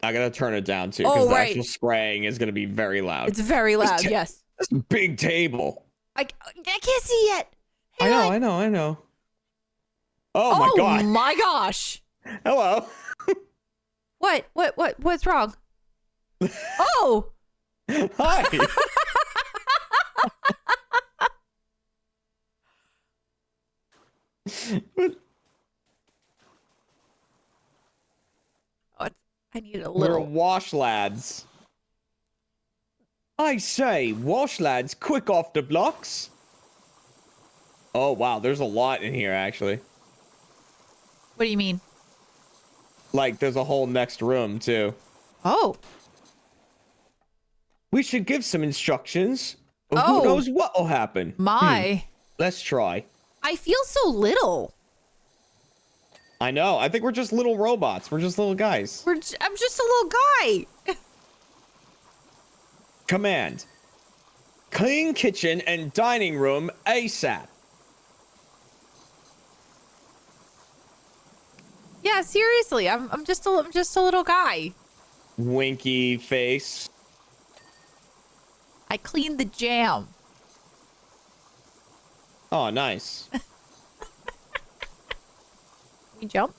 gotta turn it down too, because Oh, the right. actual spraying is gonna be very loud. It's very loud, yes. This big table. I can't see yet. I Hang know, on. I know, I know. Oh my Oh god. my gosh. Hello. What's wrong? Oh. Hi. I need a We're little. wash lads. I say, wash lads, quick off the blocks. Oh wow, there's a lot in here actually. What do you mean? Like there's a whole next room too. Oh. We should give some instructions. Who Oh. knows what will happen? My. Let's try. I feel so little. I know. I think we're just little robots. We're just little guys. I'm just a little guy. Command. Clean kitchen and dining room ASAP. Yeah, seriously. I'm just a little guy. Winky face. I cleaned the jam. Oh, nice. We jump.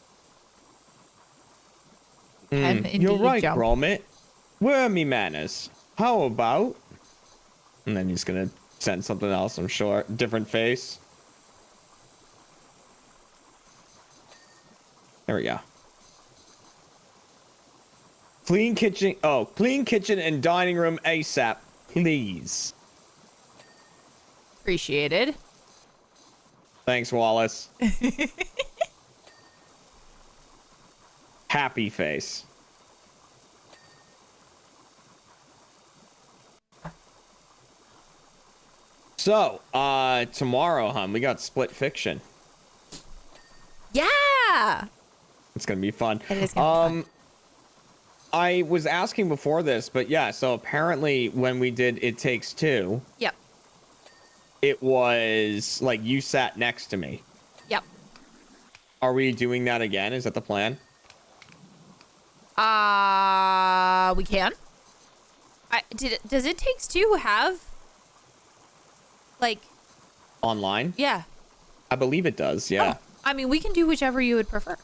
And You're right, jump. Gromit. Where are me manners? How about... And then he's gonna send something else, I'm sure. Different face. There we go. Clean kitchen... Oh, clean kitchen and dining room ASAP, please. Appreciated. Thanks, Wallace. Happy face. So, tomorrow, we got Split Fiction. Yeah. It's gonna be fun. It is gonna be fun. I was asking before this, but yeah, so apparently when we did It Takes Two, Yep. it was like you sat next to me. Yep. Are we doing that again? Is that the plan? We can. Does It Takes Two have like Online? yeah. I believe it does, yeah. Oh, I mean, we can do whichever you would prefer.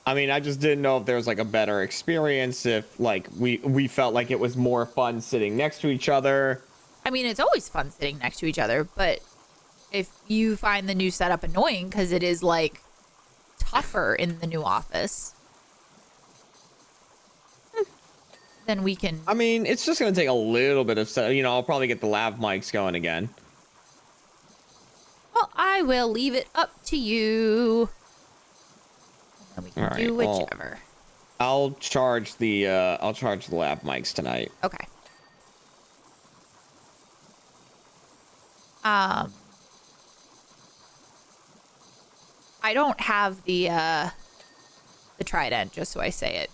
I mean, I just didn't know if there was like a better experience, if like we felt like it was more fun sitting next to each other. I mean, it's always fun sitting next to each other, but if you find the new setup annoying because it is like tougher in the new office, then we can. I mean, it's just gonna take a little bit of set. You know, I'll probably get the lav mics going again. Well, I will leave it up to you. And we can All right, do well, whichever. I'll charge the lav mics tonight. Okay. I don't have the trident, just so I say it.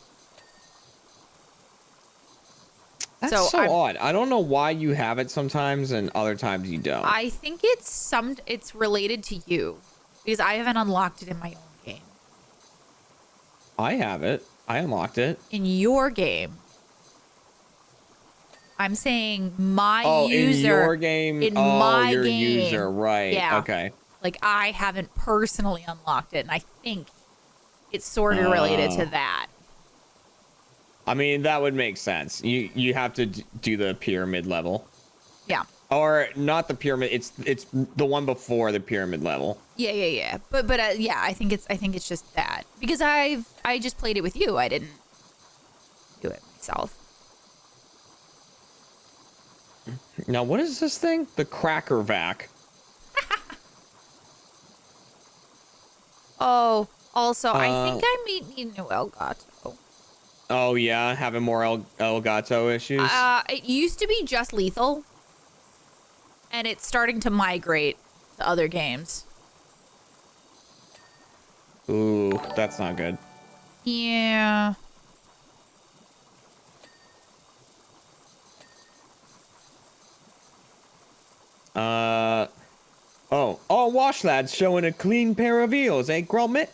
That's so odd. I don't know why you have it sometimes and other times you don't. I think it's related to you because I haven't unlocked it in my own game. I have it. I unlocked it. In your game. I'm saying my user. In your game? In oh, my your game. user, right. Yeah. Okay. Like, I haven't personally unlocked it, and I think it's sort of related to that. I mean, that would make sense. You have to do the pyramid level. Yeah. Or not the pyramid. It's the one before the pyramid level. Yeah. But yeah, I think it's just that because I just played it with you. I didn't do it myself. Now, what is this thing? The cracker vac. Oh, also, I think I need new Elgato. Oh yeah, having more Elgato issues. It used to be just lethal, and it's starting to migrate to other games. Ooh, that's not good. Yeah. Oh, Wash lad's showing a clean pair of eels, ain't Gromit?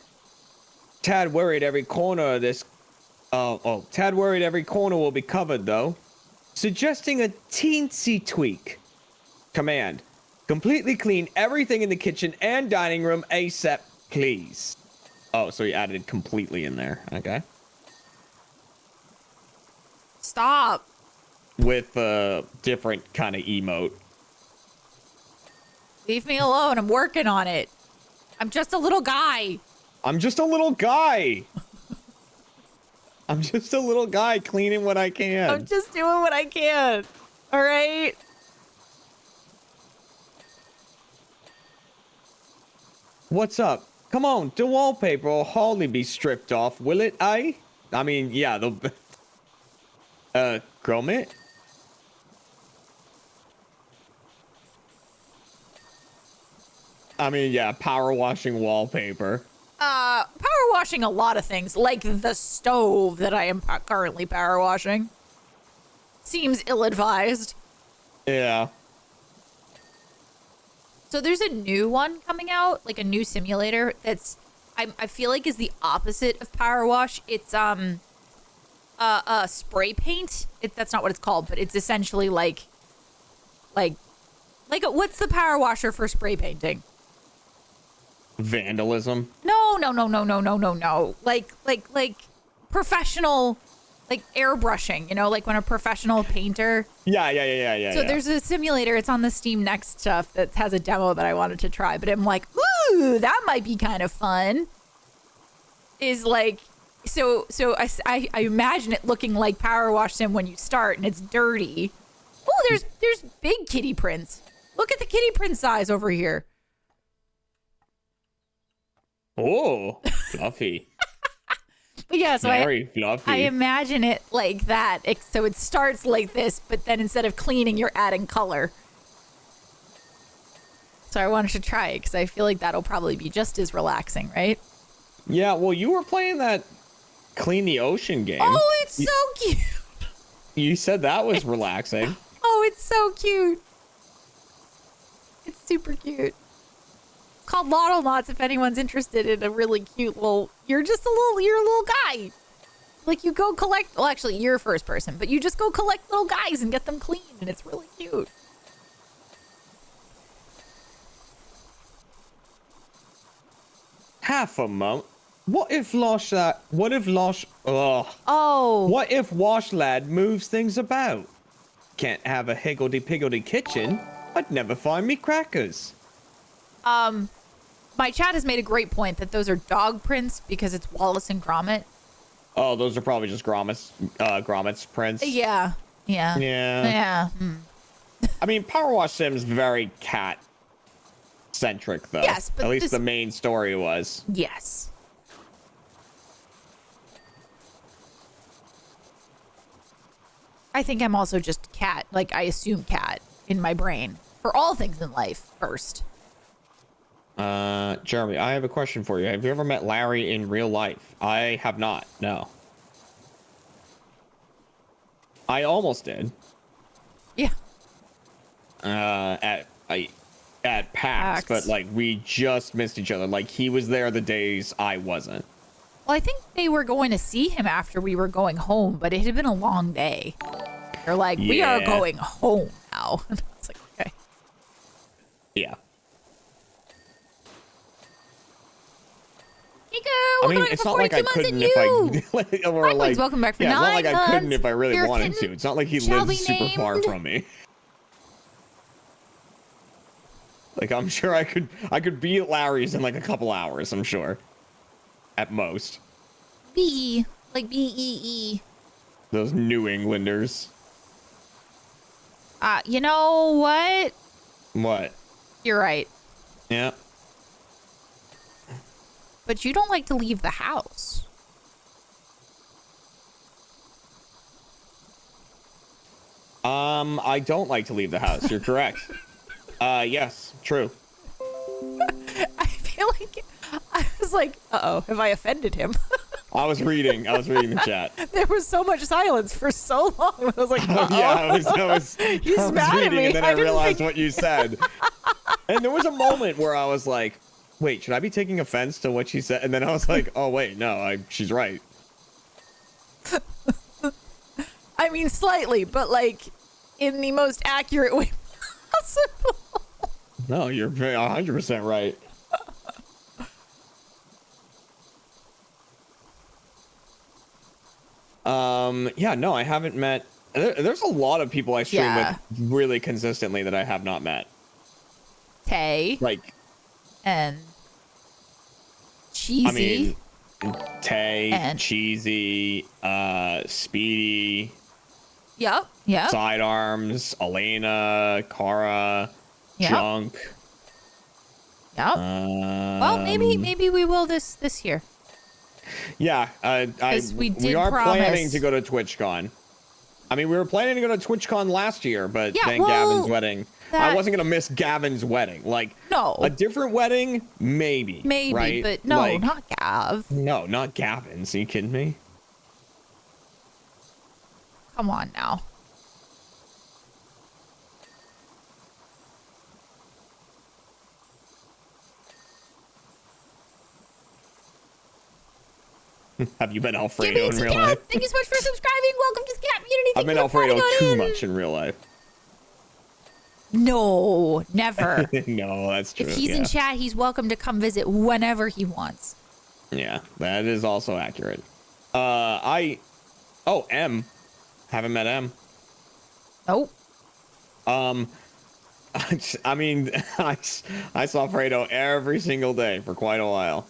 Tad worried every corner of this. Tad worried every corner will be covered, though. Suggesting a teensy tweak. Command. Completely clean everything in the kitchen and dining room ASAP, please. Oh, so he added completely in there. Okay. Stop. With a different kind of emote. Leave me alone. I'm working on it. I'm just a little guy. I'm just a little guy. I'm just a little guy cleaning what I can. I'm just doing what I can. All right. What's up? Come on, the wallpaper will hardly be stripped off, will it, eh? I mean, yeah, Gromit? I mean, yeah, power washing wallpaper. Power washing a lot of things, like the stove that I am currently power washing. Seems ill-advised. Yeah. So there's a new one coming out, like a new simulator that's I feel like is the opposite of power wash. It's spray paint. That's not what it's called, but it's essentially like what's the power washer for spray painting? Vandalism. No. Like professional, like airbrushing, you know, like when a professional painter. Yeah. So there's a simulator. It's on the Steam Next stuff that has a demo that I wanted to try, but I'm like, ooh, that might be kind of fun. Is like, so I imagine it looking like Power Wash Sim when you start and it's dirty. Oh, there's big kitty prints. Look at the kitty print size over here. Oh, fluffy. But yeah, so Very fluffy. I imagine it like that. So it starts like this, but then instead of cleaning, you're adding color. So I wanted to try it because I feel like that'll probably be just as relaxing, right? Yeah, well, you were playing that Clean the Ocean game. Oh, it's so cute. You said that was relaxing. Oh, it's so cute. It's super cute. It's called Lotto Knots if anyone's interested in a really cute little, you're a little guy. Like you go collect, well actually you're first person, but you just go collect little guys and get them clean and it's really cute. Half a month. What if Wash Lad moves things about? Can't have a higgledy-piggledy kitchen. I'd never find me crackers. My chat has made a great point that those are dog prints because it's Wallace and Gromit. Oh, those are probably just Gromit's prints. Yeah. I mean, Power Wash Sim's very cat-centric, though. Yes, but at least the main story was. Yes. I think I'm also just cat. Like, I assume cat in my brain for all things in life first. Jeremy, I have a question for you. Have you ever met Larry in real life? I have not. No. I almost did. Yeah. At PAX, but like we just missed each other. Like he was there the days I wasn't. Well, I think they were going to see him after we were going home, but it had been a long day. They're like, we are going home now. It's like, okay. Yeah. I mean, it's not like I couldn't if I or like welcome back for yeah, it's not 9 like I couldn't months. if I really Your wanted kitten to. It's not like he shall lives be super far named. from me. Like I'm sure I could be at Larry's in like a couple hours, I'm sure. At most. B, like B-E-E. Those New Englanders. You know what? What? You're right. Yeah. But you don't like to leave the house. I don't like to leave the house. You're correct. Yes, true. I feel like I was like, uh-oh, have I offended him? I was reading the chat. There was so much silence for so long. I was like, uh-oh. Yeah, I was He's mad at reading me. and then I realized what you said. And there was a moment where I was like, wait, should I be taking offense to what she said? And then I was like, oh, wait, no, she's right. I mean, slightly, but like in the most accurate way possible. No, you're 100% right. Yeah, no, I haven't met. There's a lot of people I stream with really consistently that I have not met. Tay. Like, and Cheesy. I mean, Tay, and Cheesy, Speedy. Yep. Sidearms, Elena, Kara, Junk. Yep. Well, maybe we will this year. Yeah, we are planning to go to TwitchCon. I mean, we were planning to go to TwitchCon last year, but then Gavin's wedding. I wasn't gonna miss Gavin's wedding. Like, no, a different wedding, maybe, right? But no, like, not Gav. No, not Gavin's. Are you kidding me? Come on now. Have you been Alfredo in real life? Thank you so much for subscribing. Welcome to the cat community. I've been Alfredo too much in real life. No, never. No, that's true. If he's in chat, he's welcome to come visit whenever he wants. Yeah, that is also accurate. M. Haven't met M. Nope. I mean, I saw Fredo every single day for quite a while.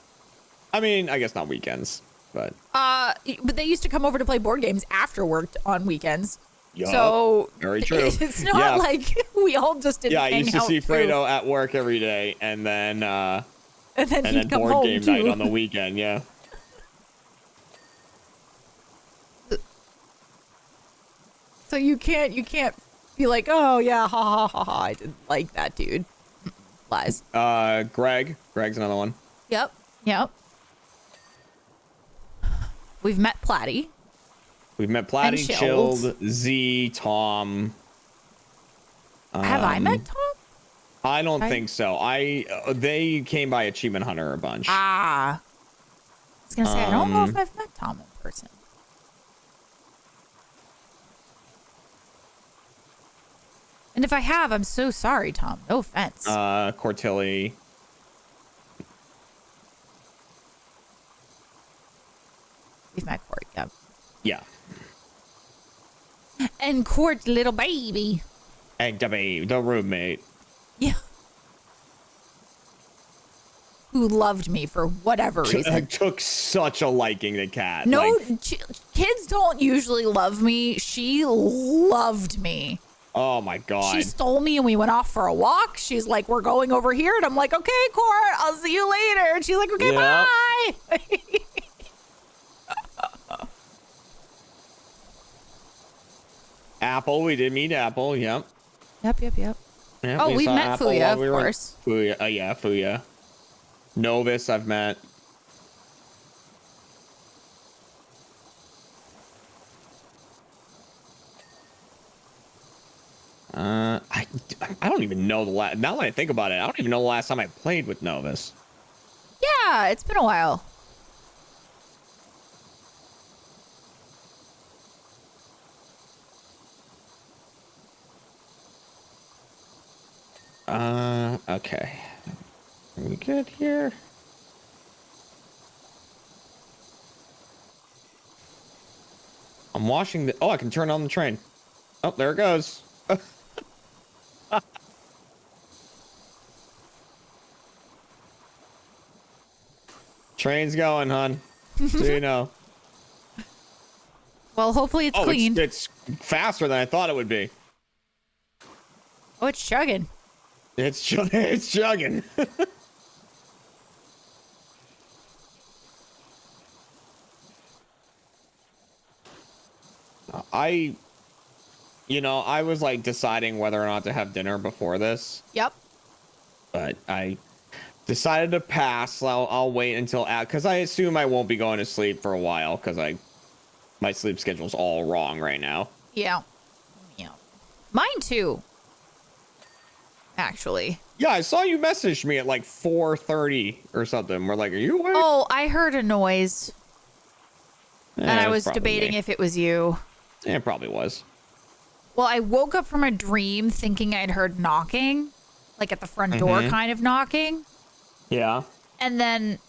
I mean, I guess not weekends, but. But they used to come over to play board games after work on weekends. Yup, so very true. It's not like we all just didn't I hang used to out see through. Fredo at work every day, and then he'd come board home game too. night on the weekend. Yeah. So you can't be like, oh yeah, ha ha ha ha. I didn't like that dude. Lies. Greg's another one. Yep. We've met Platty. We've met Platty, And Chilled, Z, Tom. Have I met Tom? I don't think so. They came by Achievement Hunter a bunch. I was gonna say I don't know if I've met Tom in person. And if I have, I'm so sorry, Tom. No offense. Cortilli. We've met Court, yep. Yeah. And Court, little baby. And the babe, the roommate. Yeah. Who loved me for whatever reason. Took such a liking to Cat. No, like, kids don't usually love me. She loved me. Oh my God. She stole me and we went off for a walk. She's like, we're going over here. And I'm like, okay, Court, I'll see you later. And she's like, okay, bye. Apple, we did meet Apple. Yep. Yep. Yeah, Oh, we've met Apple Fuya, while of course. Fuya, yeah, Fuya. Novus, I've met. I don't even know the last. Now that I think about it, I don't even know the last time I played with Novus. Yeah, it's been a while. Okay. Are we good here? I'm washing the. Oh, I can turn on the train. Oh, there it goes. Train's going, hon. So you know. Well, hopefully it's clean. It's faster than I thought it would be. Oh, it's chugging. It's chugging. I was like deciding whether or not to have dinner before this. Yep. But I decided to pass. I'll wait until because I assume I won't be going to sleep for a while because my sleep schedule's all wrong right now. Yeah. Mine too. actually. Yeah, I saw you message me at like 4:30 or something. We're like, are you awake? Oh, I heard a noise. And I it was probably debating me. if it was you. Yeah, it probably was. Well, I woke up from a dream thinking I'd heard knocking, like at the front door kind of knocking. Yeah. And then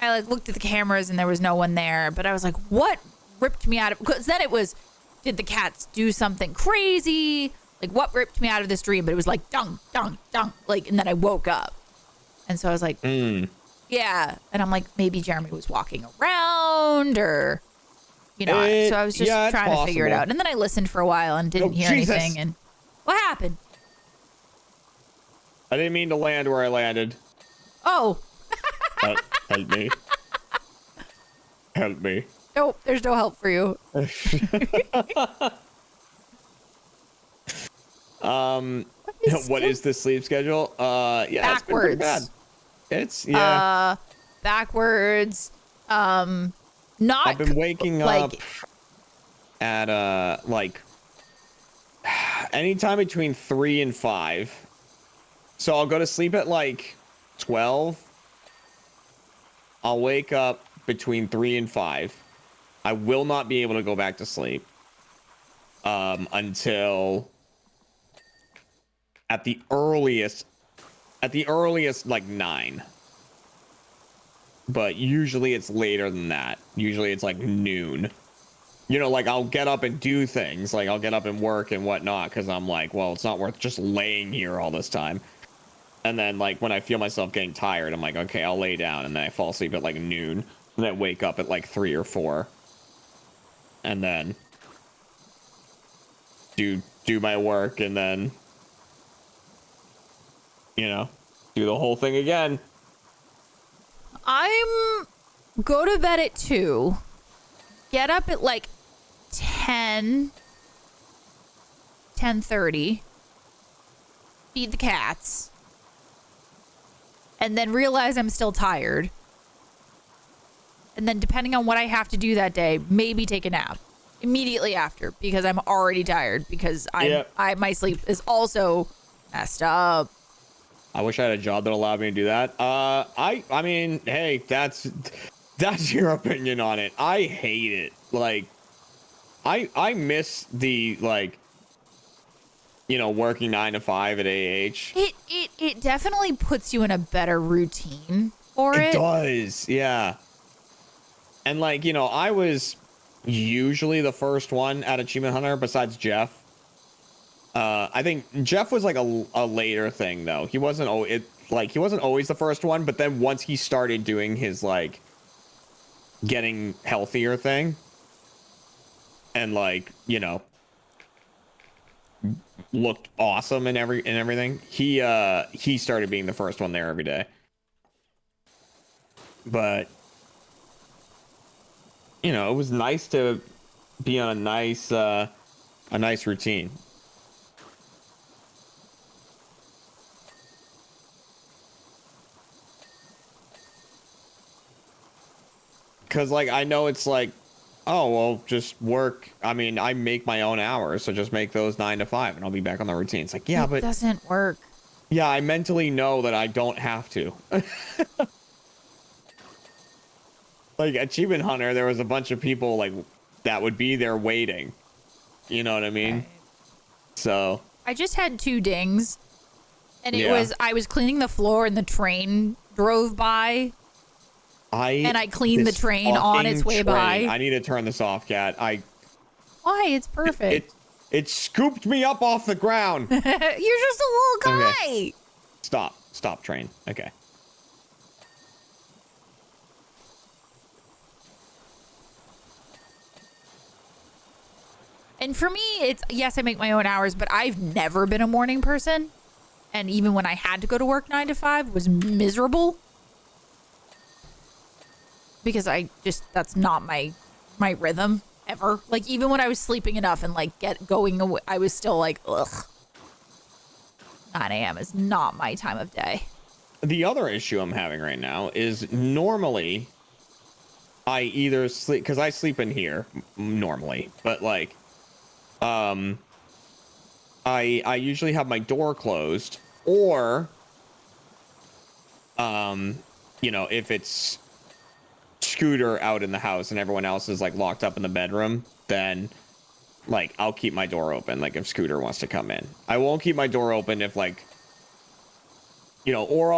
I like looked at the cameras and there was no one there. But I was like, what ripped me out of... Because then it was, did the cats do something crazy? Like, what ripped me out of this dream? But it was like, dunk, dunk, dunk. Like, and then I woke up. And so I was like, yeah. And I'm like, maybe Jeremy was walking around or, you know. So I was just trying to figure it out. And then I listened for a while and didn't hear anything. And what happened? I didn't mean to land where I landed. Oh. Help me. Help me. Nope, there's no help for you. What is the sleep schedule? Yeah, it's been pretty bad. It's backwards. Not. I've been waking up at like anytime between 3 and 5. So I'll go to sleep at like 12. I'll wake up between 3 and 5. I will not be able to go back to sleep until at the earliest like 9. But usually it's later than that. Usually it's like noon. You know, like I'll get up and do things. Like I'll get up and work and whatnot because I'm like, well, it's not worth just laying here all this time. And then like when I feel myself getting tired, I'm like, okay, I'll lay down, and then I fall asleep at like noon, and then wake up at like 3 or 4. And then do my work, and then, you know, do the whole thing again. I'm go to bed at 2, get up at like 10:30, feed the cats, and then realize I'm still tired. And then depending on what I have to do that day, maybe take a nap immediately after because I'm already tired because my sleep is also messed up. I wish I had a job that allowed me to do that. I mean, hey, that's your opinion on it. I hate it. Like, I miss the, like, you know, working 9 to 5 at AH. It definitely puts you in a better routine for it. It does, yeah. And like, you know, I was usually the first one at Achievement Hunter besides Jeff. I think Jeff was like a later thing though. He wasn't always the first one, but then once he started doing his like getting healthier thing and like, you know, looked awesome and everything, he started being the first one there every day. But you know, it was nice to be on a nice routine. Cause like I know it's like, oh well, just work. I mean, I make my own hours, so just make those 9 to 5, and I'll be back on the routine. It's like, yeah, but it doesn't work. Yeah, I mentally know that I don't have to. Like Achievement Hunter, there was a bunch of people like that would be there waiting. You know what I mean? Right. So I just had 2 dings, and I was cleaning the floor, and the train drove by. I cleaned the train on its way by. I need to turn this off, Cat. Why? It's perfect. It scooped me up off the ground. You're just a little guy. Okay. Stop, train. Okay. And for me, it's, yes, I make my own hours, but I've never been a morning person. And even when I had to go to work 9 to 5, was miserable. Because that's not my rhythm ever. Like, even when I was sleeping enough and, like, going away, I was still like, ugh. 9 a.m. is not my time of day. The other issue I'm having right now is normally I either sleep, because I sleep in here normally, but, like, I usually have my door closed Or, you know, if it's Scooter out in the house and everyone else is like locked up in the bedroom, then like I'll keep my door open. Like if Scooter wants to come in, I won't keep my door open if like, you know, or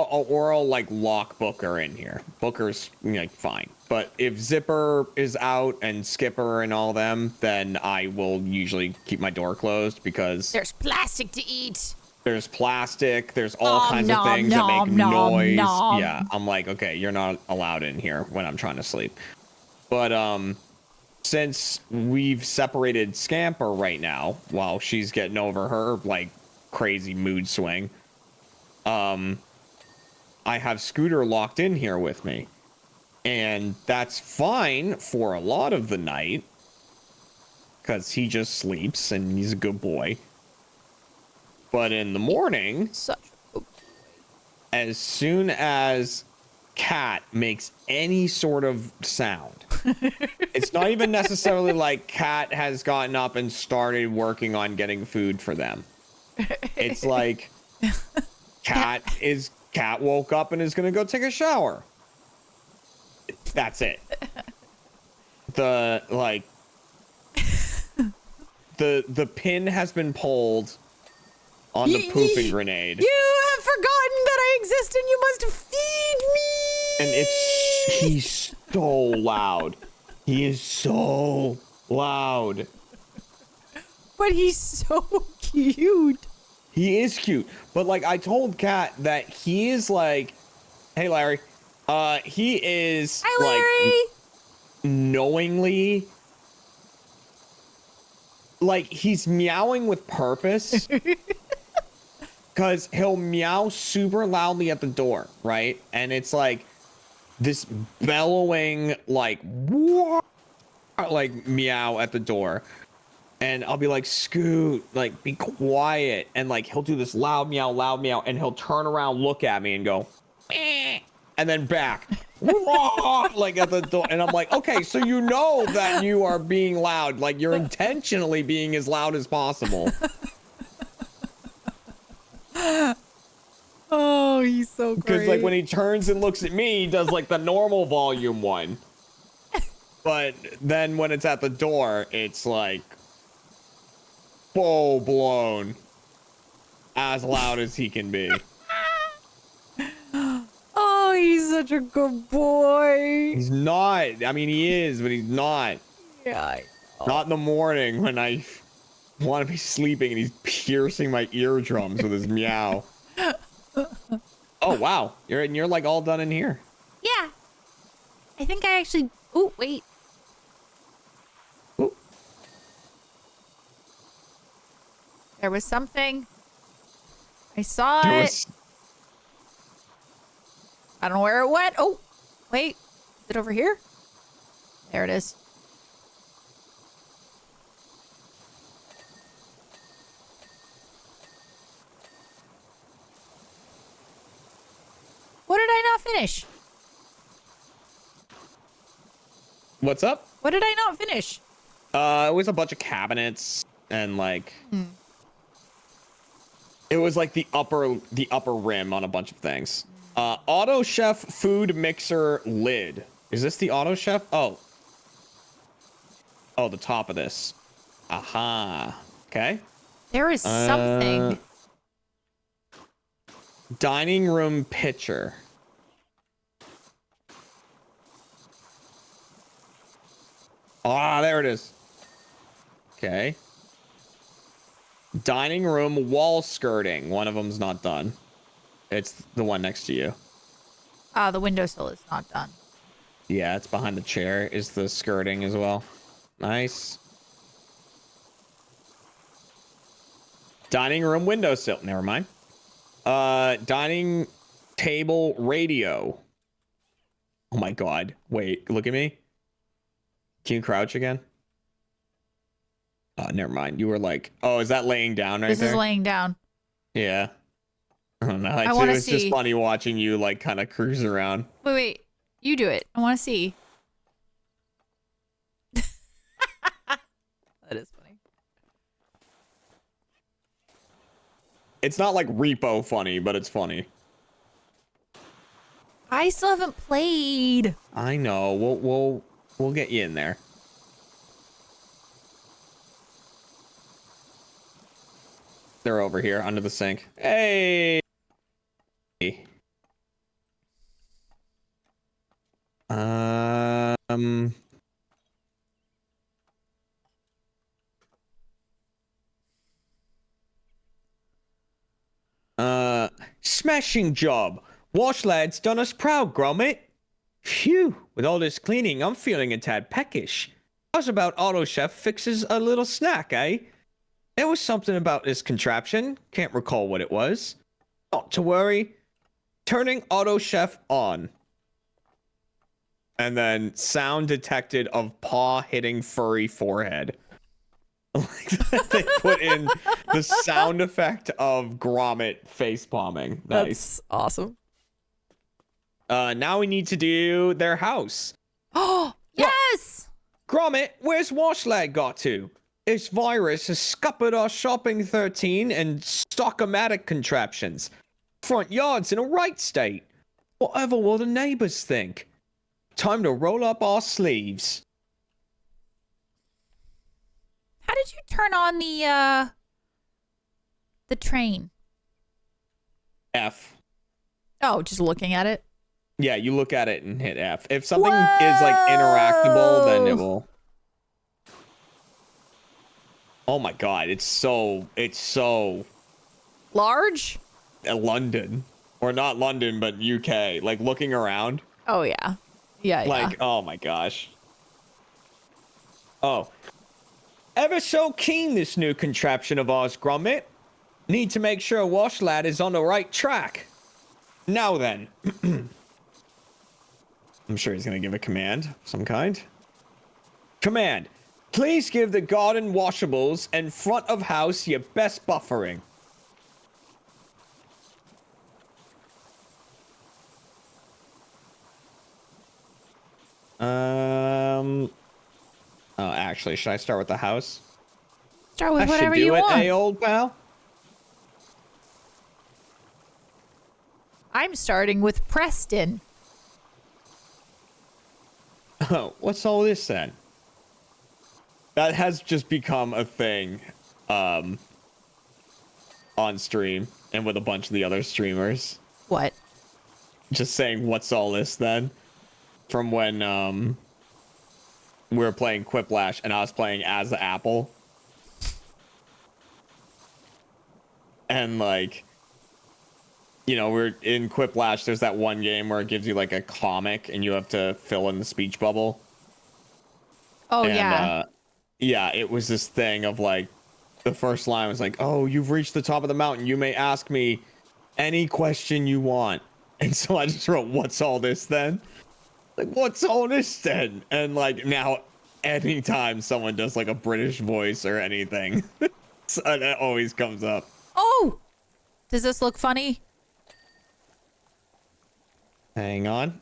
I'll like lock Booker in here. Booker's like fine, but if Zipper is out and Skipper and all them, then I will usually keep my door closed because There's plastic to eat. there's plastic, there's all kinds of things that make noise. Yeah, I'm like, okay, you're not allowed in here when I'm trying to sleep. But since we've separated Scamper right now while she's getting over her like crazy mood swing, I have Scooter locked in here with me. And that's fine for a lot of the night because he just sleeps and he's a good boy. But in the morning, as soon as Cat makes any sort of sound, it's not even necessarily like Cat has gotten up and started working on getting food for them. It's like Cat woke up and is going to go take a shower. That's it. The pin has been pulled on the poofing grenade. You have forgotten that I exist and you must feed me. And he's so loud. He is so loud. But he's so cute. He is cute. But like I told Kat that he is like, hey Larry, he is Hi, Larry. Like knowingly like he's meowing with purpose. Because he'll meow super loudly at the door, right? And it's like this bellowing, like meow at the door. And I'll be like, Scoot, like, be quiet. And like, he'll do this loud meow. And he'll turn around, look at me and go, eh, and then back, like at the door. And I'm like, okay, so you know that you are being loud. Like, you're intentionally being as loud as possible. Oh, he's so great. Because like when he turns and looks at me, he does like the normal volume one. But then when it's at the door, it's like full blown, as loud as he can be. Oh, he's such a good boy. He's not. I mean, he is, but he's not. Yeah. Not in the morning when I want to be sleeping and he's piercing my eardrums with his meow. Oh wow, you're like all done in here. Yeah. I think I actually. Oh wait. Ooh. There was something. I saw it. I don't know where it went. Oh, wait. Is it over here? There it is. What did I not finish? What's up? What did I not finish? It was a bunch of cabinets and like it was like the upper rim on a bunch of things. Auto Chef food mixer lid. Is this the Auto Chef? Oh, the top of this. Aha. Okay. There is something. Dining room pitcher. Ah, there it is. Okay. Dining room wall skirting. One of them's not done. It's the one next to you. The windowsill is not done. Yeah, it's behind the chair. Is the skirting as well. Nice. Dining room windowsill. Never mind. Dining table radio. Oh my god. Wait, look at me. Can you crouch again? Never mind. You were like, oh, is that laying down right there? This is laying down. Yeah. I don't know. I want to It's see. just funny watching you like kind of cruise around. Wait. You do it. I want to see. That is funny. It's not like repo funny, but it's funny. I still haven't played. I know. We'll get you in there. They're over here under the sink. Hey. Smashing job. Wash lad's done us proud, Gromit. Phew, with all this cleaning, I'm feeling a tad peckish. How's about Auto Chef fixes a little snack, eh? There was something about this contraption. Can't recall what it was. Not to worry. Turning Auto Chef on. And then sound detected of paw hitting furry forehead. They put in the sound effect of Gromit face palming. Nice. That's awesome. Now we need to do their house. Oh, yes! Gromit, where's Washlad got to? This virus has scuppered our shopping 13 and stockomatic contraptions. Front yard's in a right state. Whatever will the neighbors think? Time to roll up our sleeves. How did you turn on the train? F. Oh, just looking at it? Yeah, you look at it and hit F. If something is like interactable, then it will. Oh my god, it's so large? London. Or not London, but UK. Like looking around. Oh yeah. Yeah, like, oh my gosh. Oh. Ever so keen, this new contraption of ours, Gromit. Need to make sure Washlad is on the right track. Now then. I'm sure he's going to give a command of some kind. Command. Please give the garden washables and front of house your best buffering. Oh, actually, should I start with the house? Start with I whatever should do you it, want. eh, old pal? I'm starting with Preston. Oh, what's all this then? That has just become a thing, on stream and with a bunch of the other streamers. What? Just saying, what's all this then? From when, we were playing Quiplash and I was playing as the apple. And like, you know, we're in Quiplash, there's that one game where it gives you like a comic and you have to fill in the speech bubble. Oh, and, yeah. Yeah, it was this thing of like, the first line was like, oh, you've reached the top of the mountain. You may ask me any question you want. And so I just wrote, what's all this then? Like, what's all this then? And like, now anytime someone does like a British voice or anything, so that always comes up. Oh! Does this look funny? Hang on.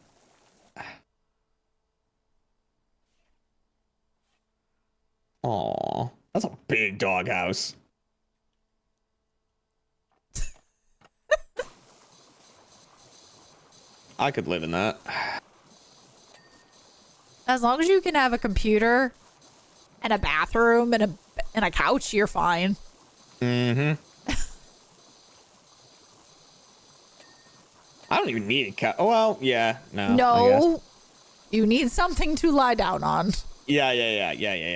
Aw, that's a big doghouse. I could live in that. As long as you can have a computer and a bathroom and a couch, you're fine. Mm-hmm. I don't even need a couch. Oh, well, yeah. No. I guess. No. You need something to lie down on. Yeah.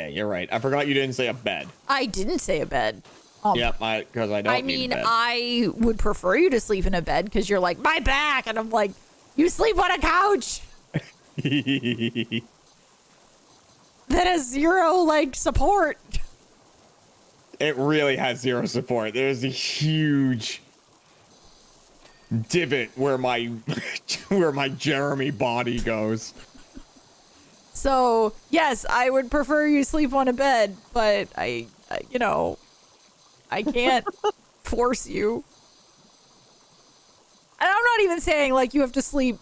You're right. I forgot you didn't say a bed. I didn't say a bed. Yep, because I don't I need mean, a bed. I would prefer you to sleep in a bed because you're like, my back. And I'm like, you sleep on a couch that has zero, like, support. It really has zero support. There's a huge divot where my Jeremy body goes. So, yes, I would prefer you sleep on a bed, but I can't force you. And I'm not even saying, like, you have to sleep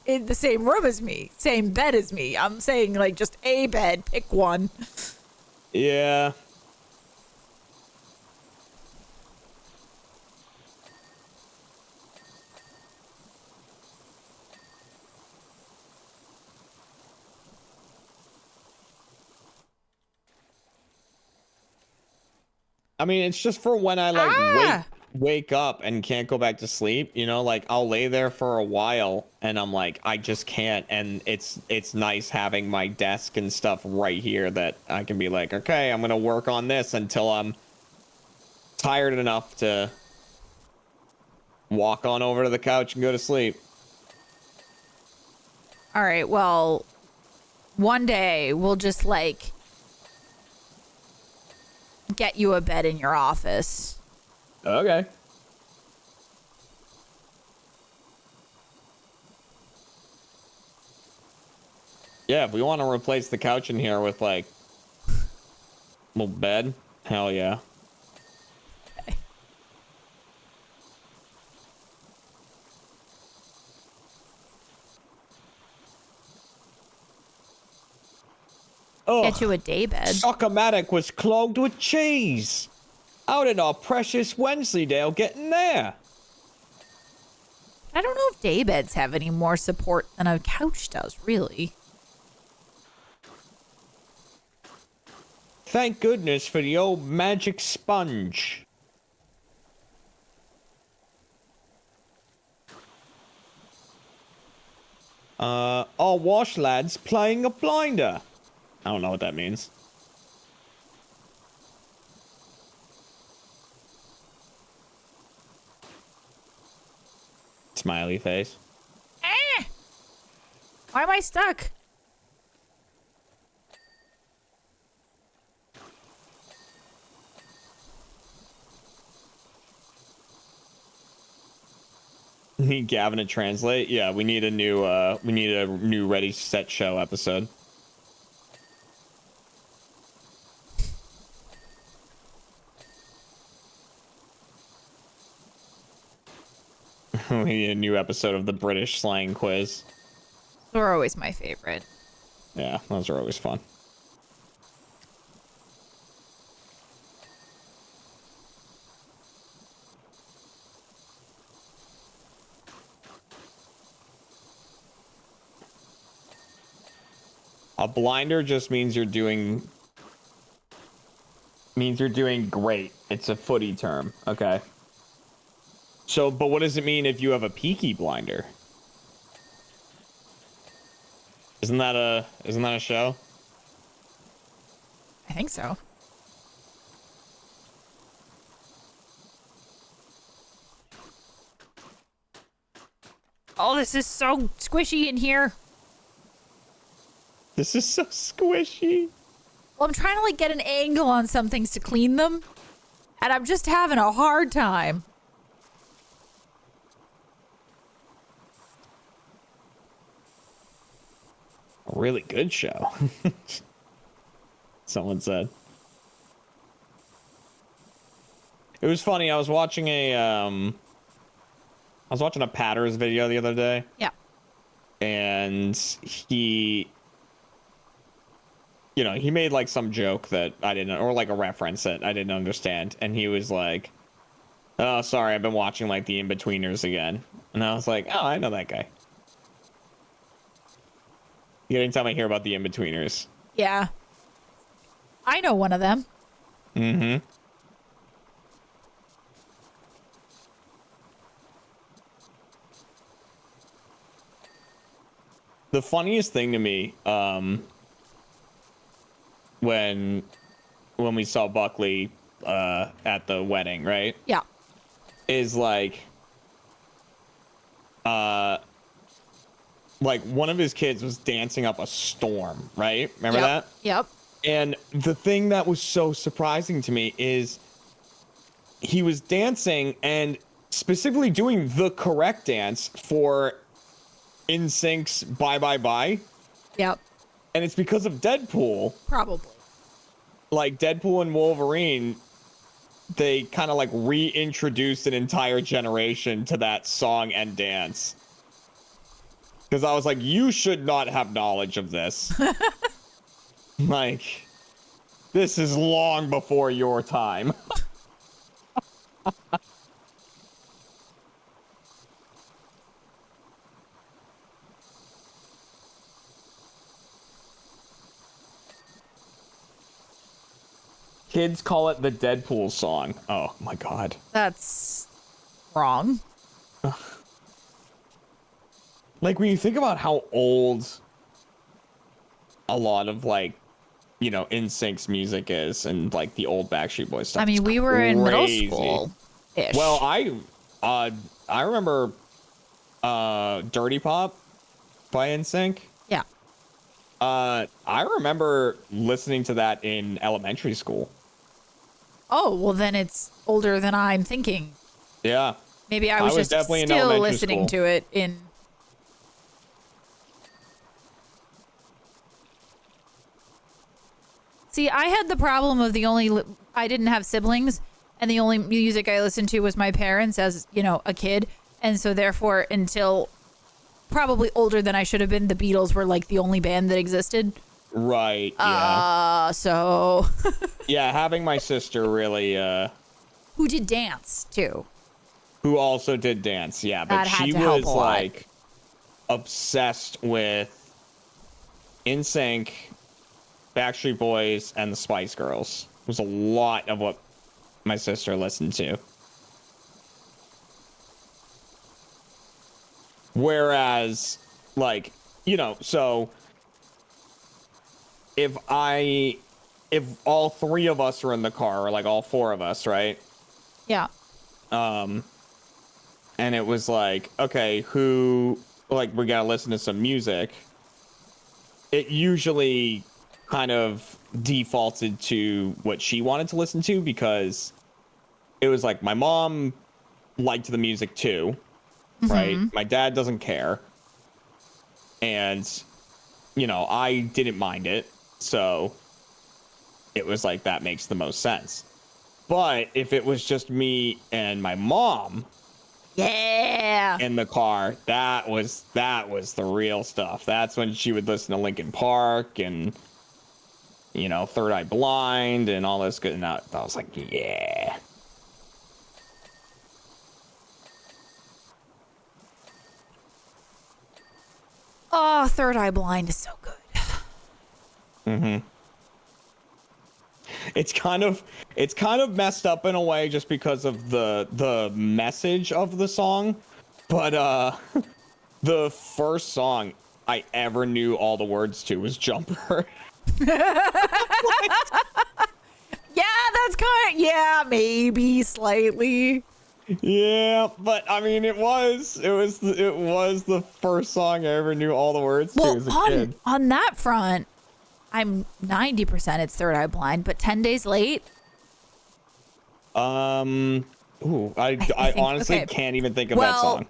in the same room as me, same bed as me. I'm saying, like, just a bed, pick one. Yeah. I mean, it's just for when I like wake up and can't go back to sleep, you know, like I'll lay there for a while and I'm like, I just can't. And it's nice having my desk and stuff right here that I can be like, okay, I'm gonna work on this until I'm tired enough to walk on over to the couch and go to sleep. All right, well, one day we'll just like get you a bed in your office. Okay. Yeah, if we want to replace the couch in here with like a little bed, hell yeah. Okay. Oh, Get you a day bed. Soccer-matic was clogged with cheese. How did our precious Wensleydale get in there? I don't know if day beds have any more support than a couch does, really. Thank goodness for the old magic sponge. Our wash lad's playing a blinder. I don't know what that means. Smiley face. Eh! Why am I stuck? Need Gavin to translate? Yeah, we need a new Ready Set Show episode. We need a new episode of the British slang quiz. They're always my favorite. Yeah, those are always fun. A blinder just means you're doing great. It's a footy term. Okay. So, but what does it mean if you have a peaky blinder? Isn't that a show? I think so. Oh, this is so squishy in here. This is so squishy. Well, I'm trying to like get an angle on some things to clean them, and I'm just having a hard time. A really good show. Someone said. It was funny. I was watching a Patters video the other day. Yeah. And he made like some joke that I didn't, or like a reference that I didn't understand. And he was like, "Oh, sorry, I've been watching like the In-Betweeners again." And I was like, "Oh, I know that guy." Anytime I hear about the In-Betweeners. Yeah. I know one of them. Mm-hmm. The funniest thing to me, when we saw Buckley at the wedding, right? Yeah. Is like one of his kids was dancing up a storm, right? Remember that? Yep. And the thing that was so surprising to me is he was dancing and specifically doing the correct dance for NSYNC's Bye Bye Bye. Yep. And it's because of Deadpool. Probably. Like Deadpool and Wolverine, they kind of like reintroduced an entire generation to that song and dance. Because I was like, you should not have knowledge of this. Like, this is long before your time. Kids call it the Deadpool song. Oh my god. That's wrong. Like, when you think about how old a lot of, like, you know, NSYNC's music is, and like the old Backstreet Boys stuff. I mean, we were in middle school-ish. Well, I remember Dirty Pop by NSYNC. Yeah. I remember listening to that in elementary school. Oh, well, then it's older than I'm thinking. Yeah. Maybe I was just definitely in still elementary listening school. to it in... See, I had the problem of I didn't have siblings, and the only music I listened to was my parents as, you know, a kid. And so therefore, until probably older than I should have been, the Beatles were like the only band that existed. Right, yeah. So... Yeah, having my sister really, Who did dance, too. who also did dance, yeah. But That had she to help was, a lot. like, obsessed with NSYNC, Backstreet Boys, and the Spice Girls. It was a lot of what my sister listened to. Whereas, like, you know, so if all three of us are in the car, or like all four of us, right? Yeah. And it was like, okay, who, like, we gotta listen to some music. It usually kind of defaulted to what she wanted to listen to, because it was like my mom liked the music too, right? My dad doesn't care. And, you know, I didn't mind it. So it was like, that makes the most sense. But if it was just me and my mom, Yeah. in the car, that was the real stuff. That's when she would listen to Linkin Park and, you know, Third Eye Blind and all this good. And I was like, yeah. Oh, Third Eye Blind is so good. It's kind of messed up in a way just because of the message of the song. But the first song I ever knew all the words to was Jumper. Yeah, that's kind of, yeah, maybe slightly. Yeah, but I mean, it was the first song I ever knew all the words to as a kid. On that front, I'm 90% it's Third Eye Blind, but 10 Days Late. I honestly okay. can't even think of that song.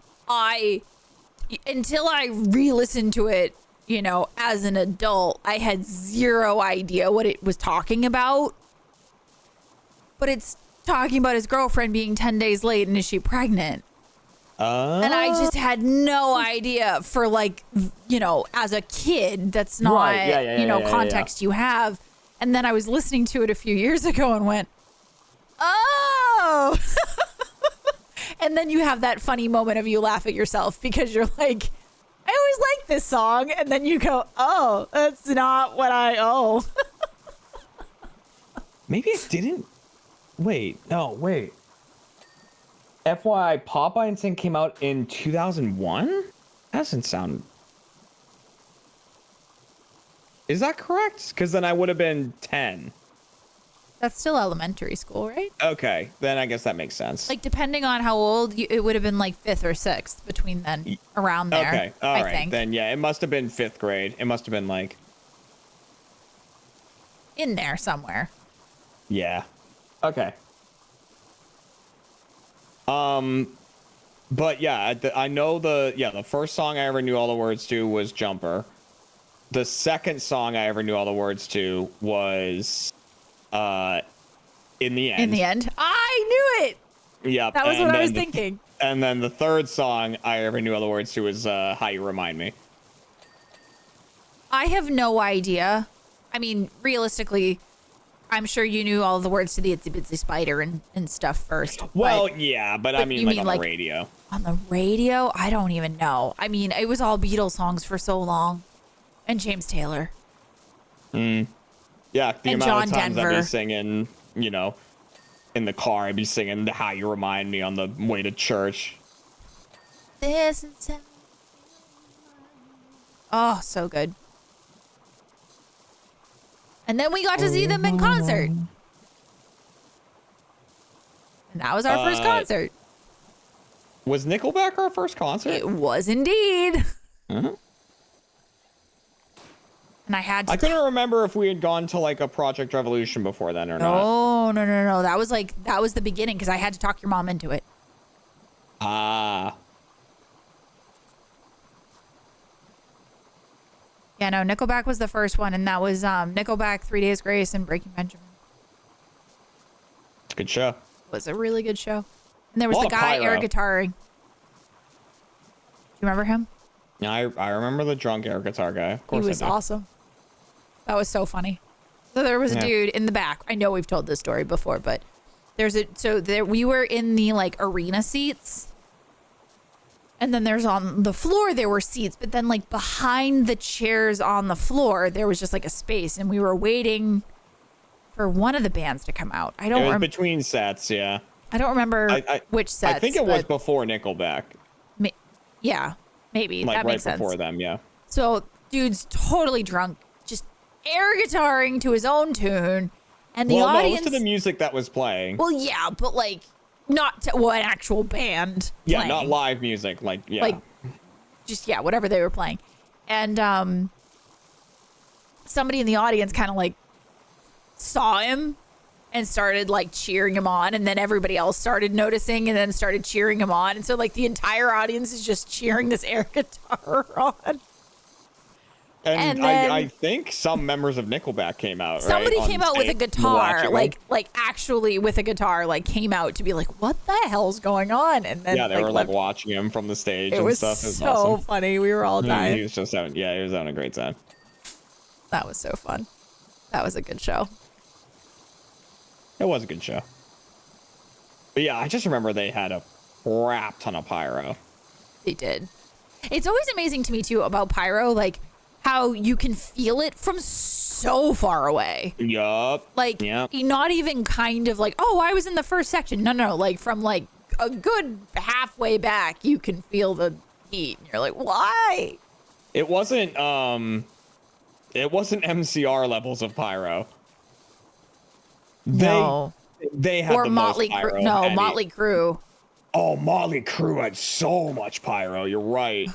Until I re-listened to it, you know, as an adult, I had zero idea what it was talking about. But it's talking about his girlfriend being 10 days late and is she pregnant? And I just had no idea for, like, you know, as a kid, that's not, right. context you have. And then I was listening to it a few years ago and went, oh. And then you have that funny moment of you laugh at yourself because you're like, I always like this song. And then you go, oh, that's not what I owe. Maybe it didn't. Wait. FYI, Popeye and Sync came out in 2001? That doesn't sound... Is that correct? Because then I would have been 10. That's still elementary school, right? Okay, then I guess that makes sense. Like, depending on how old, it would have been like 5th or 6th between then, around there. Okay, all I right. think. Then, yeah, it must have been 5th grade. It must have been like... In there somewhere. Yeah. Okay. But yeah, I know the first song I ever knew all the words to was Jumper. The second song I ever knew all the words to was In the End. In the End. I knew it. Yep. That was what I was thinking. And then the third song I ever knew all the words to was How You Remind Me. I have no idea. I mean, realistically, I'm sure you knew all the words to the Itsy Bitsy Spider and stuff first. Well, yeah, but I mean, like, on the radio. On the radio? I don't even know. I mean, it was all Beatles songs for so long. And James Taylor. Yeah, the and amount John of times Denver. I'd be singing you know, in the car, I'd be singing "How You Remind Me" on the way to church. This is how. Oh, so good. And then we got to see them in concert. And that was our first concert. Was Nickelback our first concert? It was indeed. Mhm. And I had to. I couldn't remember if we had gone to like a Project Revolution before then or not. No. That was the beginning because I had to talk your mom into it. Ah. Yeah, no, Nickelback was the first one, and that was Nickelback, 3 Days Grace, and Breaking Benjamin. Good show. It was a really good show. And there was Lot the of guy pyro. air guitaring. Do you remember him? Yeah, I remember the drunk air guitar guy. Of He course was I do. awesome. That was so funny. So there was a Yeah. dude in the back. I know we've told this story before, but we were in the like arena seats. And then there's on the floor there were seats, but then like behind the chairs on the floor there was just like a space, and we were waiting for one of the bands to come out. I It don't was remember. between sets, yeah. I don't remember which sets. I think it was but before Nickelback. yeah, maybe Like that right makes sense. before them, yeah. So dude's totally drunk, just air guitaring to his own tune, and the No, it audience. was to the music that was playing. Well, yeah, but like not to an actual band. Yeah, playing. not live music. Like, yeah. Like just whatever they were playing. And somebody in the audience kind of like saw him and started like cheering him on, and then everybody else started noticing and then started cheering him on, and so like the entire audience is just cheering this air guitar on. and then- I think some members of Nickelback came out. Somebody right, came on out with a stage to guitar, watch it. like actually with a guitar, like came out to be like, what the hell's going on? And then Yeah, they were like left. watching him from the stage It and was stuff. It was so awesome. funny. We were all He dying. was just having, he was having a great time. That was so fun. That was a good show. It was a good show. But yeah, I just remember they had a crap ton of pyro. They did. It's always amazing to me too about pyro, like how you can feel it from so far away. Yup. Like not even kind of like, oh, I was in the first section. No, like from like a good halfway back, you can feel the heat. And you're like, why? It wasn't MCR levels of pyro. No. They had Or the Motley most pyro. Crue. No, and Motley Crue. Oh, Motley Crue had so much pyro. You're right.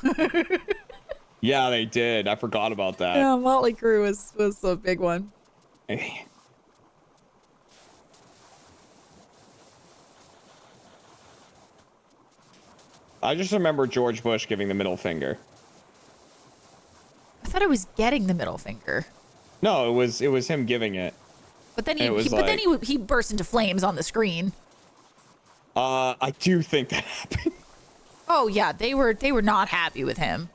Yeah, they did. I forgot about that. Yeah, Motley Crue was a big one. I just remember George Bush giving the middle finger. I thought I was getting the middle finger. No, it was him giving it. But then he burst into flames on the screen. I do think that happened. Oh yeah, they were not happy with him.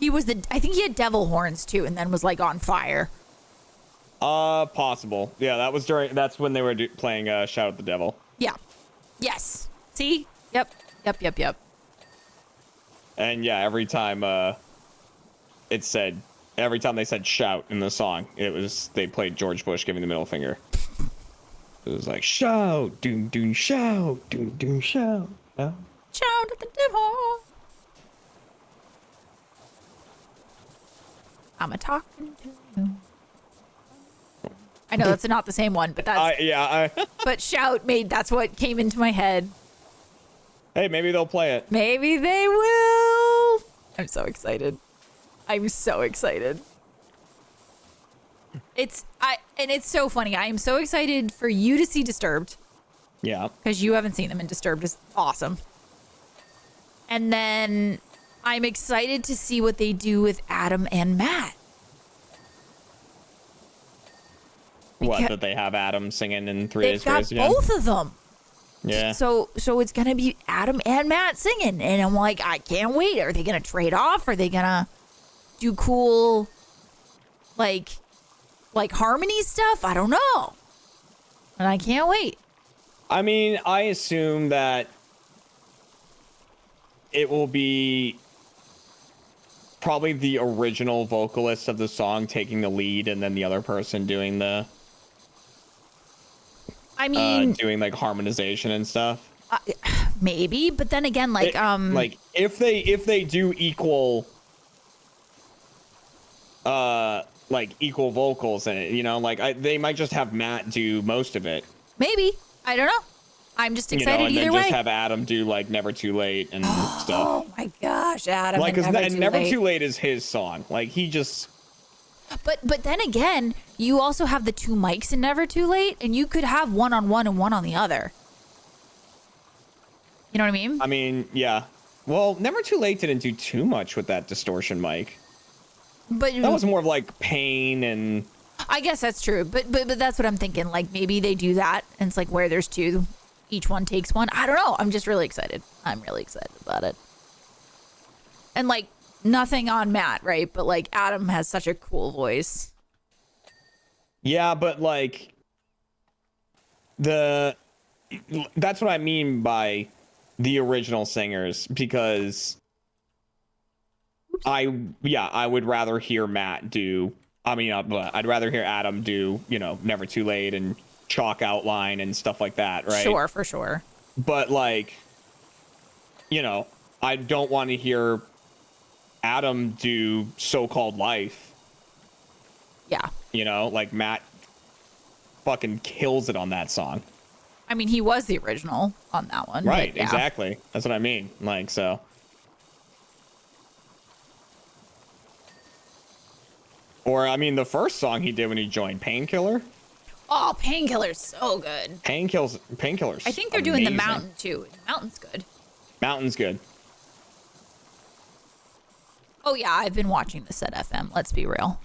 I think he had devil horns too, and then was like on fire. Possible. Yeah, that's when they were playing Shout at the Devil. Yeah. Yes. See? Yep. And yeah, every time they said shout in the song, they played George Bush giving the middle finger. It was like shout, doom doom shout, doom doom shout. Yeah. Shout at the devil. I'm a talking to you. I know that's not the same one, but that's but shout that's what came into my head. Hey, maybe they'll play it. Maybe they will. I'm so excited. It's so funny. I am so excited for you to see Disturbed. Yeah. Because you haven't seen them, and Disturbed is awesome. And then I'm excited to see what they do with Adam and Matt. That they have Adam singing in 3 Days Grace again? They've got both of them. Yeah. So it's gonna be Adam and Matt singing, and I'm like, I can't wait. Are they gonna trade off? Are they gonna do cool, like harmony stuff? I don't know, and I can't wait. I mean, I assume that it will be probably the original vocalist of the song taking the lead, and then the other person doing the I mean, doing like harmonization and stuff. maybe, but then again, like if they do equal like equal vocals in it, you know, like they might just have Matt do most of it. maybe. I don't know. I'm just excited and either then way. just have Adam do like Never Too Late and stuff. Oh my gosh, Adam! Like, and Never Too Late is his song. Like he just. But then again, you also have the 2 mics in Never Too Late, and you could have one on one and one on the other. You know what I mean? I mean, yeah. Well, Never Too Late didn't do too much with that distortion mic. But that was more of like Pain and. I guess that's true, but that's what I'm thinking. Like maybe they do that, and it's like where there's 2, each one takes one. I don't know. I'm just really excited. I'm really excited about it. And like nothing on Matt, right? But like Adam has such a cool voice. Yeah, but like that's what I mean by the original singers, because I would rather hear Matt do. I mean, I'd rather hear Adam do, you know, Never Too Late and Chalk Outline and stuff like that, right? Sure, for sure. But like, you know, I don't want to hear Adam do So-Called Life. Yeah. You know, like Matt fucking kills it on that song. I mean, he was the original on that one. Right, yeah. exactly. That's what I mean. Like, so. Or, I mean, the first song he did when he joined, Painkiller. Oh, Painkiller's so good. Painkiller's I think they're doing The Mountain, too. The Mountain's good. Mountain's good. Oh, yeah, I've been watching this at FM. Let's be real.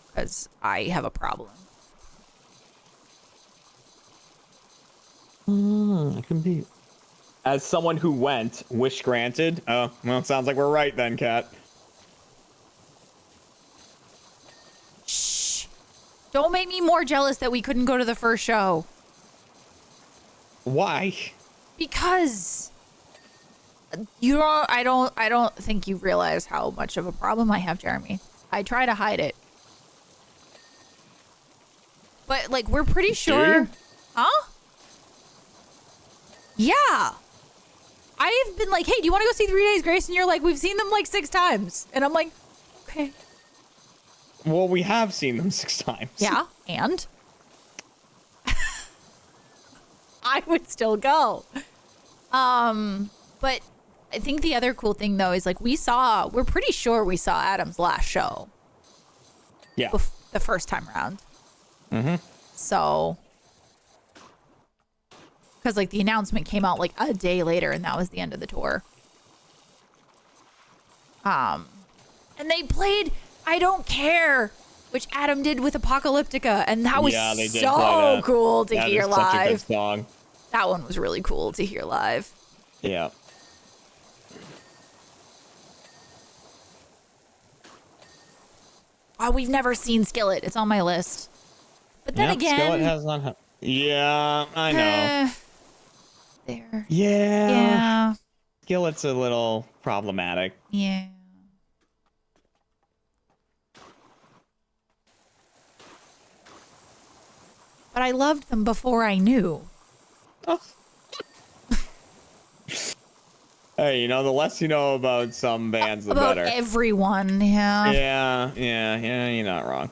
Because I have a problem. It can be. As someone who went, wish granted. Oh, well, it sounds like we're right then, Kat. Shh. Don't make me more jealous that we couldn't go to the first show. Why? Because I don't think you realize how much of a problem I have, Jeremy. I try to hide it. But like we're pretty sure. Huh? Yeah. I've been like, hey, do you want to go see 3 Days Grace? And you're like, we've seen them like 6 times. And I'm like, okay. Well, we have seen them 6 times. Yeah, and I would still go. But I think the other cool thing though is like we're pretty sure we saw Adam's last show. Yeah. The first time around. Mm-hmm. So, because like the announcement came out like a day later, and that was the end of the tour. And they played "I Don't Care," which Adam did with Apocalyptica, and that was so cool to hear live. Such a good song. That one was really cool to hear live. Yeah. Oh, we've never seen Skillet. It's on my list. But then again, Skillet has not. Yeah, I know. There. Yeah. Yeah. Skillet's a little problematic. Yeah. But I loved them before I knew. Oh. Hey, you know, the less you know about some bands, the better. About everyone, yeah. Yeah, you're not wrong.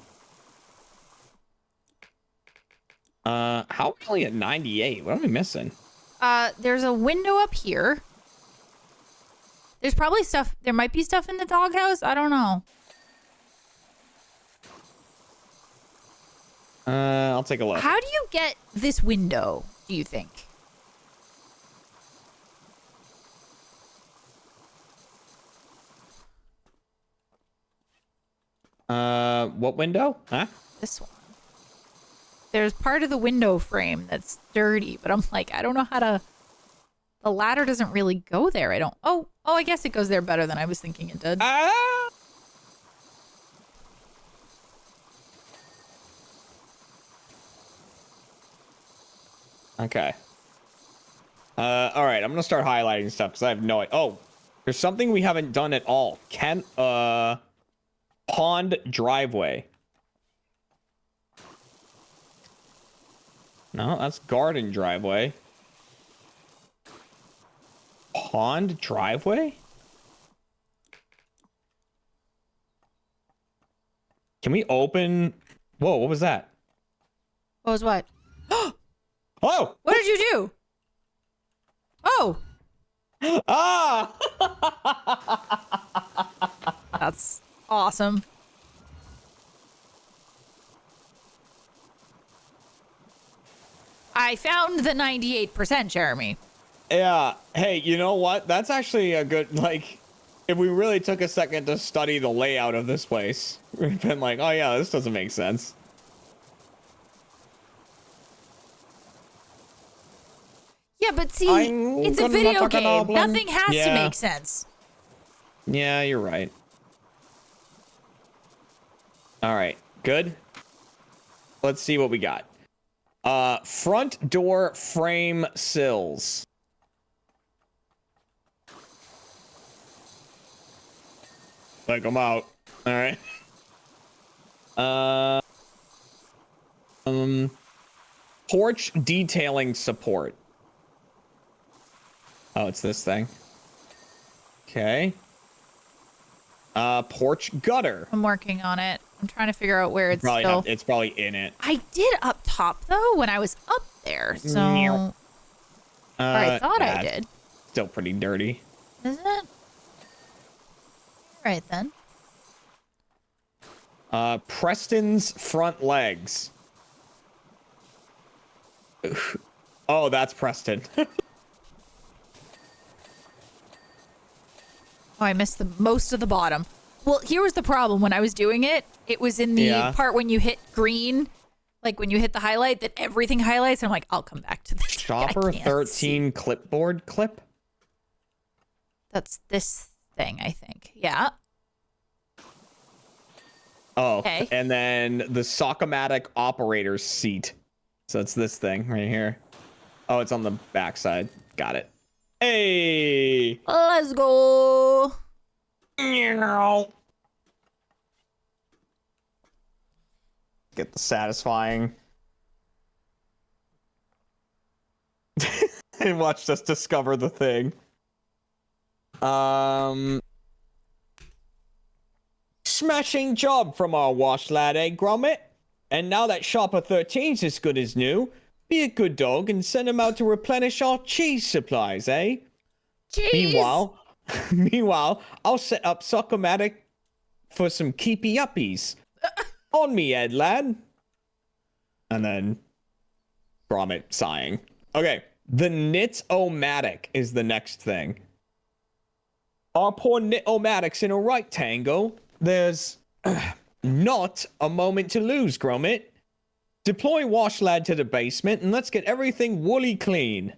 How are we only at 98? What am I missing? There's a window up here. There's probably stuff. There might be stuff in the doghouse. I don't know. I'll take a look. How do you get this window, do you think? What window? Huh? This one. There's part of the window frame that's dirty, but I'm like, I don't know how to. The ladder doesn't really go there. I don't. Oh, I guess it goes there better than I was thinking it did. Ah! Okay. All right. I'm gonna start highlighting stuff because I have no idea. Oh, there's something we haven't done at all. Pond driveway. No, that's garden driveway. Pond driveway? Can we open? Whoa, what was that? What was what? Oh! What did you do? Oh! Ah! That's awesome. I found the 98%, Jeremy. Yeah. Hey, you know what? That's actually a good, like, if we really took a second to study the layout of this place, we've been like, oh yeah, this doesn't make sense. Yeah, but see, I'm it's a gonna video talk game. goblin. Nothing has to Yeah. make sense. Yeah, you're right. All right, good. Let's see what we got. Front door frame sills. Take them out. All right. Porch detailing support. Oh, it's this thing. Okay. Porch gutter. I'm working on it. I'm trying to figure out where it's still. It's probably in it. I did up top though when I was up there, so. Or I thought I did. Still pretty dirty. Isn't it? Right then. Preston's front legs. Oh, that's Preston. Oh, I missed the most of the bottom. Well, here was the problem. When I was doing it, it was in the part when you hit green, like when you hit the highlight, that everything highlights. And I'm like, I'll come back to this. Chopper 13 clipboard clip. That's this thing, I think. Yeah. Oh, okay. And then the Sockomatic operator's seat. So it's this thing right here. Oh, it's on the backside. Got it. Hey! Let's go. Get the satisfying. And watched us discover the thing. Smashing job from our wash lad, eh, Gromit? And now that Sharper 13's as good as new, be a good dog and send him out to replenish our cheese supplies, eh? Cheese. Meanwhile, I'll set up Sockomatic for some keepy uppies. On me, Ed lad. And then Gromit sighing. Okay, the Knit-O-Matic is the next thing. Our poor Knit-O-Matic's in a right tango. There's not a moment to lose, Gromit. Deploy Wash Lad to the basement and let's get everything woolly clean.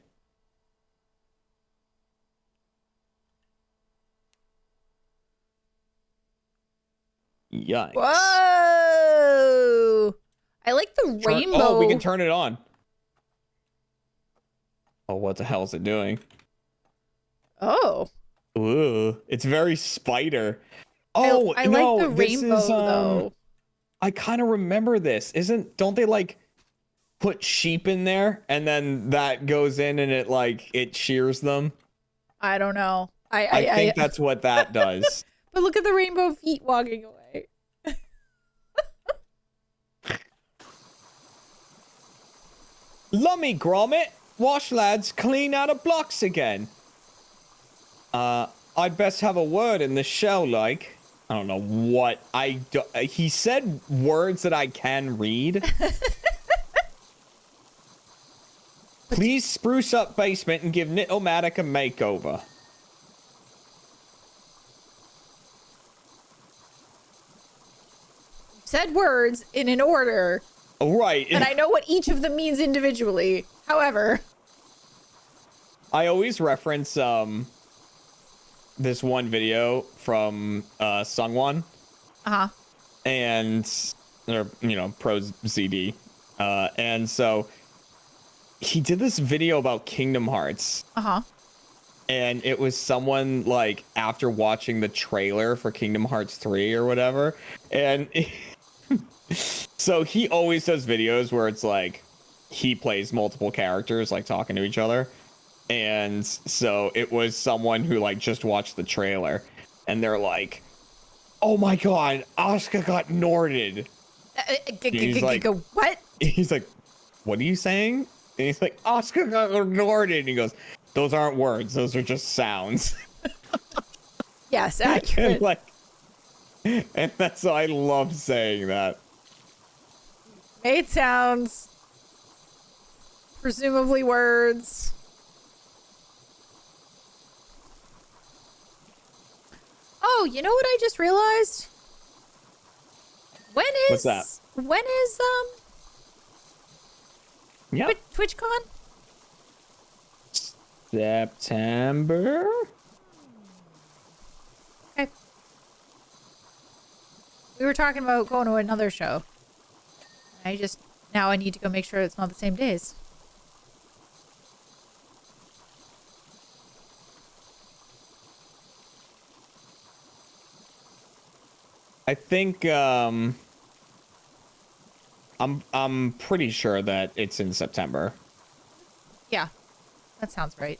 Yikes. Whoa! I like the rainbow. Oh, we can turn it on. Oh, what the hell is it doing? Oh. Ooh, it's very spider. Oh, I no, like the this rainbow is, though. I kind of remember this. Don't they like put sheep in there and then that goes in and it shears them? I don't know. I think that's what that does. But look at the rainbow feet walking away. Lummy Gromit, wash lads clean out of blocks again. I'd best have a word in the shell, like. I don't know what he said words that I can read. Please spruce up basement and give Knit-O-Matic a makeover. Said words in an order. Right. And I know what each of them means individually. However, I always reference this one video from Sungwon. uh-huh. And or Pros ZD. And so he did this video about Kingdom Hearts. Uh-huh. And it was someone like after watching the trailer for Kingdom Hearts 3 or whatever. And so he always does videos where it's like he plays multiple characters, like talking to each other. And so it was someone who like just watched the trailer and they're like, oh my God, Oscar got Norded. He's like, what? He's like, what are you saying? And he's like, Oscar got Norded. And he goes, those aren't words. Those are just sounds. Yes, accurate. And like, and that's why I love saying that. Made sounds. Presumably words. Oh, you know what I just realized? When is What's that? When is Yeah. TwitchCon? September? Okay. We were talking about going to another show. Now I need to go make sure it's not the same days. I think I'm pretty sure that it's in September. Yeah. That sounds right.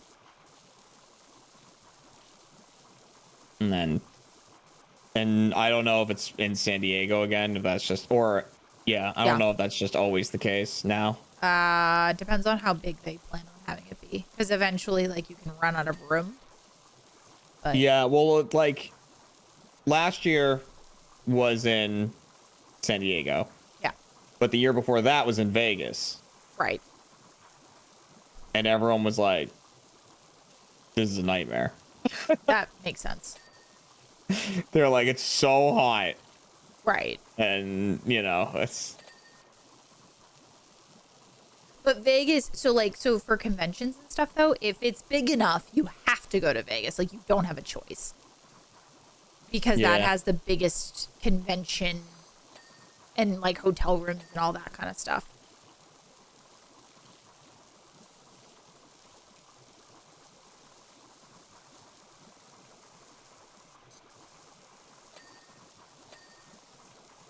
And I don't know if it's in San Diego again, if that's just I don't know if that's just always the case now. Depends on how big they plan on having it be. Because eventually, like, you can run out of room. But Yeah, well, like last year was in San Diego. yeah, But the year before that was in Vegas. right. And everyone was like, this is a nightmare. That makes sense. They're like, it's so hot. Right. And, it's... But Vegas, so for conventions and stuff, though, if it's big enough, you have to go to Vegas. Like, you don't have a choice. Because that Yeah. has the biggest convention and, like, hotel rooms and all that kind of stuff.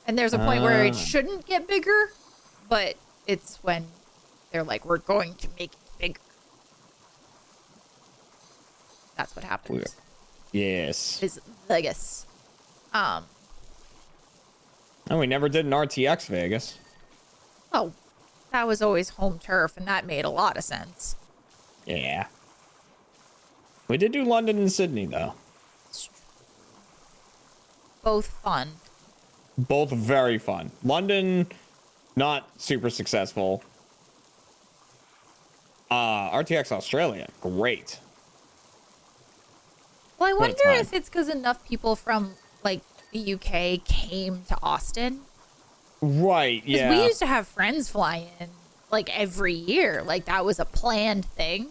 And there's a point where it shouldn't get bigger, but it's when they're like, we're going to make it bigger. That's what happens. Yes. Is Vegas. And we never did an RTX Vegas. Oh, that was always home turf, and that made a lot of sense. Yeah. We did do London and Sydney, though. Both fun. Both very fun. London, not super successful. RTX Australia, great. Well, I What a wonder time. if it's because enough people from, like, the UK came to Austin. Right, Because yeah. we used to have friends fly in, like, every year. Like, that was a planned thing.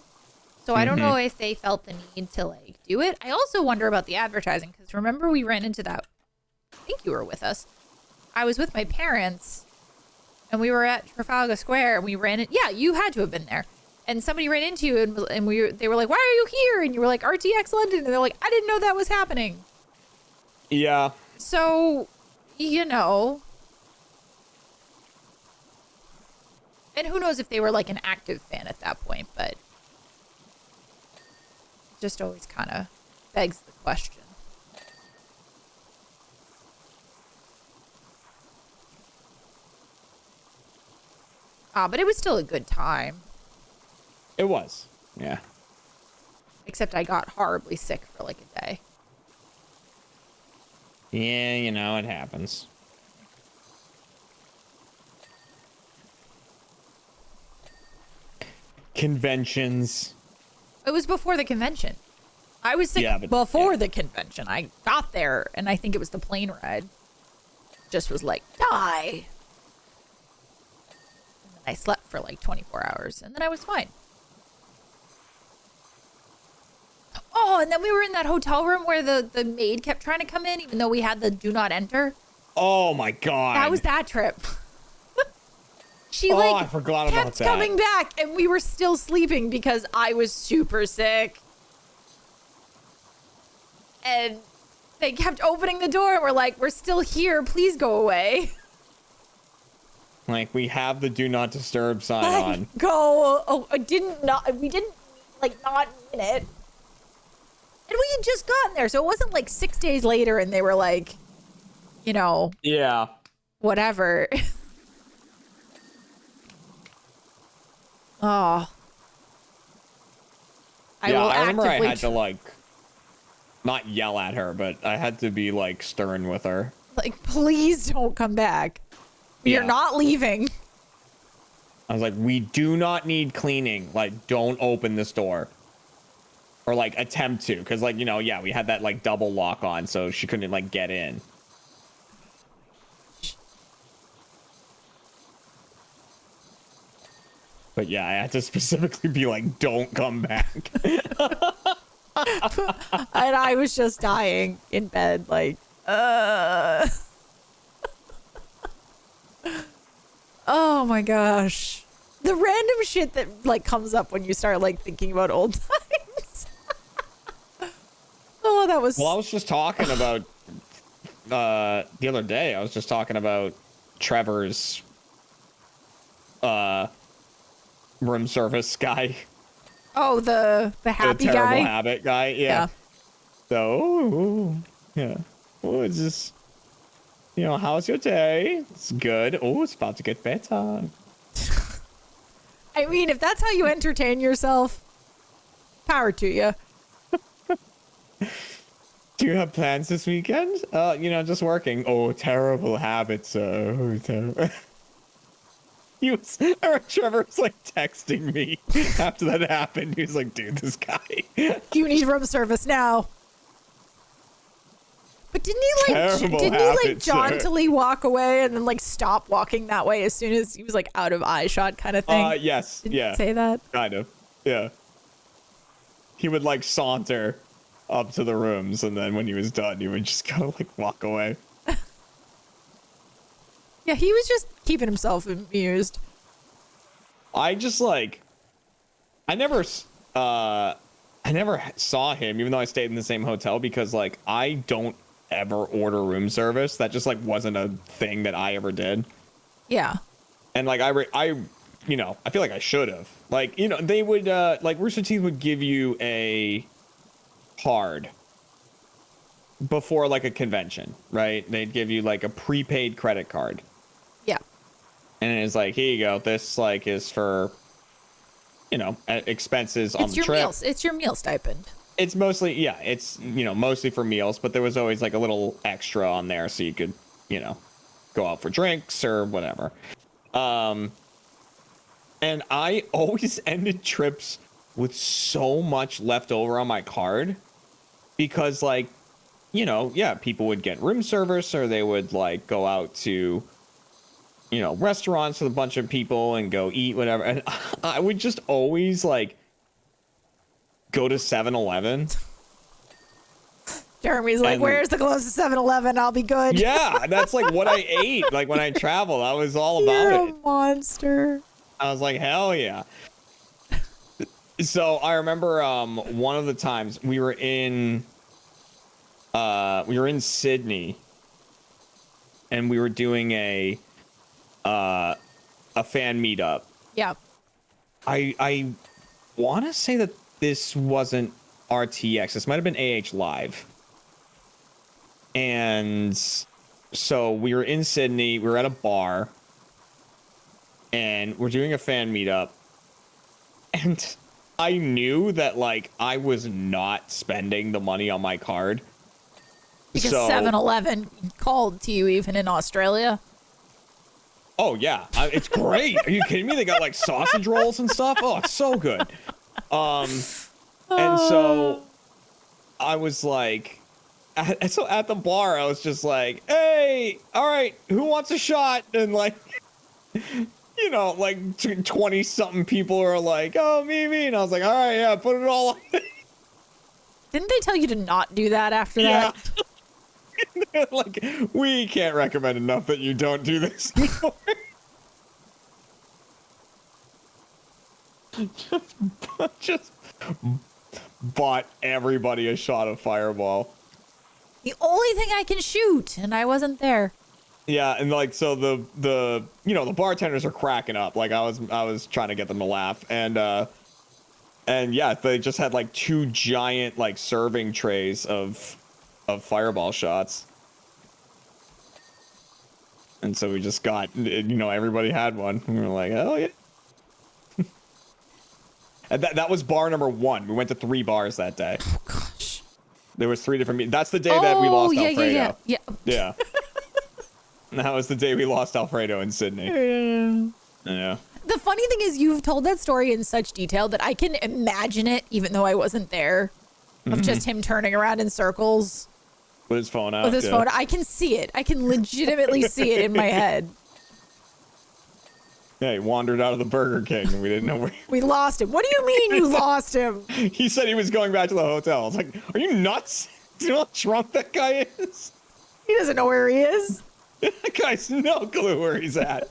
So I don't know if they felt the need to, like, do it. I also wonder about the advertising, because remember we ran into that. I think you were with us. I was with my parents, and we were at Trafalgar Square, and we ran it. Yeah, you had to have been there. And somebody ran into you, and they were like, "Why are you here?" And you were like, "RTX London." And they're like, "I didn't know that was happening." Yeah. So, and who knows if they were like an active fan at that point, but it just always kind of begs the question. But it was still a good time. It was. Yeah. Except I got horribly sick for like a day. Yeah, it happens. Conventions. It was before the convention. I was sick before the convention. I got there, and I think it was the plane ride. Just was like, die. And then I slept for like 24 hours, and then I was fine. Oh, and then we were in that hotel room where the maid kept trying to come in, even though we had the do not enter. Oh my god. That was that trip. She I forgot about kept that. coming back, and we were still sleeping because I was super sick. And they kept opening the door, and we're like, "We're still here. Please go away." Like, we have the do not disturb sign Let on. go. Oh, we didn't not mean it. And we had just gotten there, so it wasn't like 6 days later and they were like, Yeah. whatever. Oh. I remember I had to, like, not yell at her, but I had to be, like, stern with her. Like, please don't come back. You're Yeah. not leaving. I was like, we do not need cleaning. Like, don't open this door. Or, like, attempt to. Because, like, yeah, we had that, like, double lock on, so she couldn't, like, get in. But, yeah, I had to specifically be like, don't come back. And I was just dying in bed, like, Oh my gosh. The random shit that like comes up when you start like thinking about old times. Oh, that was Well, I was just talking about the other day. I was just talking about Trevor's room service guy. Oh, the happy the terrible guy. habit guy. Yeah. So, yeah. Oh, it's just, how's your day? It's good. Oh, it's about to get better. I mean, if that's how you entertain yourself, power to you. Do you have plans this weekend? Just working. Oh, terrible habits. Oh, terrible. Trevor was like texting me after that happened. He was like, dude, this guy. You need room service now. But didn't he habits, jauntily walk away and then like stop walking that way as soon as he was like out of eye shot kind of thing? Yes. Didn't yeah. he say that? Kind of. Yeah. He would like saunter up to the rooms, and then when he was done, he would just kind of like walk away. Yeah, he was just keeping himself amused. I just like, I never saw him, even though I stayed in the same hotel, because like I don't ever order room service. That just like wasn't a thing that I ever did. Yeah. And like I feel like I should have. Like, they would like Rooster Teeth would give you a card before like a convention, right? They'd give you like a prepaid credit card. Yeah. And it's like, here you go. This like is for, expenses on the trip. Meals. It's your meal stipend. It's mostly, yeah, it's, mostly for meals, but there was always like a little extra on there so you could, go out for drinks or whatever. And I always ended trips with so much left over on my card because like, people would get room service or they would like go out to, restaurants with a bunch of people and go eat, whatever. And I would just always like go to 7-Eleven. Jeremy's like, where's the closest 7-Eleven? I'll be good. Yeah, that's like what I ate. Like when I traveled, I was all about You're it. a monster. I was like, hell yeah. So I remember one of the times we were in Sydney and we were doing a fan meetup. Yeah. I want to say that this wasn't RTX. This might have been AH Live. And so we were in Sydney. We were at a bar. And we're doing a fan meetup. And I knew that, like, I was not spending the money on my card. Because so, 7-Eleven called to you even in Australia. Oh, yeah. It's great. Are you kidding me? They got, like, sausage rolls and stuff. Oh, it's so good. And so I was like... So at the bar, I was just like, hey, all right, who wants a shot? And, like... like 20-something people are like, oh, me. And I was like, all right, yeah, put it all on. Didn't they tell you to not do that after that? Like, we can't recommend enough that you don't do this anymore. just bought everybody a shot of Fireball. The only thing I can shoot, and I wasn't there. Yeah, and like so the the bartenders are cracking up. Like I was trying to get them to laugh, and yeah, they just had like two giant like serving trays of fireball shots, and so we just got everybody had one. And we were like, oh yeah. And that was bar number 1. We went to 3 bars that day. Oh gosh. There was 3 different. That's the day that we lost Alfredo. Yeah. That was the day we lost Alfredo in Sydney. Yeah. The funny thing is, you've told that story in such detail that I can imagine it, even though I wasn't there, of just him turning around in circles with his phone out. With his phone, I can see it. I can legitimately see it in my head. Yeah, he wandered out of the Burger King and we didn't know where. We lost him. What do you mean you lost him? He said he was going back to the hotel. I was like, are you nuts? Do you know how drunk that guy is? He doesn't know where he is. That guy's no clue where he's at.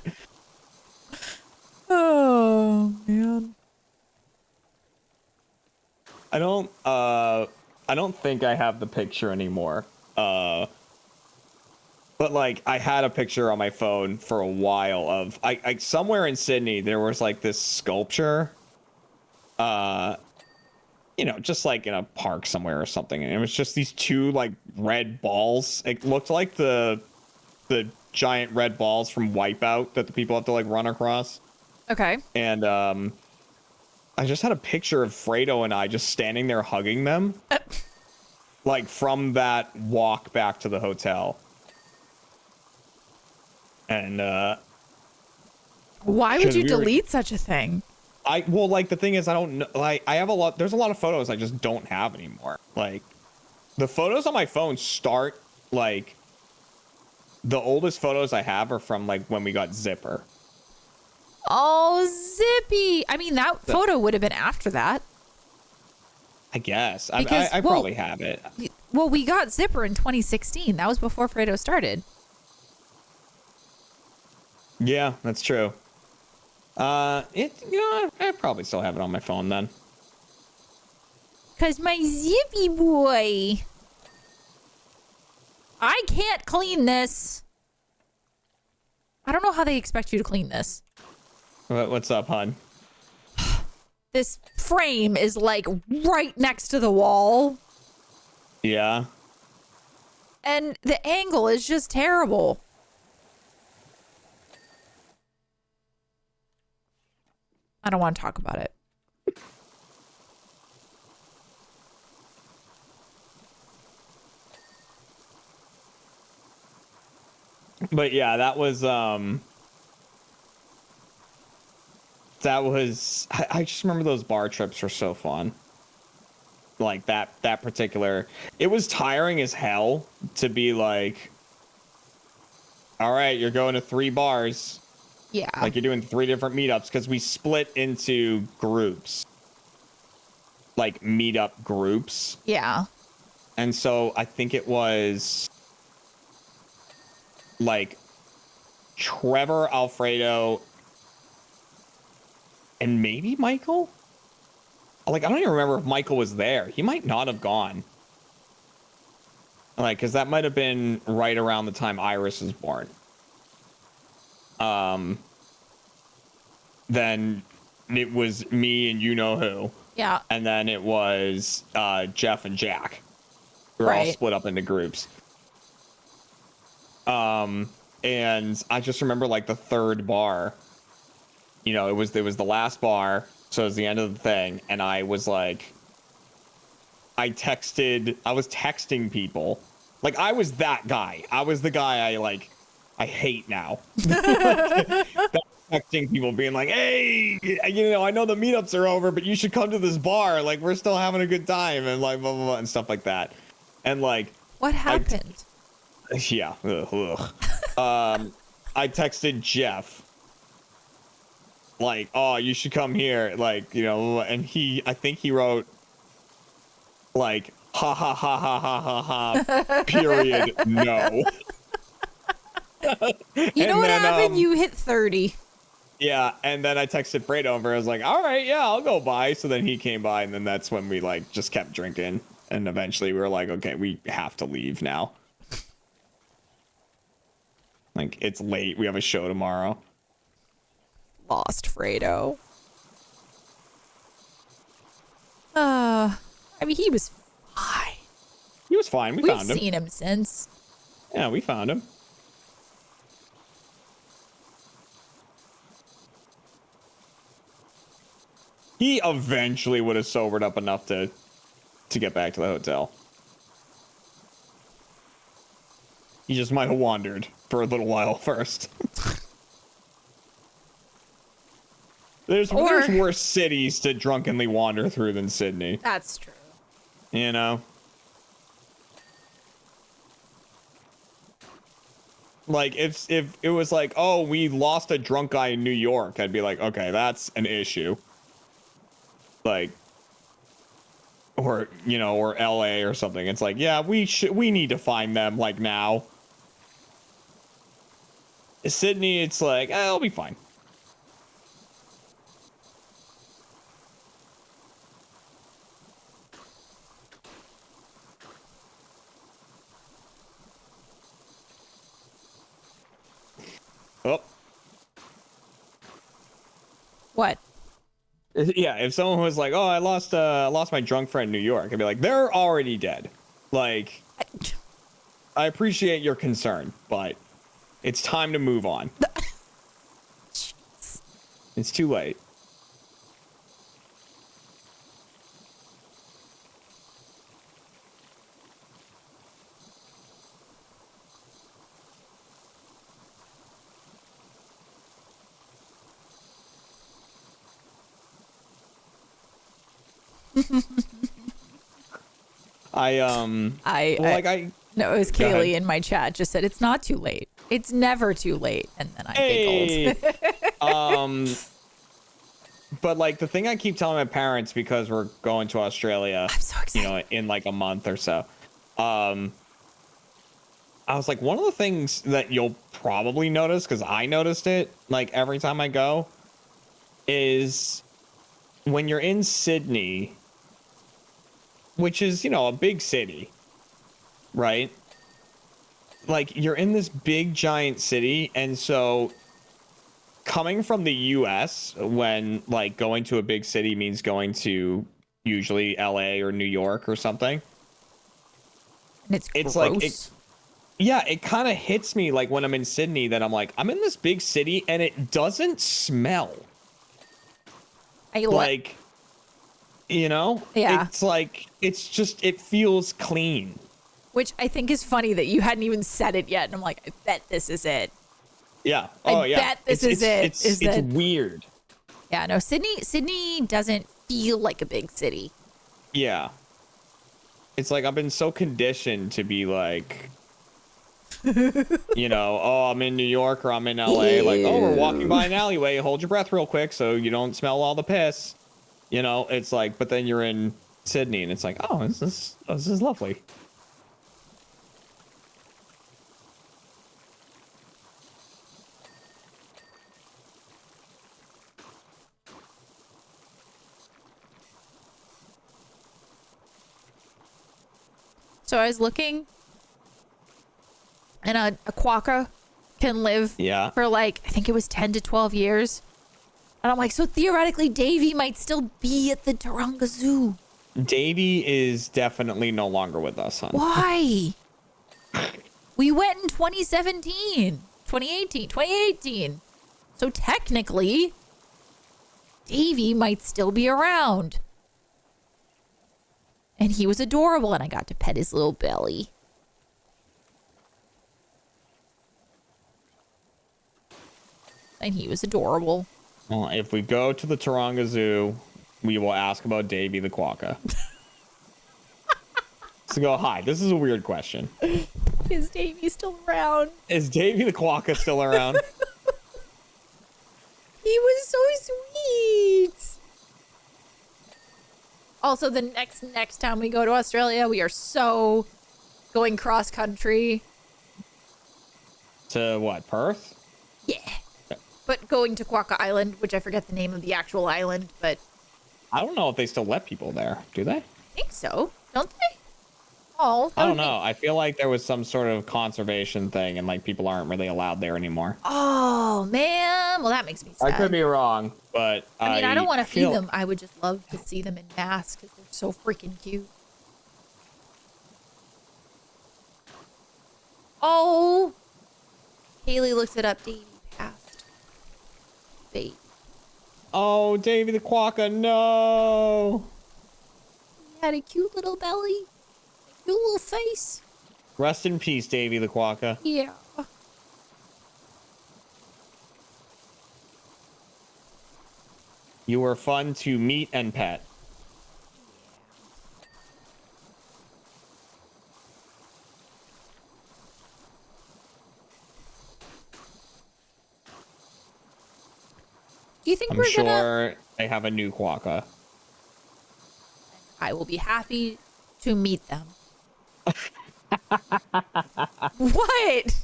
Oh, man. I don't think I have the picture anymore. But like I had a picture on my phone for a while of I somewhere in Sydney there was like this sculpture, just like in a park somewhere or something, and it was just these 2 like red balls. It looked like the giant red balls from Wipeout that the people have to like run across. Okay. And I just had a picture of Fredo and I just standing there hugging them, like from that walk back to the hotel. And why would you delete such a thing? Like the thing is, I don't know. Like I have there's a lot of photos I just don't have anymore. Like the photos on my phone start like the oldest photos I have are from like when we got Zipper. Oh, Zippy. I mean, that photo would have been after that. I guess. Because, I probably have it. Well, we got Zipper in 2016. That was before Fredo started. Yeah, that's true. I probably still have it on my phone then. 'Cause my Zippy boy. I can't clean this. I don't know how they expect you to clean this. What's up, hon? This frame is like right next to the wall. Yeah. And the angle is just terrible. I don't want to talk about it. But yeah, that was I just remember those bar trips were so fun. Like that particular, it was tiring as hell to be like, all right, you're going to 3 bars. Yeah. Like you're doing 3 different meetups because we split into groups. Like meetup groups. Yeah. And so I think it was like Trevor, Alfredo, and maybe Michael? Like, I don't even remember if Michael was there. He might not have gone. Like, because that might have been right around the time Iris was born. Then it was me and you-know-who. Yeah. And then it was Jeff and Jack. We were all split up into groups. And I just remember, like, the 3rd bar. You know, it was the last bar, so it was the end of the thing, and I was like, I was texting people. Like, I was that guy. I was the guy I hate now. Texting people, being like, hey, I know the meetups are over, but you should come to this bar. Like, we're still having a good time, and like, blah, blah, blah, and stuff like that. And like... What happened? Yeah. I texted Jeff. Like, oh, you should come here, like, and I think he wrote, like, ha ha ha ha ha ha ha, period, no. You know what happened? You hit 30. Yeah, and then I texted Fredo over. I was like, all right, yeah, I'll go by. So then he came by, and then that's when we, like, just kept drinking. And eventually we were like, okay, we have to leave now. Like, it's late. We have a show tomorrow. Lost Fredo. I mean, he was fine. He was fine. We We've found him. seen him since. Yeah, we found him. He eventually would have sobered up enough to get back to the hotel. He just might have wandered for a little while first. There's worse cities to drunkenly wander through than Sydney. That's true. You know? Like, if it was like, oh, we lost a drunk guy in New York, I'd be like, okay, that's an issue. Like, or, you know, or LA or something. It's like, yeah, we need to find them, like, now. Sydney, it's like, I'll be fine. Oh. What? Yeah, if someone was like, "Oh, I lost my drunk friend in New York," I'd be like, "They're already dead." Like, I appreciate your concern, but it's time to move on. It's too late. No, it was Kaylee in my chat just said it's not too late. It's never too late, and then I giggled. But like the thing I keep telling my parents because we're going to Australia, I'm so excited. you know, in like a month or so. I was like, one of the things that you'll probably notice, because I noticed it like every time I go, is when you're in Sydney, which is, you know, a big city, right? Like, you're in this big giant city, and so coming from the US, when like going to a big city means going to usually LA or New York or something, and it's gross. like it kind of hits me like when I'm in Sydney that I'm like, I'm in this big city and it doesn't smell like, you know, yeah, it's like, it's just, it feels clean. Which I think is funny that you hadn't even said it yet. And I'm like, I bet this is it. Yeah. I bet this is it. It's weird. Yeah, no, Sydney doesn't feel like a big city. Yeah. It's like I've been so conditioned to be like, you know, oh, I'm in New York or I'm in LA. Like, oh, we're walking by an alleyway. Hold your breath real quick so you don't smell all the piss. You know, it's like, but then you're in Sydney and it's like, oh, this is lovely. So I was looking, and a quokka can live for like, I think it was 10 to 12 years. And I'm like, so theoretically, Davy might still be at the Taronga Zoo. Davy is definitely no longer with us, hon. Why? We went in 2018. So technically, Davy might still be around. And he was adorable, and I got to pet his little belly. And he was adorable. Well, if we go to the Taronga Zoo, we will ask about Davy the quokka. So go, hi, this is a weird question. Is Davy still around? Is Davy the quokka still around? He was so sweet. Also, the next time we go to Australia, we are so going cross country. To what, Perth? Yeah. But going to Quokka Island, which I forget the name of the actual island, but... I don't know if they still let people there, do they? I think so, don't they? Oh, I don't know. I feel like there was some sort of conservation thing and like people aren't really allowed there anymore. Oh, man. Well, that makes me sad. I could be wrong, but I mean, I don't want to feed feel- them. I would just love to see them in mass because they're so freaking cute. Oh. Haley looks it up. Davy passed. Bait. Oh, Davy the Quokka, no. He had a cute little belly. A cute little face. Rest in peace, Davy the Quokka. Yeah. You were fun to meet and pet. Do you think I'm we're sure gonna... they have a new Quokka. I will be happy to meet them. What?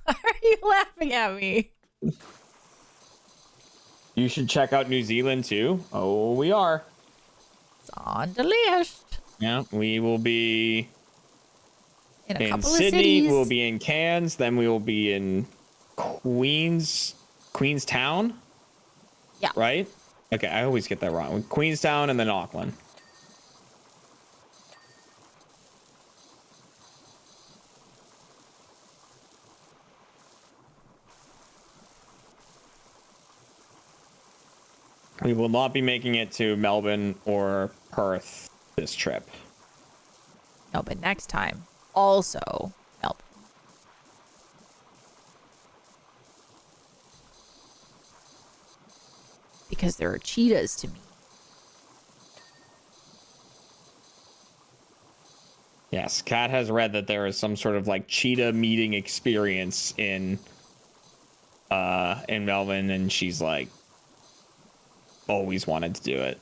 Why are you laughing at me? You should check out New Zealand too. Oh, we are. It's on the list. Yeah, we will be In a in couple Sydney. of cities. We'll be in Cairns. Then we will be in Queenstown. Yeah. Right? Okay, I always get that wrong. Queenstown and then Auckland. We will not be making it to Melbourne or Perth this trip. No, but next time. Also, Melbourne. Because there are cheetahs to me. Yes, Kat has read that there is some sort of like cheetah meeting experience in Melbourne, and she's like always wanted to do it.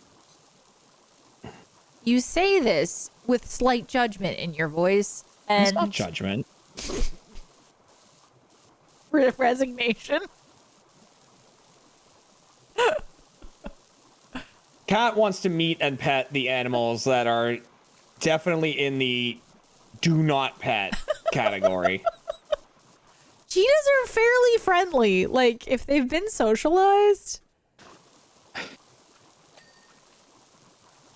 You say this with slight judgment in your voice and It's not judgment. resignation. Kat wants to meet and pet the animals that are definitely in the do not pet category. Cheetahs are fairly friendly. Like, if they've been socialized.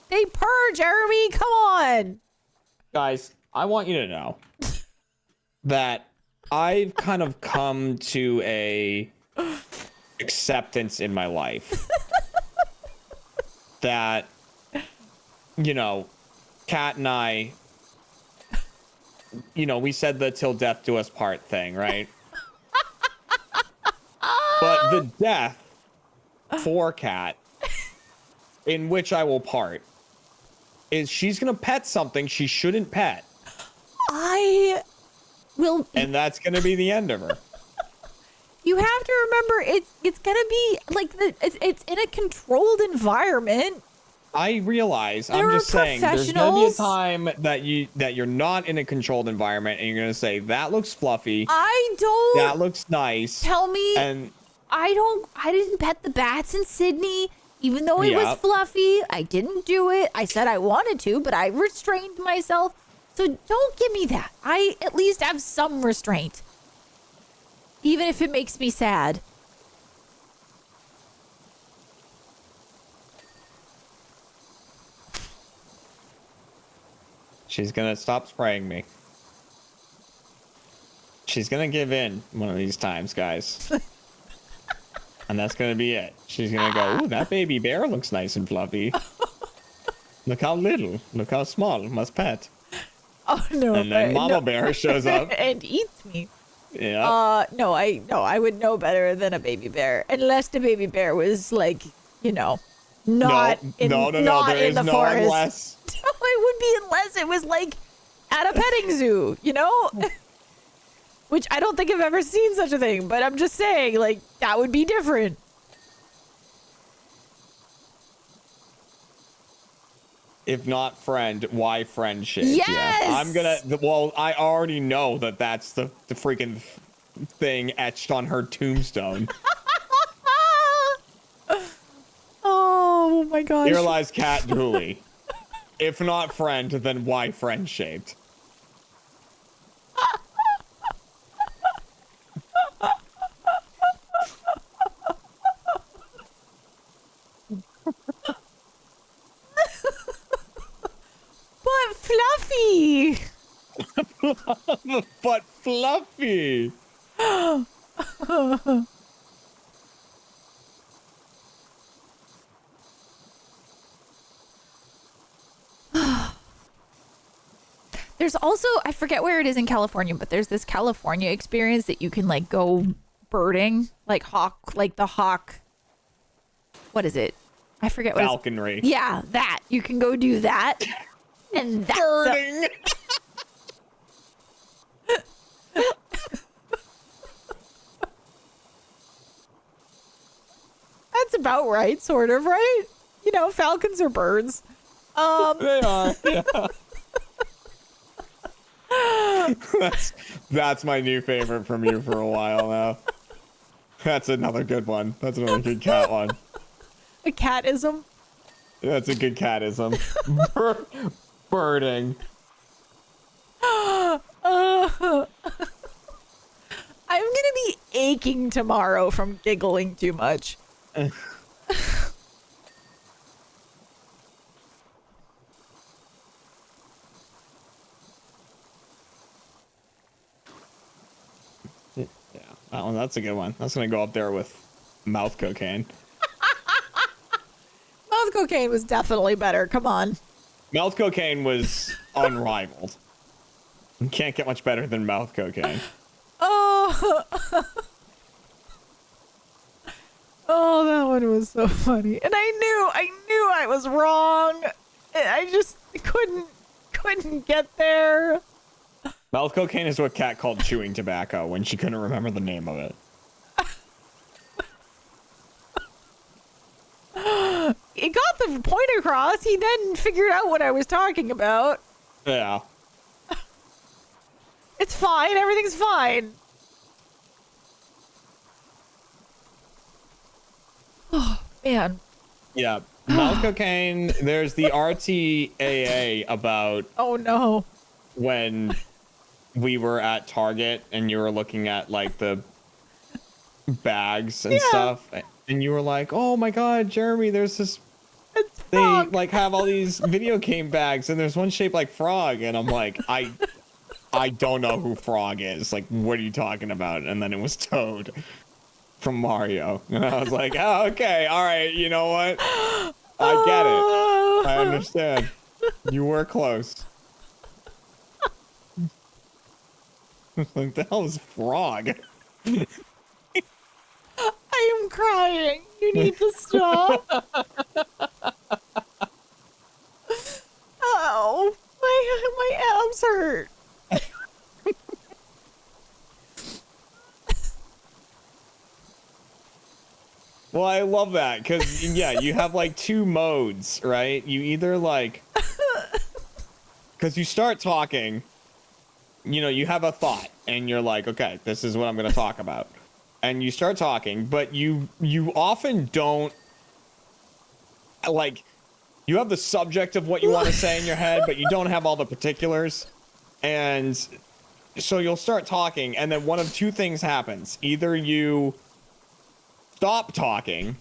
They purr, Jeremy. Come on. Guys, I want you to know that I've kind of come to a acceptance in my life that, you know, Kat and I, you know, we said the till death do us part thing, right? But the death for Kat, in which I will part, is she's gonna pet something she shouldn't pet. I will. And that's gonna be the end of her. You have to remember, it's gonna be like it's in a controlled environment. I realize. There I'm are just saying. There's gonna be a professionals. time that you're not in a controlled environment, and you're gonna say that looks fluffy. I don't. That looks nice. Tell me. And I didn't pet the bats in Sydney, even though it was Yep. fluffy. I didn't do it. I said I wanted to, but I restrained myself. So don't give me that. I at least have some restraint. Even if it makes me sad. she's gonna stop spraying me. She's gonna give in one of these times, guys. And that's gonna be it. She's gonna go, ooh, that baby bear looks nice and fluffy. Look how little. Look how small. Must pet. Oh no. And then but- Mama no. Bear shows up. and eats me. Yeah. No, I would know better than a baby bear. Unless the baby bear was like, not in no. not There in is the no forest. unless. No, it would be unless it was like at a petting zoo, Which I don't think I've ever seen such a thing, but I'm just saying, like, that would be different. If not friend, why friendship? Yes! Yeah. I'm gonna. Well, I already know that that's the freaking thing etched on her tombstone. Oh my gosh. Here lies Cat Dooley. If not friend, then why friend-shaped? But fluffy. But fluffy. There's also, I forget where it is in California, but there's this California experience that you can like go birding, like the hawk. What is it? I forget what Falconry. Yeah, that. You can go do that. And that's Birding. that's about right, sort of, right? You know, falcons are birds. They are. Yeah. That's my new favorite from you for a while now. That's another good one. That's another good cat one. A catism. That's a good catism. Birding. I'm gonna be aching tomorrow from giggling too much. Yeah, that's a good one. That's gonna go up there with mouth cocaine. Mouth cocaine was definitely better. Come on. Mouth cocaine was unrivaled. You can't get much better than mouth cocaine. Oh. Oh, that one was so funny. And I knew I was wrong. I just couldn't get there. Mouth cocaine is what Kat called chewing tobacco when she couldn't remember the name of it. It got the point across. He then figured out what I was talking about. Yeah. It's fine. Everything's fine. Oh, man. Yeah. Mouth cocaine, there's the RTAA about Oh, no. when we were at Target and you were looking at like the bags and stuff. And you were like, oh my God, Jeremy, there's this. They like have all these video game bags and there's one shaped like Frog. And I'm like, I don't know who Frog is. Like, what are you talking about? And then it was Toad from Mario. And I was like, oh, okay. All right. You know what? I get it. I understand. You were close. Like, the hell is Frog? I am crying. You need to stop. Oh, my abs hurt. Well, I love that because, yeah, you have like two modes, right? You either like, because you start talking, you know, you have a thought and you're like, okay, this is what I'm going to talk about. And you start talking, but you often don't, like, you have the subject of what you want to say in your head, but you don't have all the particulars. And so you'll start talking, and then one of two things happens. Either you stop talking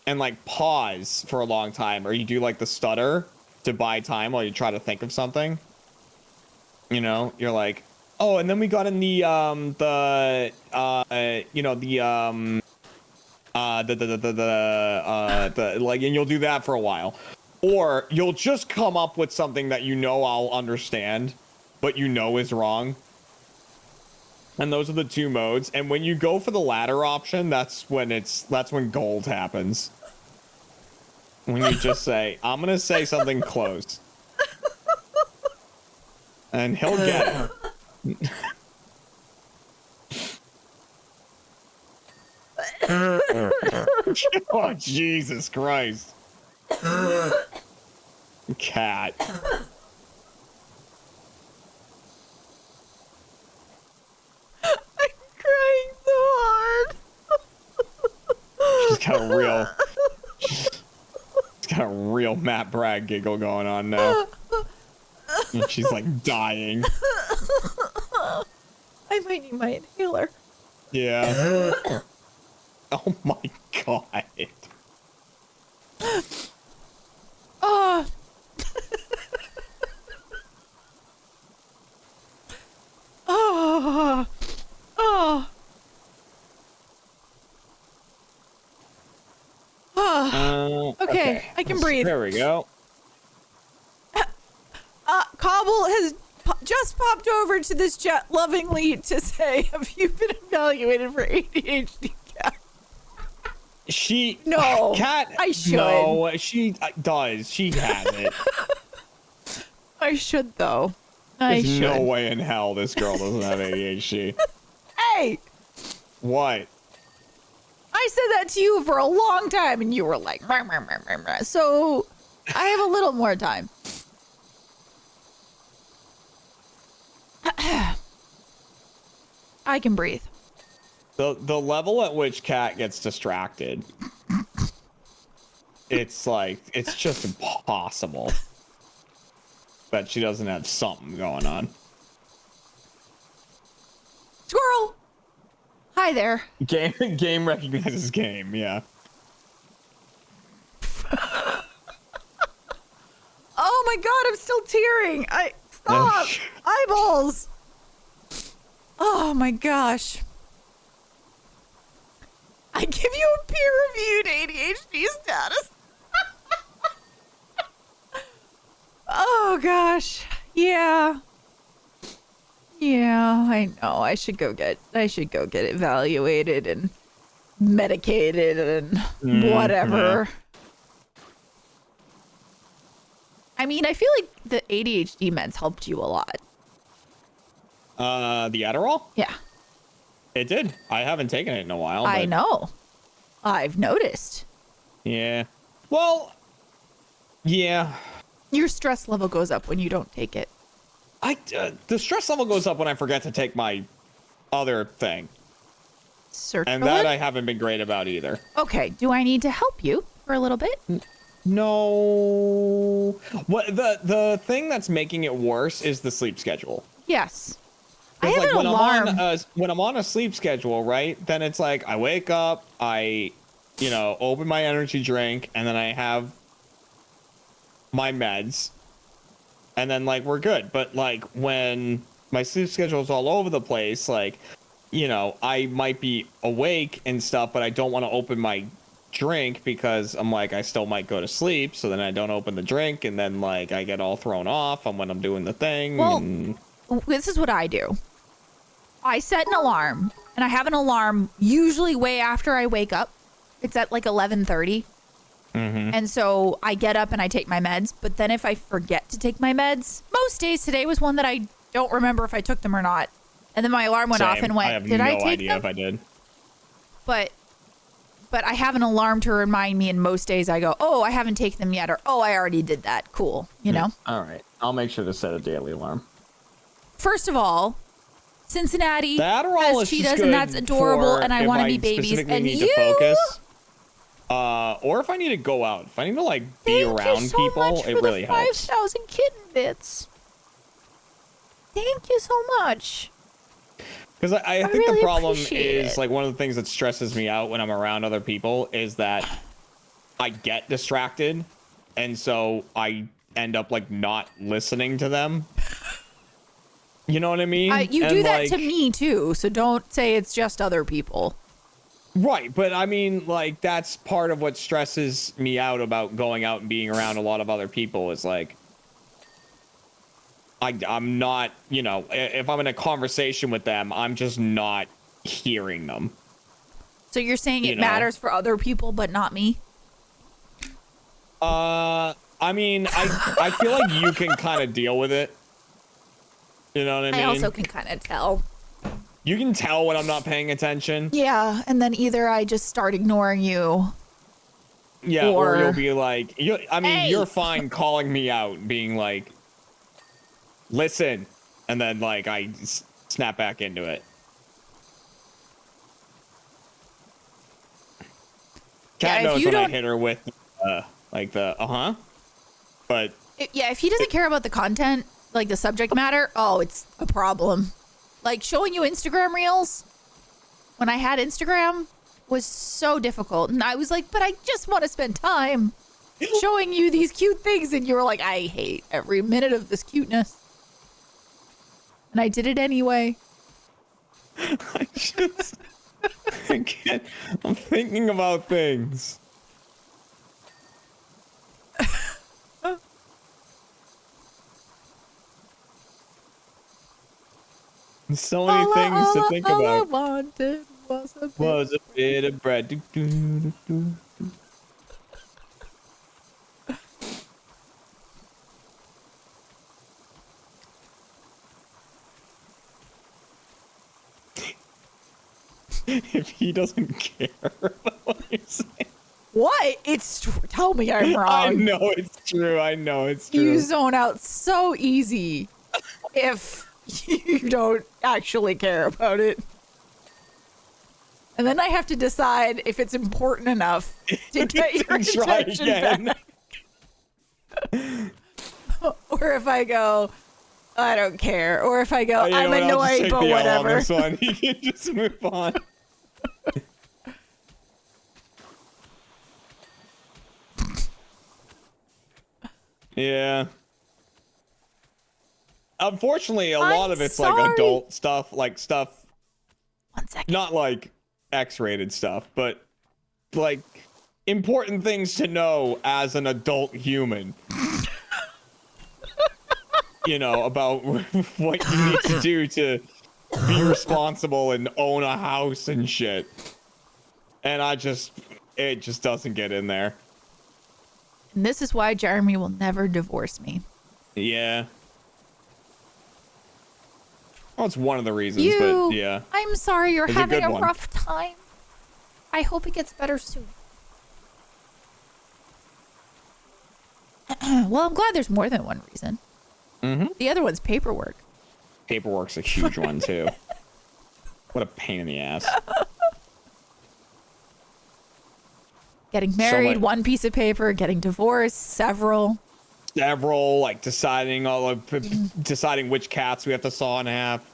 and, like, pause for a long time, or you do, like, the stutter to buy time while you try to think of something. You know, you're like, oh, and then we got in the like, and you'll do that for a while. Or you'll just come up with something that you know I'll understand, but you know is wrong. And those are the two modes. And when you go for the latter option, that's when gold happens. When you just say, I'm gonna say something close. And he'll get it. Oh, Jesus Christ. Cat. I'm crying so hard. She's got a real Matt Bragg giggle going on now. And she's like dying. I might need my inhaler. Yeah. Oh my god. Oh. Oh. Oh. Oh. Okay, I can breathe. There we go. Cobble has just popped over to this chat lovingly to say, have you been evaluated for ADHD, Cat? No, Cat. I should. No, she does. She has it. I should, though. There's no way in hell this girl doesn't have ADHD. Hey! What? I said that to you for a long time, and you were like, "Meh, meh, meh, meh, meh." So I have a little more time. I can breathe. The level at which Cat gets distracted, it's like, it's just impossible that she doesn't have something going on. Squirrel! Hi there. Game recognizes game, yeah. Oh my god, I'm still tearing. Stop! Eyeballs! Oh my gosh. I give you a peer-reviewed ADHD status. Oh gosh. Yeah. Yeah, I know. I should go get evaluated and medicated and whatever. I mean, I feel like the ADHD meds helped you a lot. The Adderall? Yeah. It did. I haven't taken it in a while. I know. I've noticed. Yeah. Well, yeah. Your stress level goes up when you don't take it. The stress level goes up when I forget to take my other thing. And that I haven't been great about either. Okay. Do I need to help you for a little bit? No. What the thing that's making it worse is the sleep schedule. Yes. I have like an alarm. When I'm on a sleep schedule, right? Then it's like I wake up, I open my energy drink, and then I have my meds, and then like we're good. But like when my sleep schedule is all over the place, like I might be awake and stuff, but I don't want to open my drink because I'm like I still might go to sleep, so then I don't open the drink, and then like I get all thrown off on when I'm doing the thing. Well, this is what I do. I set an alarm, and I have an alarm usually way after I wake up. It's at like 11:30. And so I get up and I take my meds. But then if I forget to take my meds, most days, today was one that I don't remember if I took them or not. And then my alarm went off and went, I have did I take idea them? if I did. But I have an alarm to remind me, and most days I go, oh, I haven't taken them yet, or oh, I already did that. Cool, you know? All right. I'll make sure to set a daily alarm. First of all, Cincinnati Adderall has is cheetahs, just and that's good adorable, for and I if want to be babies. And need you to focus. Or if I need to go out. If I need to like be around people, it really helps. 5,000 kitten bits. Thank you so much. Because I think really the problem appreciate is it. like one of the things that stresses me out when I'm around other people is that I get distracted, and so I end up like not listening to them. You know what I mean? You And, do that like, to me too, so don't say it's just other people. Right, but I mean, like, that's part of what stresses me out about going out and being around a lot of other people is like, I'm not, if I'm in a conversation with them, I'm just not hearing them. So you're saying it matters for other people, but not me? I mean, I feel like you can kind of deal with it. You know what I mean? I also can kind of tell. You can tell when I'm not paying attention. Yeah, and then either I just start ignoring you. Yeah, or you'll be like, Hey! you're fine calling me out, being like, listen, and then like I snap back into it. Cat knows when I hit her with like the but Yeah, if he doesn't care about the content, like the subject matter, oh, it's a problem. Like showing you Instagram reels when I had Instagram was so difficult. And I was like, but I just want to spend time showing you these cute things. And you were like, I hate every minute of this cuteness. And I did it anyway. I can't. I'm thinking about things. So many things to think all I about. wanted was a bit. Was a bit of bread. Do, do, do, do. If he doesn't care about what you're saying. What? Tell me I'm wrong. I know it's true. I know it's true. You zone out so easy if you don't actually care about it. And then I have to decide if it's important enough to get your attention back. Or if I go, I don't care. Or if I go, I'm annoyed, but whatever. This one. You can just move on. Yeah. Unfortunately, a lot of it's like adult stuff, like stuff. 1 second. Not like X-rated stuff, but like important things to know as an adult human. You know, about what you need to do to be responsible and own a house and shit. And it just doesn't get in there. And this is why Jeremy will never divorce me. Yeah. Well, it's one of the reasons, but yeah. I'm sorry you're having a one. rough time. I hope it gets better soon. Well, I'm glad there's more than one reason. Mm-hmm. The other one's paperwork. Paperwork's a huge one, too. What a pain in the ass. Getting married, one piece of paper. Getting divorced, several. Like deciding deciding which cats we have to saw in half.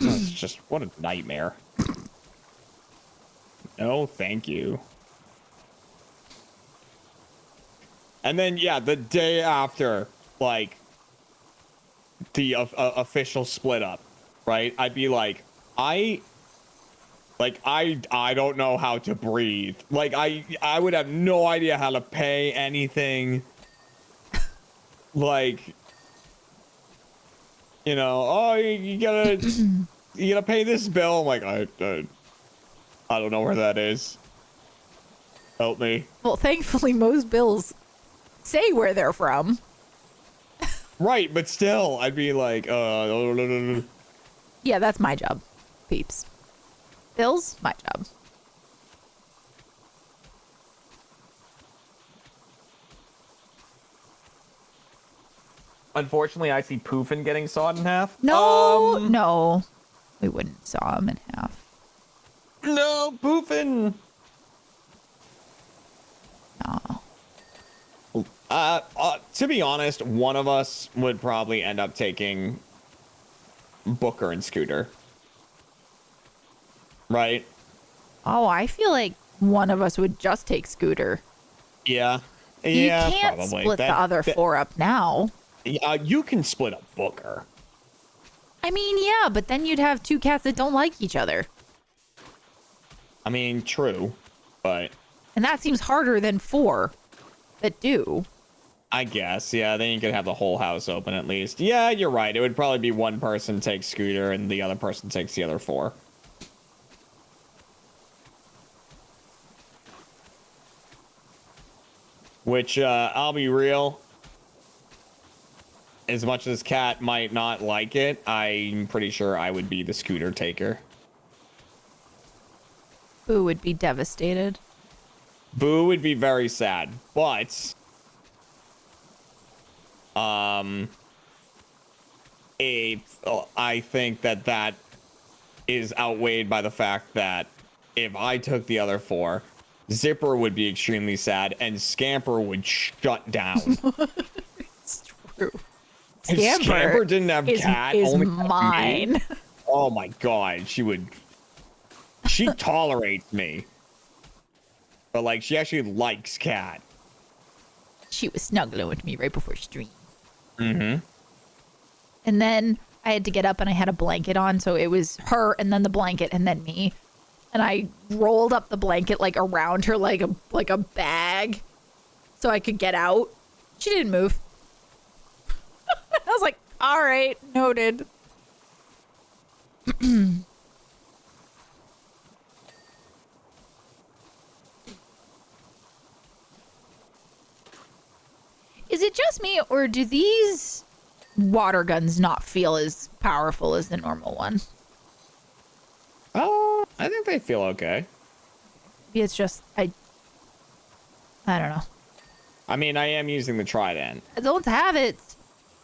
It's just what a nightmare. No, thank you. And then the day after, like the official split up, right? I'd be like, I don't know how to breathe. Like I would have no idea how to pay anything. Like, you know, oh, you gotta pay this bill. I'm like, I don't know where that is. Help me. Well, thankfully, most bills say where they're from. Right, but still, I'd be like, Yeah, that's my job, peeps. Bills, my job. Unfortunately, I see Poofin getting sawed in half. No, no. We wouldn't saw him in half. No, Poofin. No. To be honest, one of us would probably end up taking Booker and Scooter. Right? Oh, I feel like one of us would just take Scooter. Yeah. You Yeah, can't probably. split the other four up now. You can split up Booker. I mean, yeah, but then you'd have two cats that don't like each other. I mean, true, but... And that seems harder than four that do. I guess, yeah, then you could have the whole house open at least. Yeah, you're right. It would probably be one person takes Scooter and the other person takes the other four. Which, I'll be real, as much as Cat might not like it, I'm pretty sure I would be the Scooter taker. Boo would be devastated. Boo would be very sad, but I think that is outweighed by the fact that if I took the other 4, Zipper would be extremely sad and Scamper would shut down. It's true. If Scamper didn't have Cat, is only mine. Me, oh my god, she tolerates me. But like she actually likes Cat. She was snuggling with me right before stream. Mm-hmm. And then I had to get up and I had a blanket on, so it was her and then the blanket and then me. And I rolled up the blanket like around her like a bag so I could get out. She didn't move. I was like, all right, noted. Is it just me, or do these water guns not feel as powerful as the normal one? Oh, I think they feel okay. Maybe it's just I don't know. I mean, I am using the trident. I don't have it.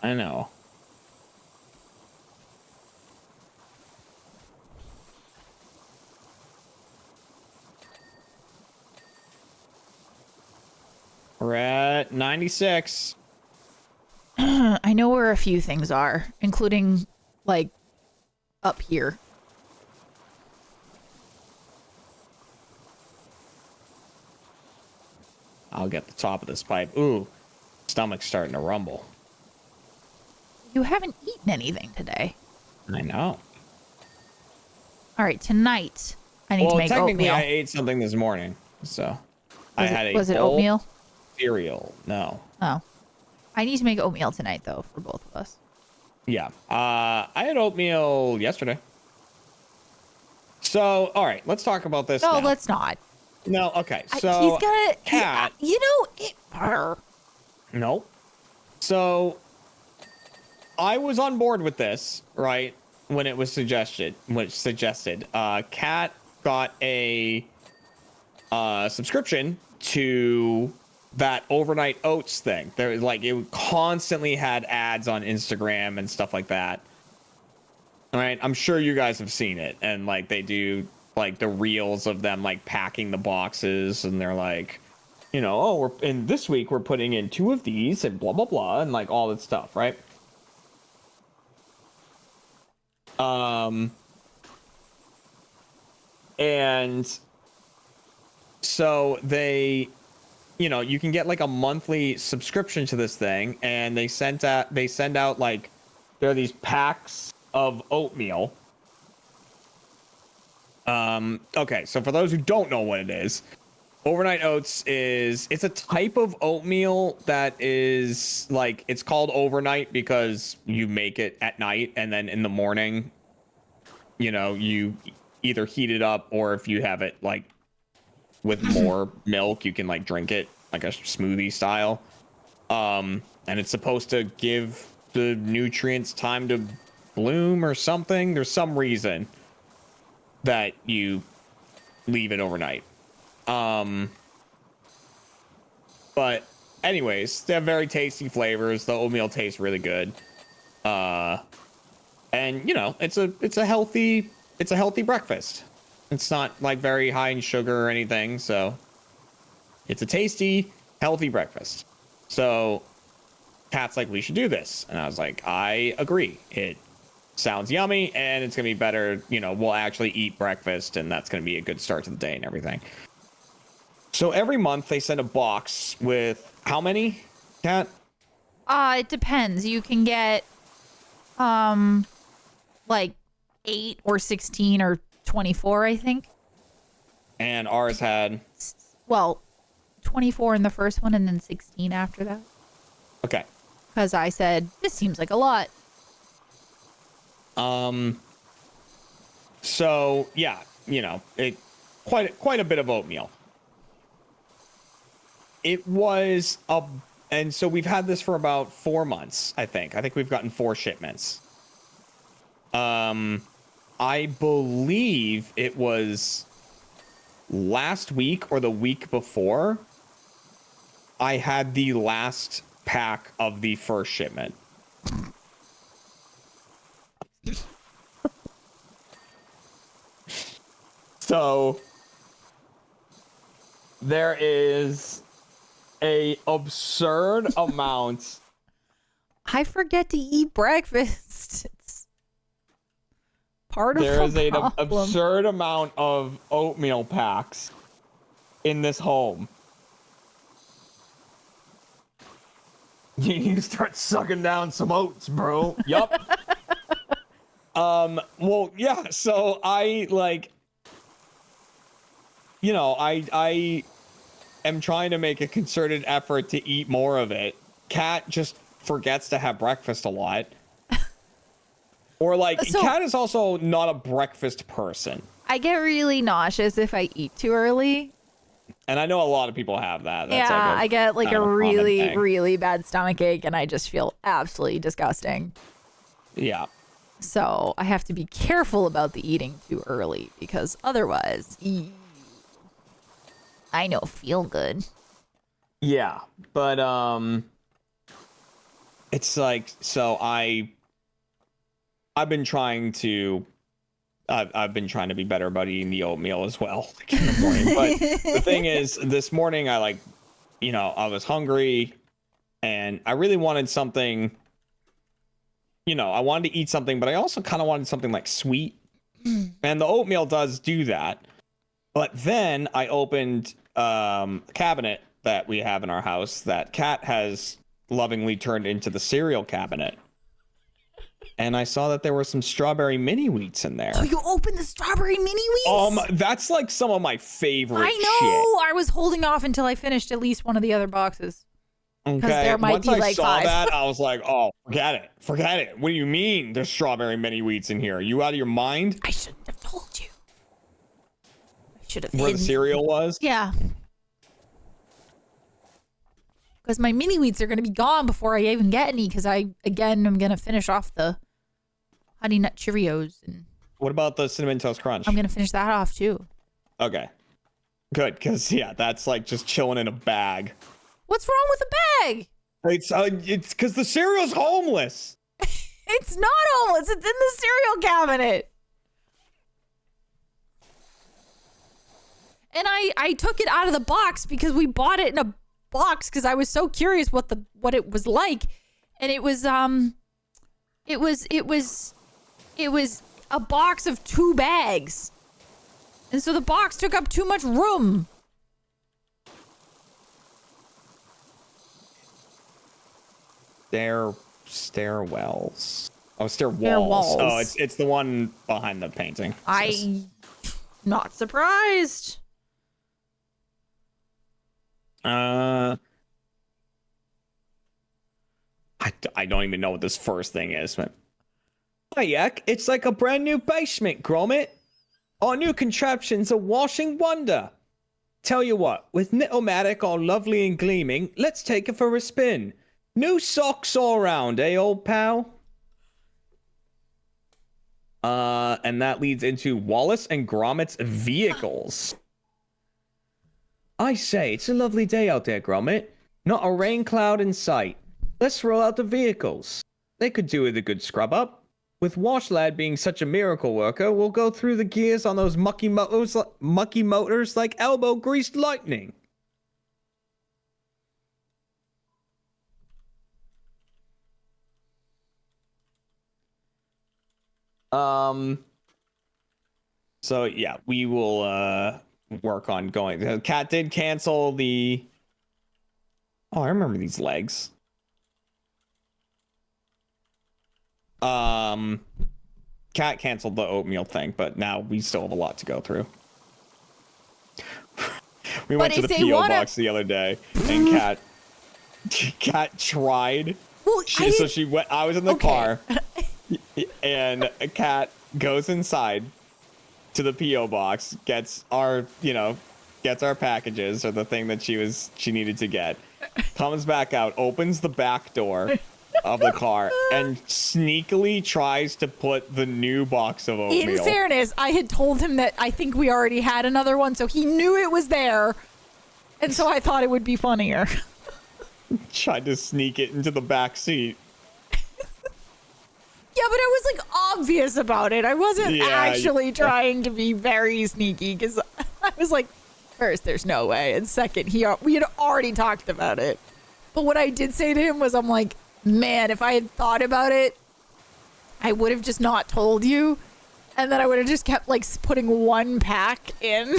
I know. We're at 96. I know where a few things are, including like up here. I'll get the top of this pipe. Ooh, stomach's starting to rumble. You haven't eaten anything today. I know. All right, tonight I need to make technically, oatmeal. I ate something this morning, so Was it oatmeal? Cereal. No. Oh, I need to make oatmeal tonight though for both of us. Yeah. I had oatmeal yesterday. So, all right, let's talk about this. No, now. let's not. No, okay. He's So, gonna. Cat. You know it. Nope. So, I was on board with this, right? When it was suggested. Cat got a subscription to that overnight oats thing. There was like it constantly had ads on Instagram and stuff like that. All right, I'm sure you guys have seen it, and like they do like the reels of them like packing the boxes, and they're like, you know, oh, we're in this week we're putting in 2 of these and blah blah blah and like all that stuff, right? And so they, you know, you can get like a monthly subscription to this thing, and they send out like there are these packs of oatmeal. Okay, so for those who don't know what it is, overnight oats it's a type of oatmeal that is like, it's called overnight because you make it at night and then in the morning, you know, you either heat it up, or if you have it like with more milk, you can like drink it like a smoothie style. And it's supposed to give the nutrients time to bloom or something. There's some reason that you leave it overnight. But anyways, they have very tasty flavors. The oatmeal tastes really good. And you know, it's a healthy breakfast. It's not like very high in sugar or anything, so it's a tasty, healthy breakfast. So Pat's like, we should do this. And I was like, I agree. It sounds yummy, and it's gonna be better, you know, we'll actually eat breakfast, and that's gonna be a good start to the day and everything. So every month they send a box with how many, Cat? It depends. You can get like 8 or 16 or 24, I think. And ours had, well, 24 in the first one and then 16 after that. okay. Because I said, this seems like a lot. So yeah, you know, it quite a bit of oatmeal. It was and so we've had this for about 4 months, I think. I think we've gotten 4 shipments. I believe it was last week or the week before I had the last pack of the first shipment. So there is a absurd amount. I forget to eat breakfast. It's part of There is the an problem. absurd amount of oatmeal packs in this home. You need to start sucking down some oats, bro. Yup. Well, yeah, so I I am trying to make a concerted effort to eat more of it. Kat just forgets to have breakfast a lot. Or Kat is also not a breakfast person. I get really nauseous if I eat too early. And I know a lot of people have that. That's I get like a really, thing. really bad stomach ache, and I just feel absolutely disgusting. Yeah. So I have to be careful about the eating too early, because otherwise, I know feel good. Yeah, but it's like, so I've been trying to be better about eating the oatmeal as well in the morning. But the thing is, this morning I was hungry and I really wanted something. I wanted to eat something, but I also kind of wanted something like sweet. And the oatmeal does do that. But then I opened a cabinet that we have in our house that Kat has lovingly turned into the cereal cabinet. And I saw that there were some strawberry mini wheats in there. Oh, you opened the strawberry mini wheats? That's like some of my favorite I know. I was holding off until I finished at least one of the other boxes. Okay. There might Once be I like saw 5. that, I was like, oh, forget it. What do you mean there's strawberry mini wheats in here? Are you out of your mind? I shouldn't have told you. I should have Where the cereal was? Yeah. Because my mini wheats are going to be gone before I even get any, because I'm going to finish off the Honey Nut Cheerios. And What about the Cinnamon Toast Crunch? I'm going to finish that off too. Okay. Good, because, yeah, that's like just chilling in a bag. What's wrong with the bag? It's because the cereal's homeless. It's not homeless. It's in the cereal cabinet. And I took it out of the box because we bought it in a box because I was so curious what it was like. And it was a box of 2 bags. And so the box took up too much room. Stairwells. Oh, stairwalls. Stairwalls. Oh, it's the one behind the painting. I'm not surprised. I don't even know what this first thing is. But... Hi, Yak. It's like a brand new basement, Gromit. Our new contraption's a washing wonder. Tell you what, with Knit-O-Matic all lovely and gleaming, let's take it for a spin. New socks all around, eh, old pal? And that leads into Wallace and Gromit's vehicles. I say, it's a lovely day out there, Gromit. Not a rain cloud in sight. Let's roll out the vehicles. They could do with a good scrub up. With Washlad being such a miracle worker, we'll go through the gears on those mucky motors like elbow-greased lightning. So yeah, we will work on going. The cat did cancel the. Oh, I remember these legs. Cat canceled the oatmeal thing, but now we still have a lot to go through. We went to the PO box the other day, and Cat tried. Well, she went. I was in the car, and Cat goes inside to the PO box, gets our packages or the thing that she needed to get, comes back out, opens the back door of the car, and sneakily tries to put the new box of oatmeal. In fairness, I had told him that I think we already had another one, so he knew it was there, and so I thought it would be funnier. Tried to sneak it into the back seat. Yeah, but it was like obvious about it. I wasn't Yeah, actually trying to be very sneaky because I was like, first, there's no way. And second, we had already talked about it. But what I did say to him was, I'm like, man, if I had thought about it, I would have just not told you. And then I would have just kept like putting one pack in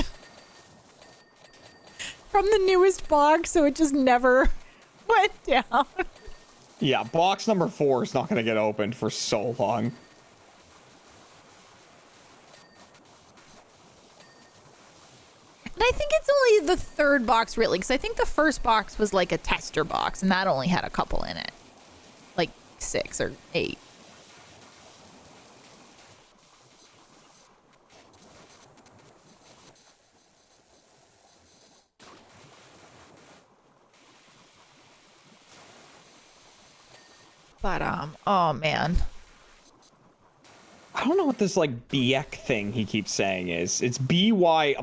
from the newest box. So it just never went down. Yeah, box number 4 is not going to get opened for so long. And I think it's only the third box, really, because I think the first box was like a tester box, and that only had a couple in it. Like 6 or 8. But, oh, man. I don't know what this like BX thing he keeps saying is. It's BY''ECK.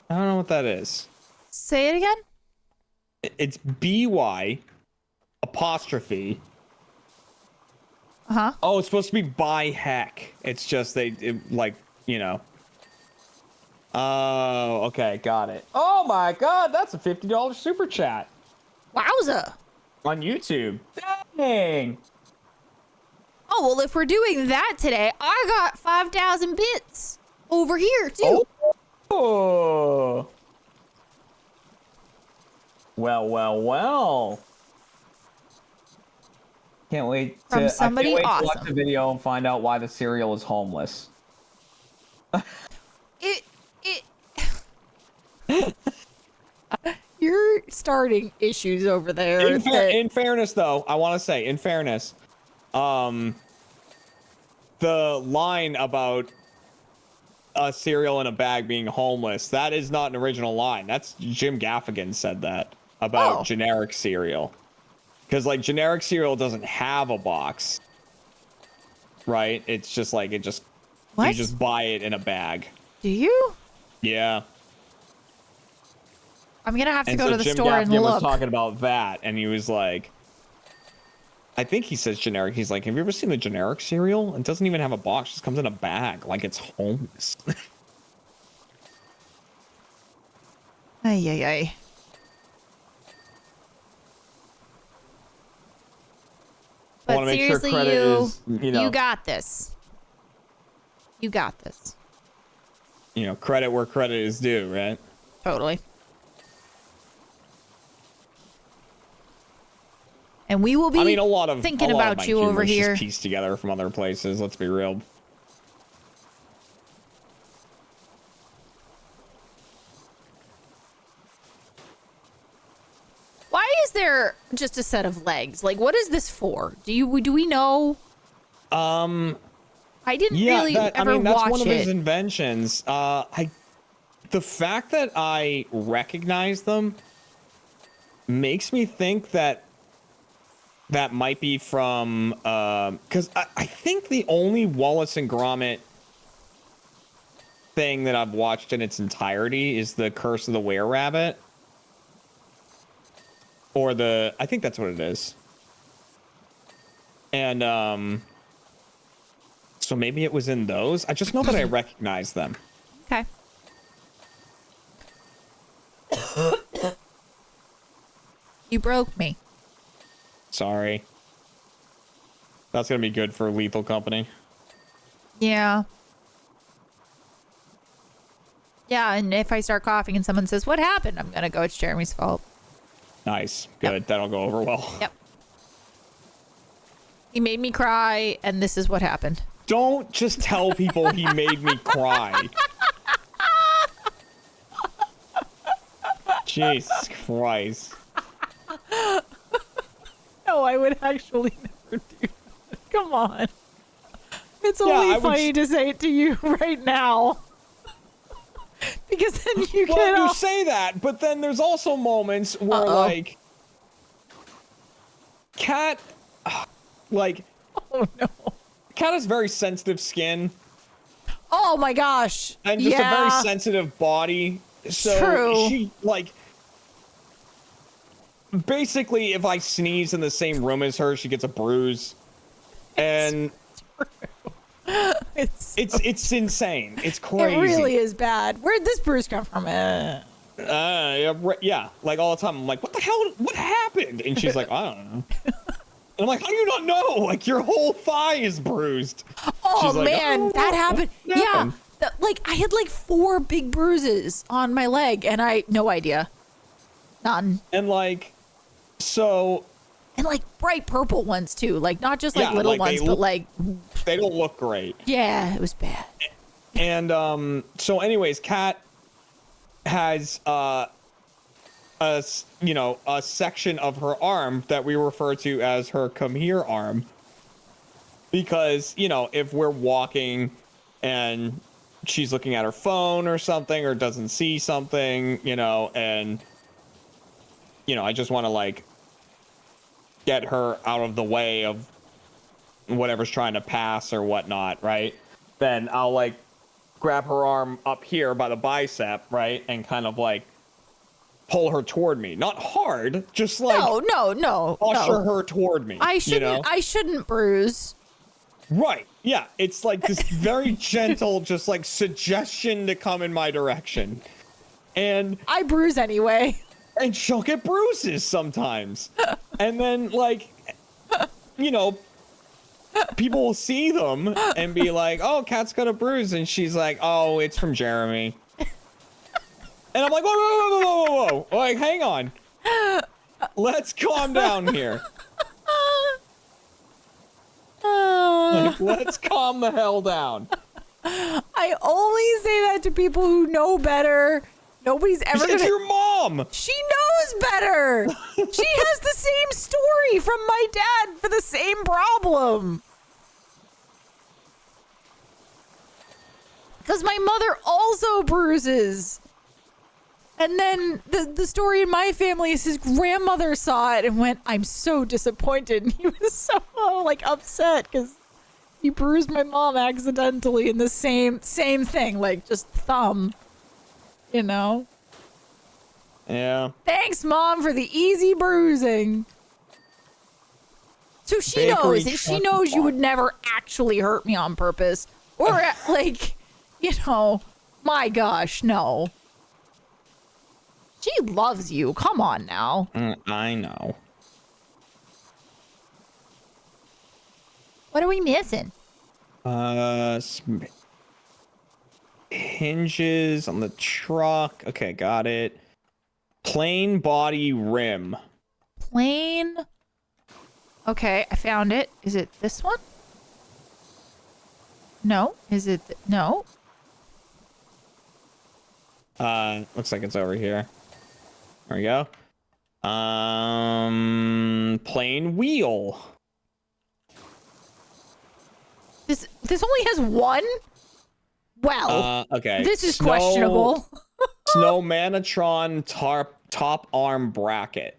I don't know what that is. Say it again? It's BY''. Uh-huh. Oh, it's supposed to be by heck. It's just like, you know. Oh, okay, got it. Oh my god, that's a $50 super chat. Wowza. On YouTube. Dang. Oh, well, if we're doing that today, I got 5,000 bits over here, too. Oh. Well. Can't wait to, From somebody I can't wait awesome. to watch the video and find out why the cereal is homeless. You're starting issues over there. In fairness, though, I want to say, in fairness, the line about a cereal in a bag being homeless, that is not an original line. That's Jim Gaffigan said that about generic cereal. Because, like, generic cereal doesn't have a box, right? It's just like, you just buy it in a bag. Do you? Yeah. I'm gonna have to And go so to the Jim store and Gaffigan look. was talking about that, and he was like, I think he says generic. He's like, have you ever seen the generic cereal? It doesn't even have a box. It just comes in a bag, like it's homeless. Ay. I But want to make sure seriously, credit is, you know, you got this. You got this. You know, credit where credit is due, right? Totally. And we will be a lot of thinking a lot of about my you over humor's here. just pieced together from other places. Let's be real. Why is there just a set of legs? Like, what is this for? Do we know? I didn't really ever that's watch one of it. his inventions. The fact that I recognize them makes me think that might be from because I think the only Wallace and Gromit thing that I've watched in its entirety is the Curse of the Were-Rabbit. Or I think that's what it is. And so maybe it was in those. I just know that I recognize them. Okay. You broke me. Sorry. That's gonna be good for Lethal Company. Yeah. Yeah, and if I start coughing and someone says, "What happened?" I'm gonna go, "It's Jeremy's fault." Nice. Good. Yep. That'll go over well. Yep. He made me cry, and this is what happened. Don't just tell people he made me cry. Jesus Christ. No, I would actually never do that. Come on. It's only funny to say it to you right now. Because then you well, get you say that, but then there's also moments where, like, Cat, like, oh no. Cat has very sensitive skin. Oh my gosh. And just a very sensitive body. So True. she, like, basically, if I sneeze in the same room as her, she gets a bruise. And it's insane. It's crazy. It really is bad. Where'd this bruise come from? Yeah, like all the time. I'm like, what the hell? What happened? And she's like, I don't know. And I'm like, how do you not know? Like, your whole thigh is bruised. Oh, she's like, man, that happened. What happened? Yeah, like, I had like 4 big bruises on my leg, and no idea. None. And like, so... And like bright purple ones, too. Like, not just like yeah, little ones, but like... They don't look great. Yeah, it was bad. And, so anyways, Kat has, a section of her arm that we refer to as her come here arm, because if we're walking and she's looking at her phone or something or doesn't see something, and I just want to like get her out of the way of whatever's trying to pass or whatnot, right? Then I'll like grab her arm up here by the bicep, right, and kind of like pull her toward me. Not hard, just like no. usher her toward me. I shouldn't bruise. Right. Yeah. It's like this very gentle, just like suggestion to come in my direction. And I bruise anyway. And she'll get bruises sometimes. And then like, people will see them and be like, oh, Kat's got a bruise. And she's like, oh, it's from Jeremy. And I'm like, whoa. Like, hang on. Let's calm down here. Like, let's calm the hell down. I only say that to people who know better. Nobody's ever It's your mom. She knows better. She has the same story from my dad for the same problem. Because my mother also bruises. And then the story in my family is his grandmother saw it and went, I'm so disappointed. And he was so like upset because he bruised my mom accidentally in the same thing, like just thumb, Yeah. Thanks, Mom, for the easy bruising. So she knows, and she knows you would never actually hurt me on purpose. Or like, my gosh, no. She loves you. Come on now. I know. What are we missing? Hinges on the truck. Okay, got it. Plain body rim. Plain. Okay, I found it. Is it this one? No. Is it? No. Looks like it's over here. There we go. Plain wheel. This only has one? Well, okay. This is questionable. Snow Manatron top arm bracket.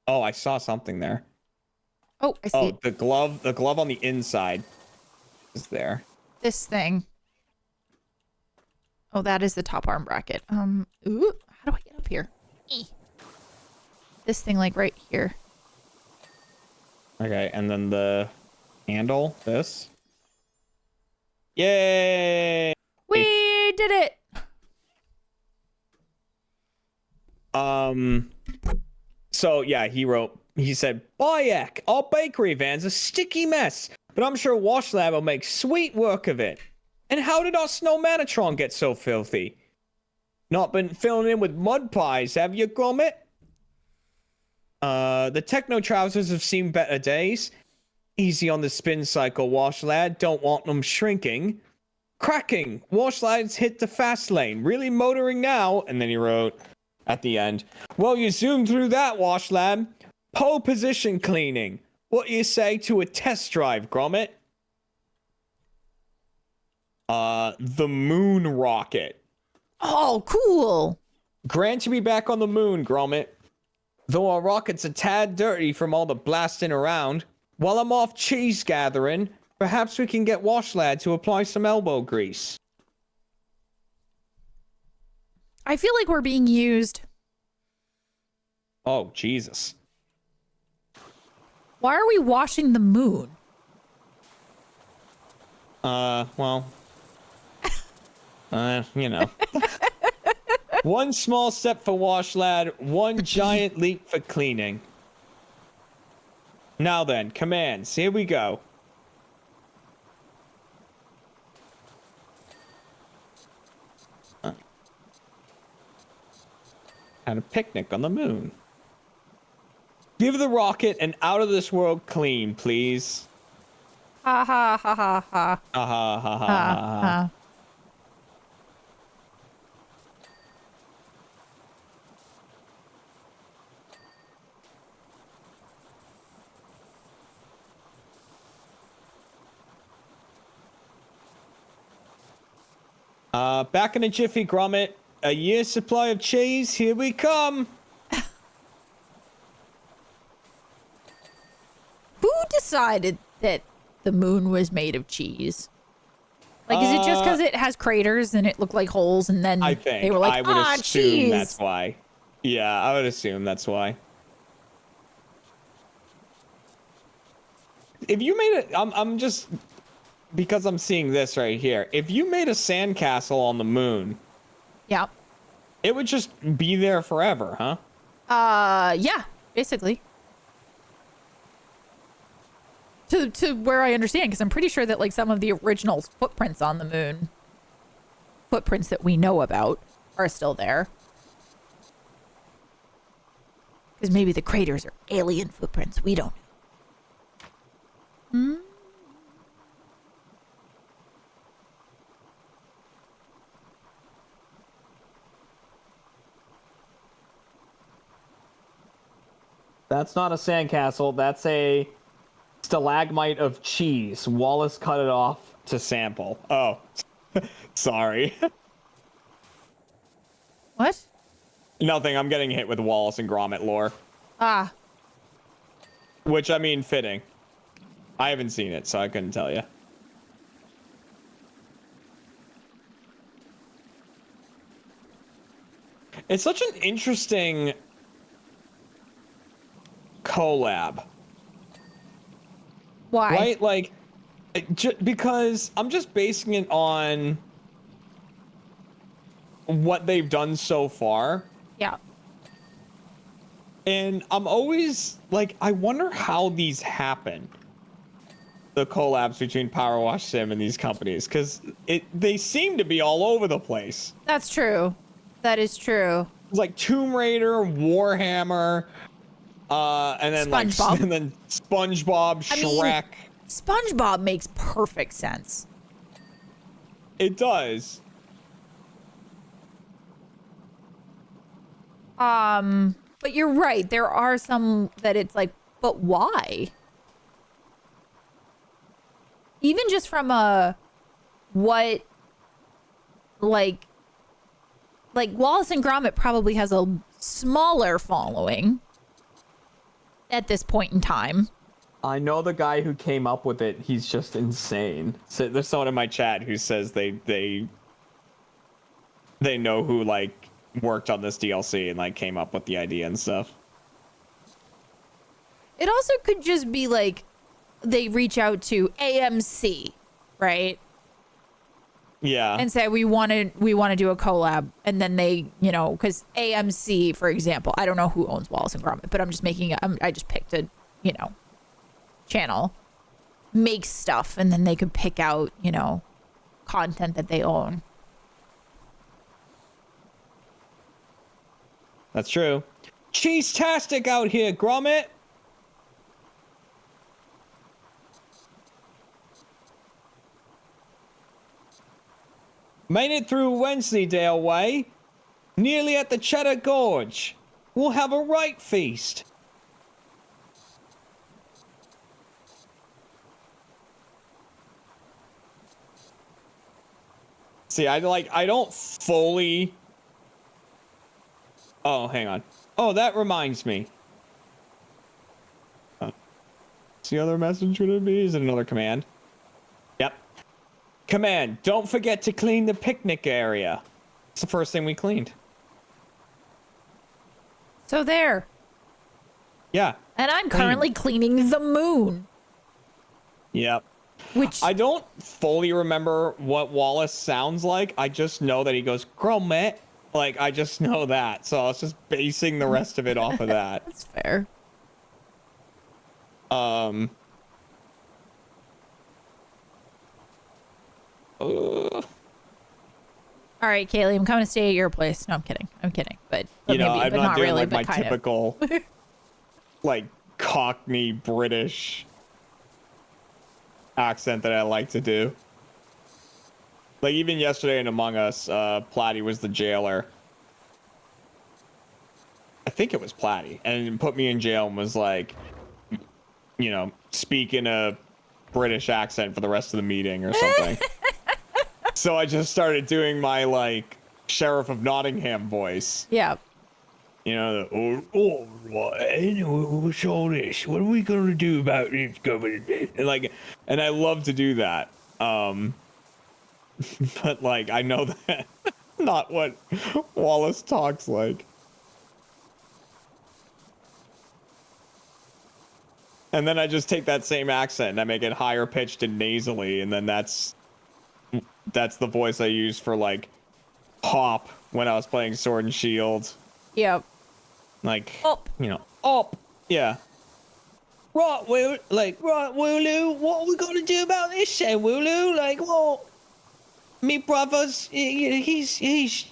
Oh, I saw something there. Oh, I see. Oh, the glove on the inside is there. This thing. Oh, that is the top arm bracket. Ooh, how do I get up here? This thing, like right here. Okay, and then the handle, this. Yay! We did it! So yeah, he said, Bayek, our bakery van's a sticky mess, but I'm sure Wash Lab will make sweet work of it. And how did our Snow Manatron get so filthy? Not been filling in with mud pies, have you, Gromit? The Techno trousers have seen better days. Easy on the spin cycle, Wash Lad. Don't want them shrinking. Cracking. Wash Lad's hit the fast lane. Really motoring now. And then he wrote at the end, well, you zoomed through that, Wash Lad. Pole position cleaning. What you say to a test drive, Gromit? The moon rocket. Oh, cool. Grand to be back on the moon, Gromit. Though our rocket's a tad dirty from all the blasting around, while I'm off cheese gathering, perhaps we can get Wash Lad to apply some elbow grease. I feel like we're being used. Oh, Jesus. Why are we washing the moon? Well, you know. One small step for Wash Lad, one giant leap for cleaning. Now then, commands, here we go. Had a picnic on the moon. Give the rocket an out-of-this-world clean, please. Ha ha ha ha ha. Ha ha ha ha Ha ha. ha. Back in a jiffy, Gromit. A year's supply of cheese, here we come. Who decided that the moon was made of cheese? Like, is it just because it has craters and it looked like holes, and then I think they were like, I would assume cheese. that's why. Yeah, I would assume that's why. If you made it, I'm just because I'm seeing this right here. If you made a sandcastle on the moon, Yeah. it would just be there forever, huh? Yeah, basically. To where I understand, because I'm pretty sure that like some of the original footprints on the moon, footprints that we know about, are still there. Because maybe the craters are alien footprints. We don't know. That's not a sandcastle. That's a stalagmite of cheese. Wallace cut it off to sample. Oh, sorry. What? Nothing. I'm getting hit with Wallace and Gromit lore. Ah. Which, I mean, fitting. I haven't seen it, so I couldn't tell you. It's such an interesting collab. Why? Right? Like, because I'm just basing it on what they've done so far. Yeah. And I'm always like, I wonder how these happen. The collabs between PowerWash Sim and these companies, because they seem to be all over the place. That's true. That is true. It's like Tomb Raider, Warhammer, and then SpongeBob. like and then SpongeBob, Shrek. I mean, SpongeBob makes perfect sense. It does. But you're right. There are some that it's like, but why? Even just from what, like Wallace and Gromit probably has a smaller following at this point in time. I know the guy who came up with it. He's just insane. So there's someone in my chat who says they know who like worked on this DLC and like came up with the idea and stuff. It also could just be like they reach out to AMC, right? Yeah. And say we want to do a collab, and then they, you know, because AMC, for example, I don't know who owns Wallace and Gromit, but I'm just making I just picked a, you know, channel, makes stuff, and then they could pick out, you know, content that they own. That's true. Cheese-tastic out here, Gromit. Made it through Wensleydale Way. Nearly at the Cheddar Gorge. We'll have a right feast. See, I don't fully... Oh, hang on. Oh, that reminds me. What's the other message gonna be? Is it another command? Yep. Command, don't forget to clean the picnic area. It's the first thing we cleaned. So there. Yeah. And I'm currently cleaning the moon. Yep. Which I don't fully remember what Wallace sounds like. I just know that he goes, Grommet. Like, I just know that. So I was just basing the rest of it off of that. that's fair. Uh, All right, Kaylee, I'm coming to stay at your place. No, I'm kidding. But you know, maybe, I'm but not doing really, like my but kind of. typical, like, Cockney British accent that I like to do. Like, even yesterday in Among Us, Platty was the jailer. I think it was Platty, and put me in jail and was like, you know, speak in a British accent for the rest of the meeting or something. So I just started doing my, like, Sheriff of Nottingham voice. Yeah. You know, all right, what's all this? What are we going to do about this government? And I love to do that. But, like, I know that not what Wallace talks like. And then I just take that same accent and I make it higher pitched and nasally, and then that's the voice I use for, like, Hop when I was playing Sword and Shield. Yep. Like, Up. you know, up. Yeah. Right, Will. Like, right, Wooloo, what are we going to do about this then, Wooloo? Like, what? Me brother's, he's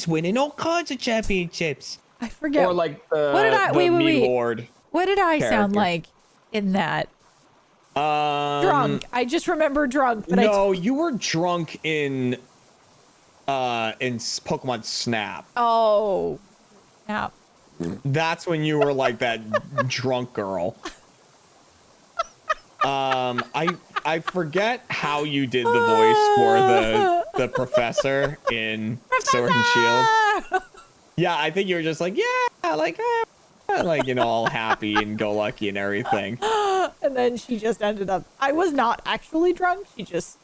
winning all kinds of championships. I forget. Or, like, the, what did I, the wait. Lord. What did I sound character. like in that? Drunk. I just remember drunk. But No, you were drunk in Pokemon Snap. Oh. Yeah. That's when you were like that drunk girl. I forget how you did the voice for the professor in Sword and Shield. Yeah, I think you were just like, yeah, like, you know, all happy and go lucky and everything. And then she just ended up. I was not actually drunk.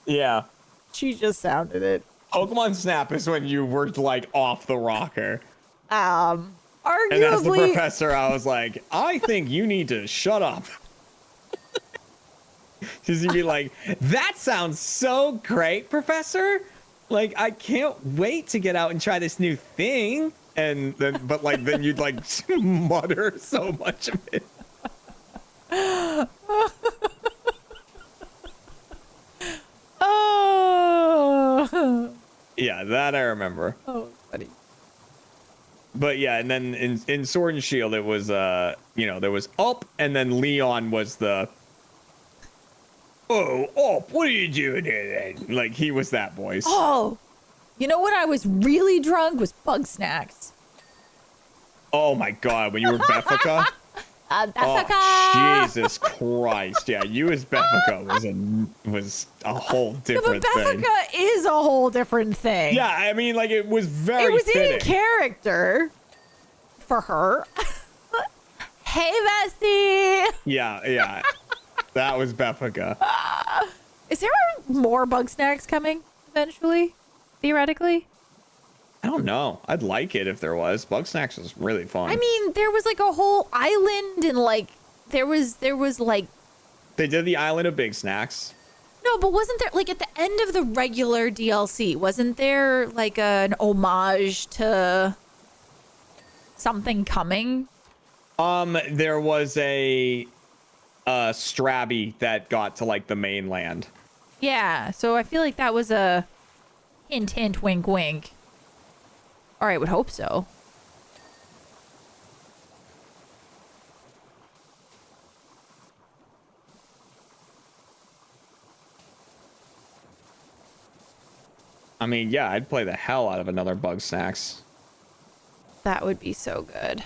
Yeah. She just sounded it. Pokemon Snap is when you were like off the rocker. Arguably. And as the professor, I was like, I think you need to shut up. Because you'd be like, that sounds so great, Professor. Like, I can't wait to get out and try this new thing. And then, but like, then you'd like mutter so much of it. Oh. Yeah, that I remember. Oh, funny. But yeah, and then in Sword and Shield, it was, you know, there was Up, and then Leon was the, oh, Up, what are you doing here then? Like, he was that voice. Oh, you know when I was really drunk was Bug Snacks. Oh my God, when you were Beffica? Beffica. Oh, Jesus Christ. Yeah, you as Beffica was a whole different but thing. Beffica is a whole different thing. Yeah, I mean, like, it was very It was fitting. in character for her. Hey, Bestie. Yeah. That was Beffica. Is there more Bug Snacks coming eventually? Theoretically? I don't know. I'd like it if there was. Bug Snacks was really fun. I mean, there was like a whole island and like there was like they did the Island of Big Snacks. no, but wasn't there like at the end of the regular DLC, wasn't there like an homage to something coming? There was a Strabby that got to like the mainland. Yeah, so I feel like that was a hint, wink, wink. Or I would hope so. I mean, yeah, I'd play the hell out of another Bug Snacks. That would be so good.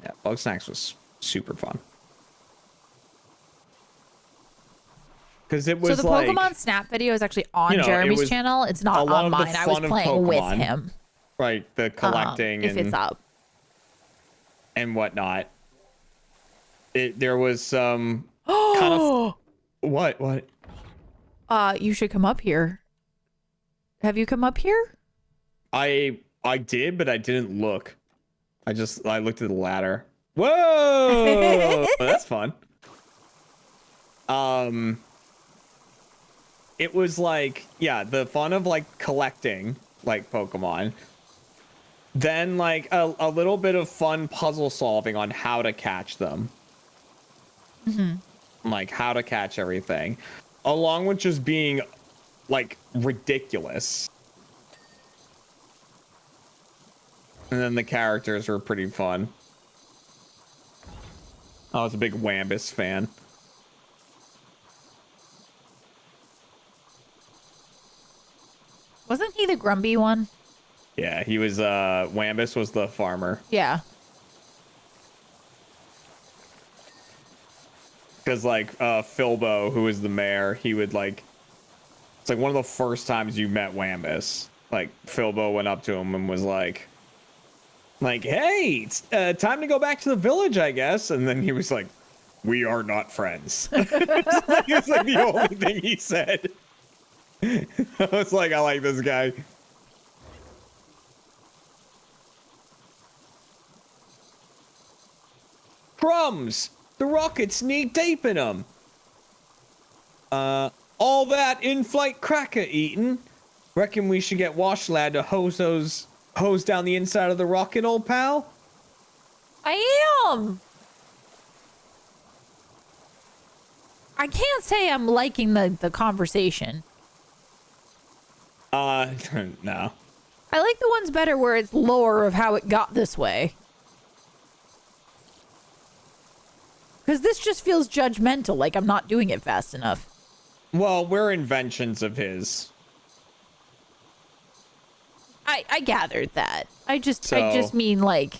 Yeah, Bug Snacks was super fun. Because it was so the like, Pokemon Snap video is actually on you know, Jeremy's channel. It's not on mine. I was playing with him. Right, the collecting if and it's up and whatnot. There was some kind of what? you should come up here. Have you come up here? I did, but I didn't look. I looked at the ladder. Whoa, that's fun. It was like, yeah, the fun of like collecting like Pokemon. Then like a little bit of fun puzzle solving on how to catch them. Like how to catch everything. Along with just being like ridiculous. And then the characters were pretty fun. I was a big Wambus fan. Wasn't he the Grumpy one? Yeah, he was Wambus was the farmer. Yeah. Because like Filbo, who was the mayor, he would like, it's like one of the first times you met Wambus. Like Filbo went up to him and was like, hey, it's time to go back to the village, I guess. And then he was like, we are not friends. It was like the only thing he said. I was like, I like this guy. Crumbs! The rockets knee deep in them. All that in-flight cracker eating. Reckon we should get Wash Lad to hose down the inside of the rocket, old pal? I am. I can't say I'm liking the conversation. No. I like the ones better where it's lore of how it got this way. Because this just feels judgmental, like I'm not doing it fast enough. Well, we're inventions of his. I gathered that. I just So- mean like,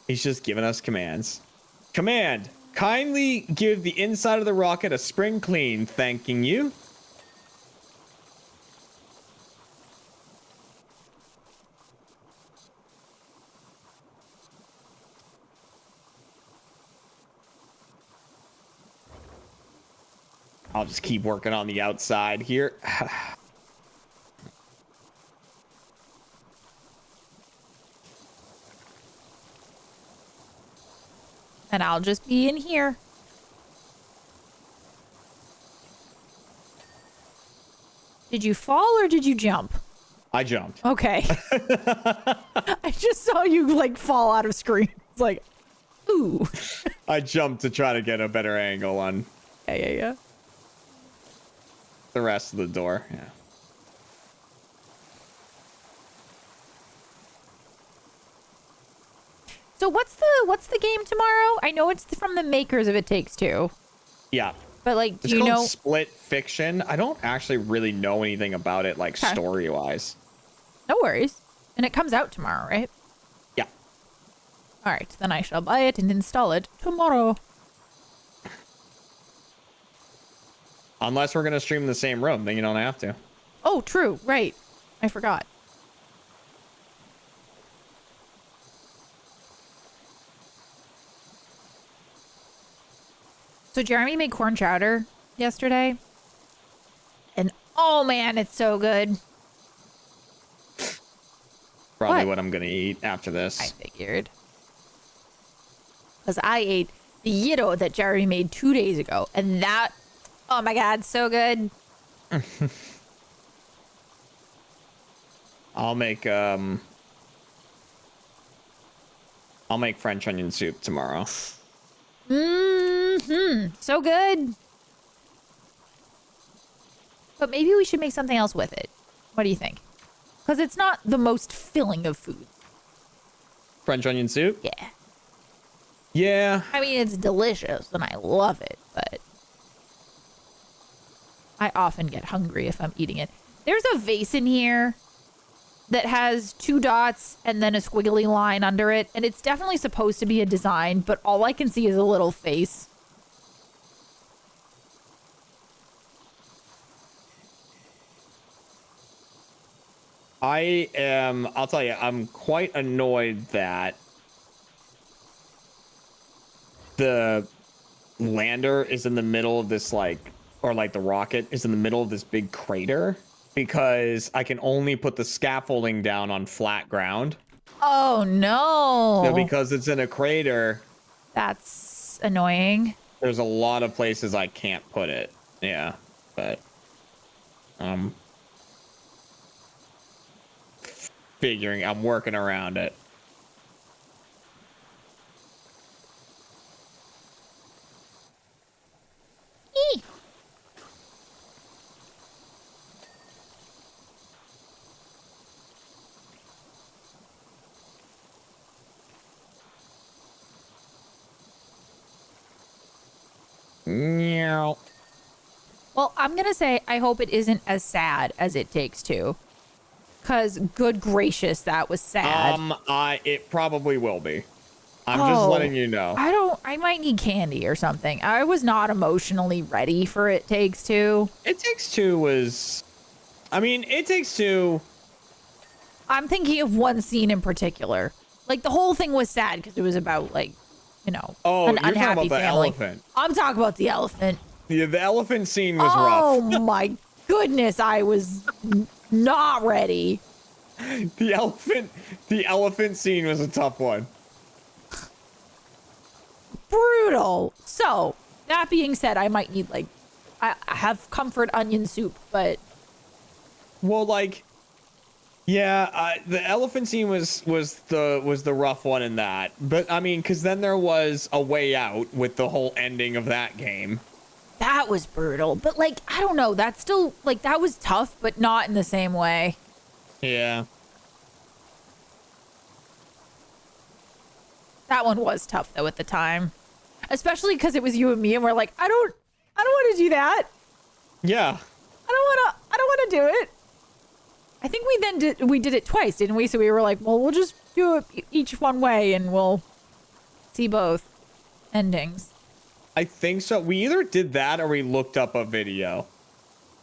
He's just giving us commands. Command, kindly give the inside of the rocket a spring clean, thanking you. I'll just keep working on the outside here. and I'll just be in here. Did you fall or did you jump? I jumped. Okay. I just saw you like fall out of screen. It's like, ooh. I jumped to try to get a better angle on Yeah. the rest of the door. Yeah. So what's the game tomorrow? I know it's from the makers of It Takes Two, Yeah. but like, It's do you called know? Split Fiction. I don't actually really know anything about it, like Okay. story-wise. No worries. And it comes out tomorrow, right? Yeah. All right, then I shall buy it and install it tomorrow. Unless we're gonna stream in the same room, then you don't have to. Oh, true. Right. I forgot. So Jeremy made corn chowder yesterday. And oh man, it's so good. Probably What? what I'm gonna eat after I this. figured. Because I ate the Yiddo that Jeremy made 2 days ago. And that, oh my God, so good. I'll make French onion soup tomorrow. So good. But maybe we should make something else with it. What do you think? Because it's not the most filling of food. French onion soup? Yeah. Yeah. I mean, it's delicious and I love it, but I often get hungry if I'm eating it. There's a vase in here that has 2 dots and then a squiggly line under it, and it's definitely supposed to be a design, but all I can see is a little face. I'll tell you, I'm quite annoyed that the lander is in the middle of this or the rocket is in the middle of this big crater, because I can only put the scaffolding down on flat ground. Oh no. So because it's in a crater, That's annoying. There's a lot of places I can't put it. Yeah, but I'm working around it. Eee. Meow. Well, I'm gonna say I hope it isn't as sad as It Takes Two. Cause good gracious, that was sad. It probably will be. I'm just letting you know. I might need candy or something. I was not emotionally ready for It Takes Two. It Takes Two was, It Takes Two. I'm thinking of one scene in particular. Like the whole thing was sad because it was about like, an you're talking unhappy about the family. elephant. I'm talking about the elephant. Yeah, the elephant scene was Oh rough. my goodness, I was not ready. The elephant scene was a tough one. Brutal. So, that being said, I might need like I have comfort onion soup, but Well, like, yeah, the elephant scene was the rough one in that. But because then there was A Way Out with the whole ending of that game. that was brutal. But like, I don't know, that's still like that was tough, but not in the same way. Yeah. That one was tough though at the time. Especially because it was you and me and we're like, I don't want to do that. Yeah. I don't want to do it. I think we did it twice, didn't we? So we were like, well, we'll just do it each one way and we'll see both endings. I think so. We either did that or we looked up a video.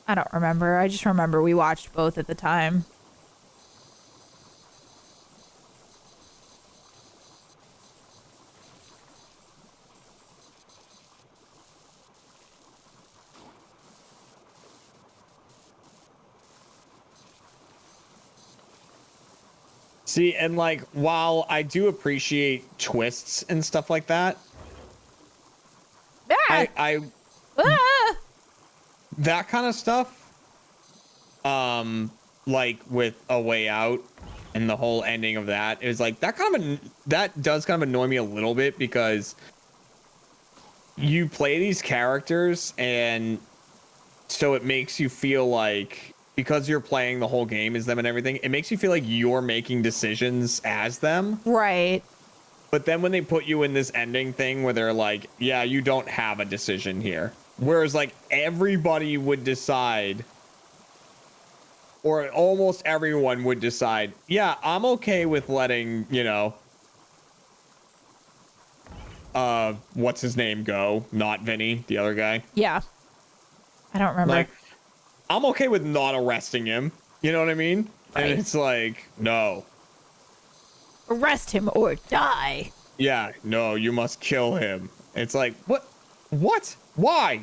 I don't remember. I just remember we watched both at the time. See, and like, while I do appreciate twists and stuff like that, Ah! I Ah! that kind of stuff, like with A Way Out and the whole ending of that is like that does kind of annoy me a little bit because you play these characters and so it makes you feel like because you're playing the whole game as them and everything, it makes you feel like you're making decisions as them. Right. But then when they put you in this ending thing where they're like, yeah, you don't have a decision here. Whereas like everybody would decide, or almost everyone would decide, yeah, I'm okay with letting, what's his name go? Not Vinny, the other guy. Yeah. I don't remember. Like, I'm okay with not arresting him. You know what I mean? Right. And it's like, no. Arrest him or die. Yeah, no, you must kill him. It's like, what? What? Why?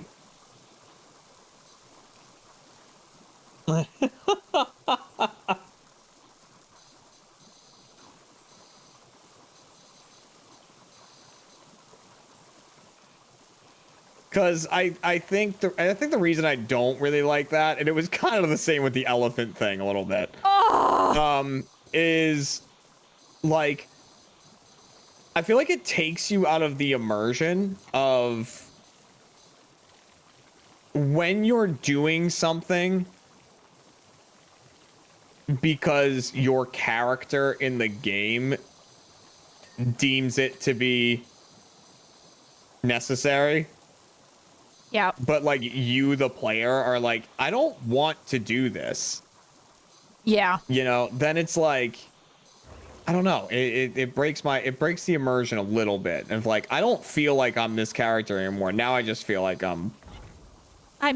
Because I think the reason I don't really like that, and it was kind of the same with the elephant thing a little bit, is like I feel like it takes you out of the immersion of when you're doing something because your character in the game deems it to be necessary. Yeah. But like you, the player, are like, I don't want to do this. Yeah. Then it's like, I don't know. It breaks the immersion a little bit. And like, I don't feel like I'm this character anymore. Now I just feel like I'm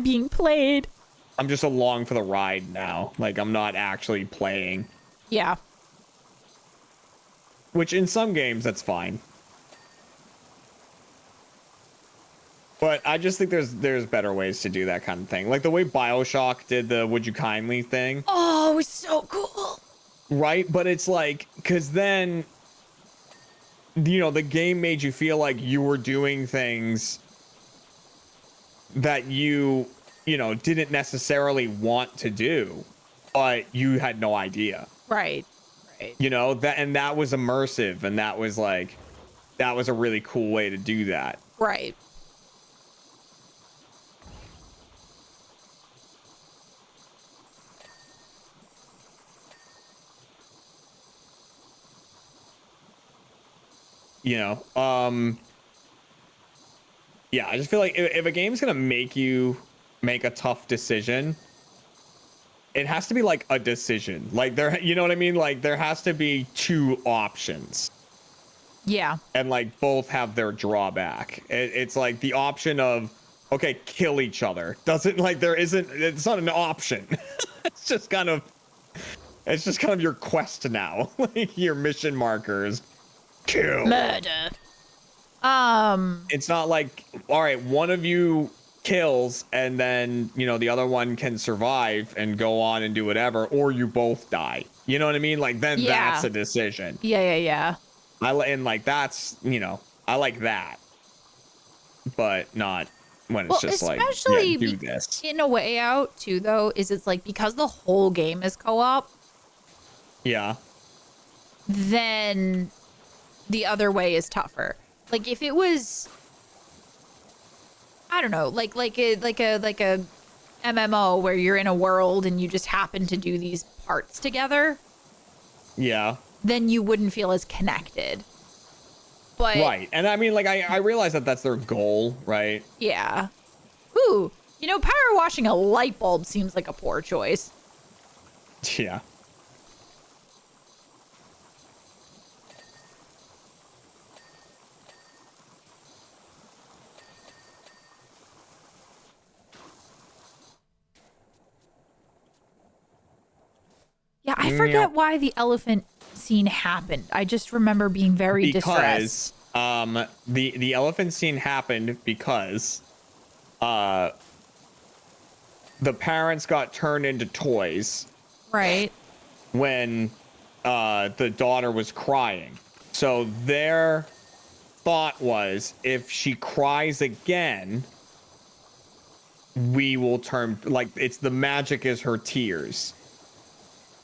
being played. I'm just along for the ride now. Like I'm not actually playing. Yeah. Which in some games that's fine. But I just think there's better ways to do that kind of thing. Like the way BioShock did the Would You Kindly thing. Oh, it was so cool. Right? But it's like, because then the game made you feel like you were doing things that you didn't necessarily want to do, but you had no idea. Right. Right. That was immersive, and that was a really cool way to do that. Right. Yeah, I just feel like if a game's gonna make you make a tough decision, it has to be like a decision. Like you know what I mean? Like there has to be two options. Yeah. And like both have their drawback. It's like the option of, okay, kill each other. It's not an option. it's just kind of your quest now. Like your mission markers. Kill. Murder. It's not like, all right, one of you kills and then, the other one can survive and go on and do whatever, or you both die. You know what I mean? Like then that's a decision. Yeah. I like that, but not when it's just like, especially do this. In A Way Out too, though, it's like because the whole game is co-op. Yeah. Then the other way is tougher. Like if it was, I don't know, like a MMO where you're in a world and you just happen to do these parts together. Yeah. Then you wouldn't feel as connected. But right. And I mean, like, I realize that that's their goal, right? Yeah. Ooh, power washing a light bulb seems like a poor choice. Yeah. Yeah, I forget why the elephant scene happened. I just remember being very distressed. The elephant scene happened because the parents got turned into toys. Right. When the daughter was crying. So their thought was, if she cries again, we will turn, like, it's the magic is her tears.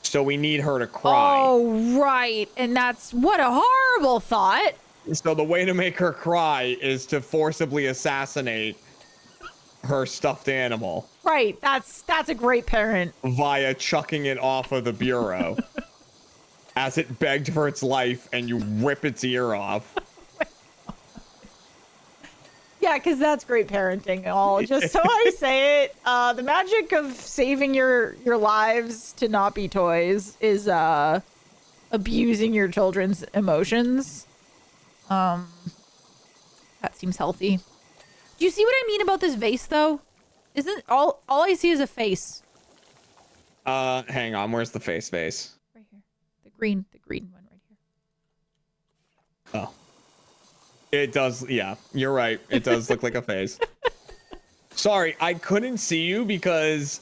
So we need her to cry. Oh, right. And that's what a horrible thought. So the way to make her cry is to forcibly assassinate her stuffed animal. Right. That's a great parent. Via chucking it off of the bureau as it begged for its life, and you rip its ear off. Yeah, because that's great parenting. All just so I say it, the magic of saving your lives to not be toys is abusing your children's emotions. That seems healthy. Do you see what I mean about this vase, though? Isn't all I see is a face? Hang on. Where's the face vase? Right here. The green one right here. Oh. It does, yeah, you're right. It does look like a face. Sorry, I couldn't see you because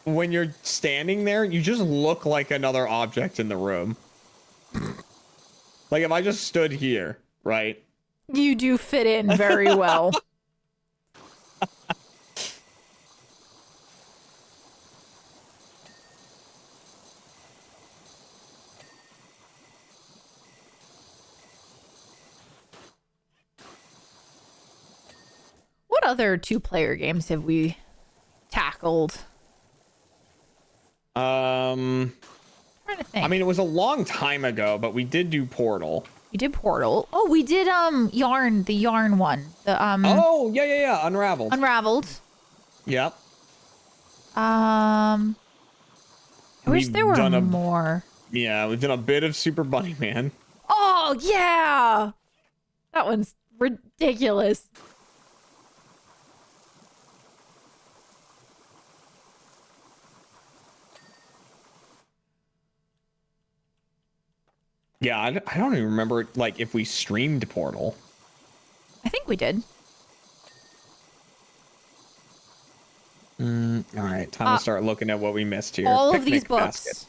when you're standing there, you just look like another object in the room. Like if I just stood here, right? You do fit in very well. What other two-player games have we tackled? Trying to think. I mean, it was a long time ago, but we did do Portal. We did Portal. Oh, we did Yarn, the Yarn one. The Oh, yeah. Unraveled. Unraveled. Yep. I wish there were more. Yeah, we've done a bit of Super Bunny Man. Oh, yeah. That one's ridiculous. Yeah, I don't even remember, like, if we streamed Portal. I think we did. All right, time to start looking at what we missed here. All Picnic of these books. basket.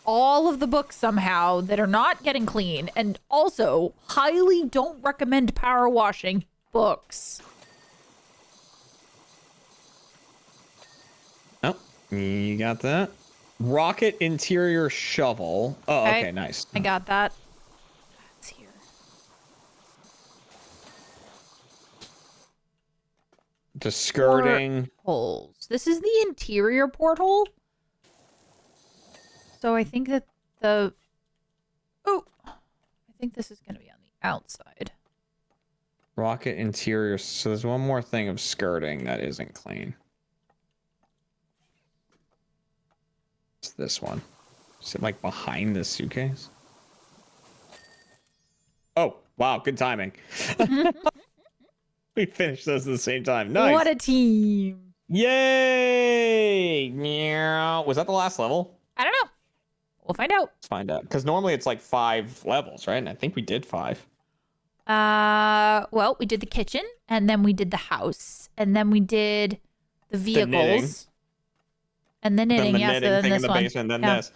all of the books somehow that are not getting clean, and also highly don't recommend power washing books. Oh, you got that? Rocket interior shovel. Oh, okay, nice. I got that. It's here. The skirting. Holes. This is the interior porthole. So I think that I think this is going to be on the outside. Rocket interior. So there's one more thing of skirting that isn't clean. It's this one. Is it like behind the suitcase? Oh, wow. Good timing. We finished those at the same time. Nice. What a team. Yay. Yeah. Was that the last level? I don't know. We'll find out. Let's find out. Because normally it's like 5 levels, right? And I think we did 5. Well, we did the kitchen, and then we did the house, and then we did the vehicles. And the knitting, then the yes, knitting and then thing this in the one. basement, then this.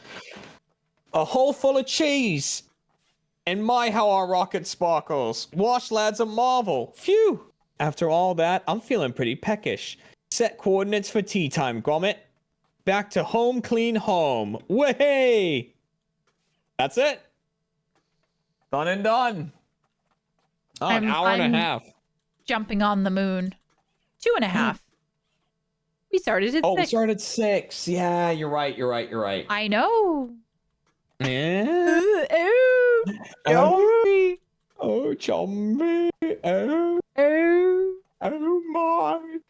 A hole full of cheese. And my, how our rocket sparkles. Wash lad's a marvel. Phew. After all that, I'm feeling pretty peckish. Set coordinates for tea time, Gromit. Back to home, clean home. Way! That's it. Done and done. Oh, an hour and a half. Jumping on the moon. 2.5. We started at 6. We started at 6. Yeah, you're right. I know. Yeah. Oh, Oh, Chomby. Oh, oh. oh my.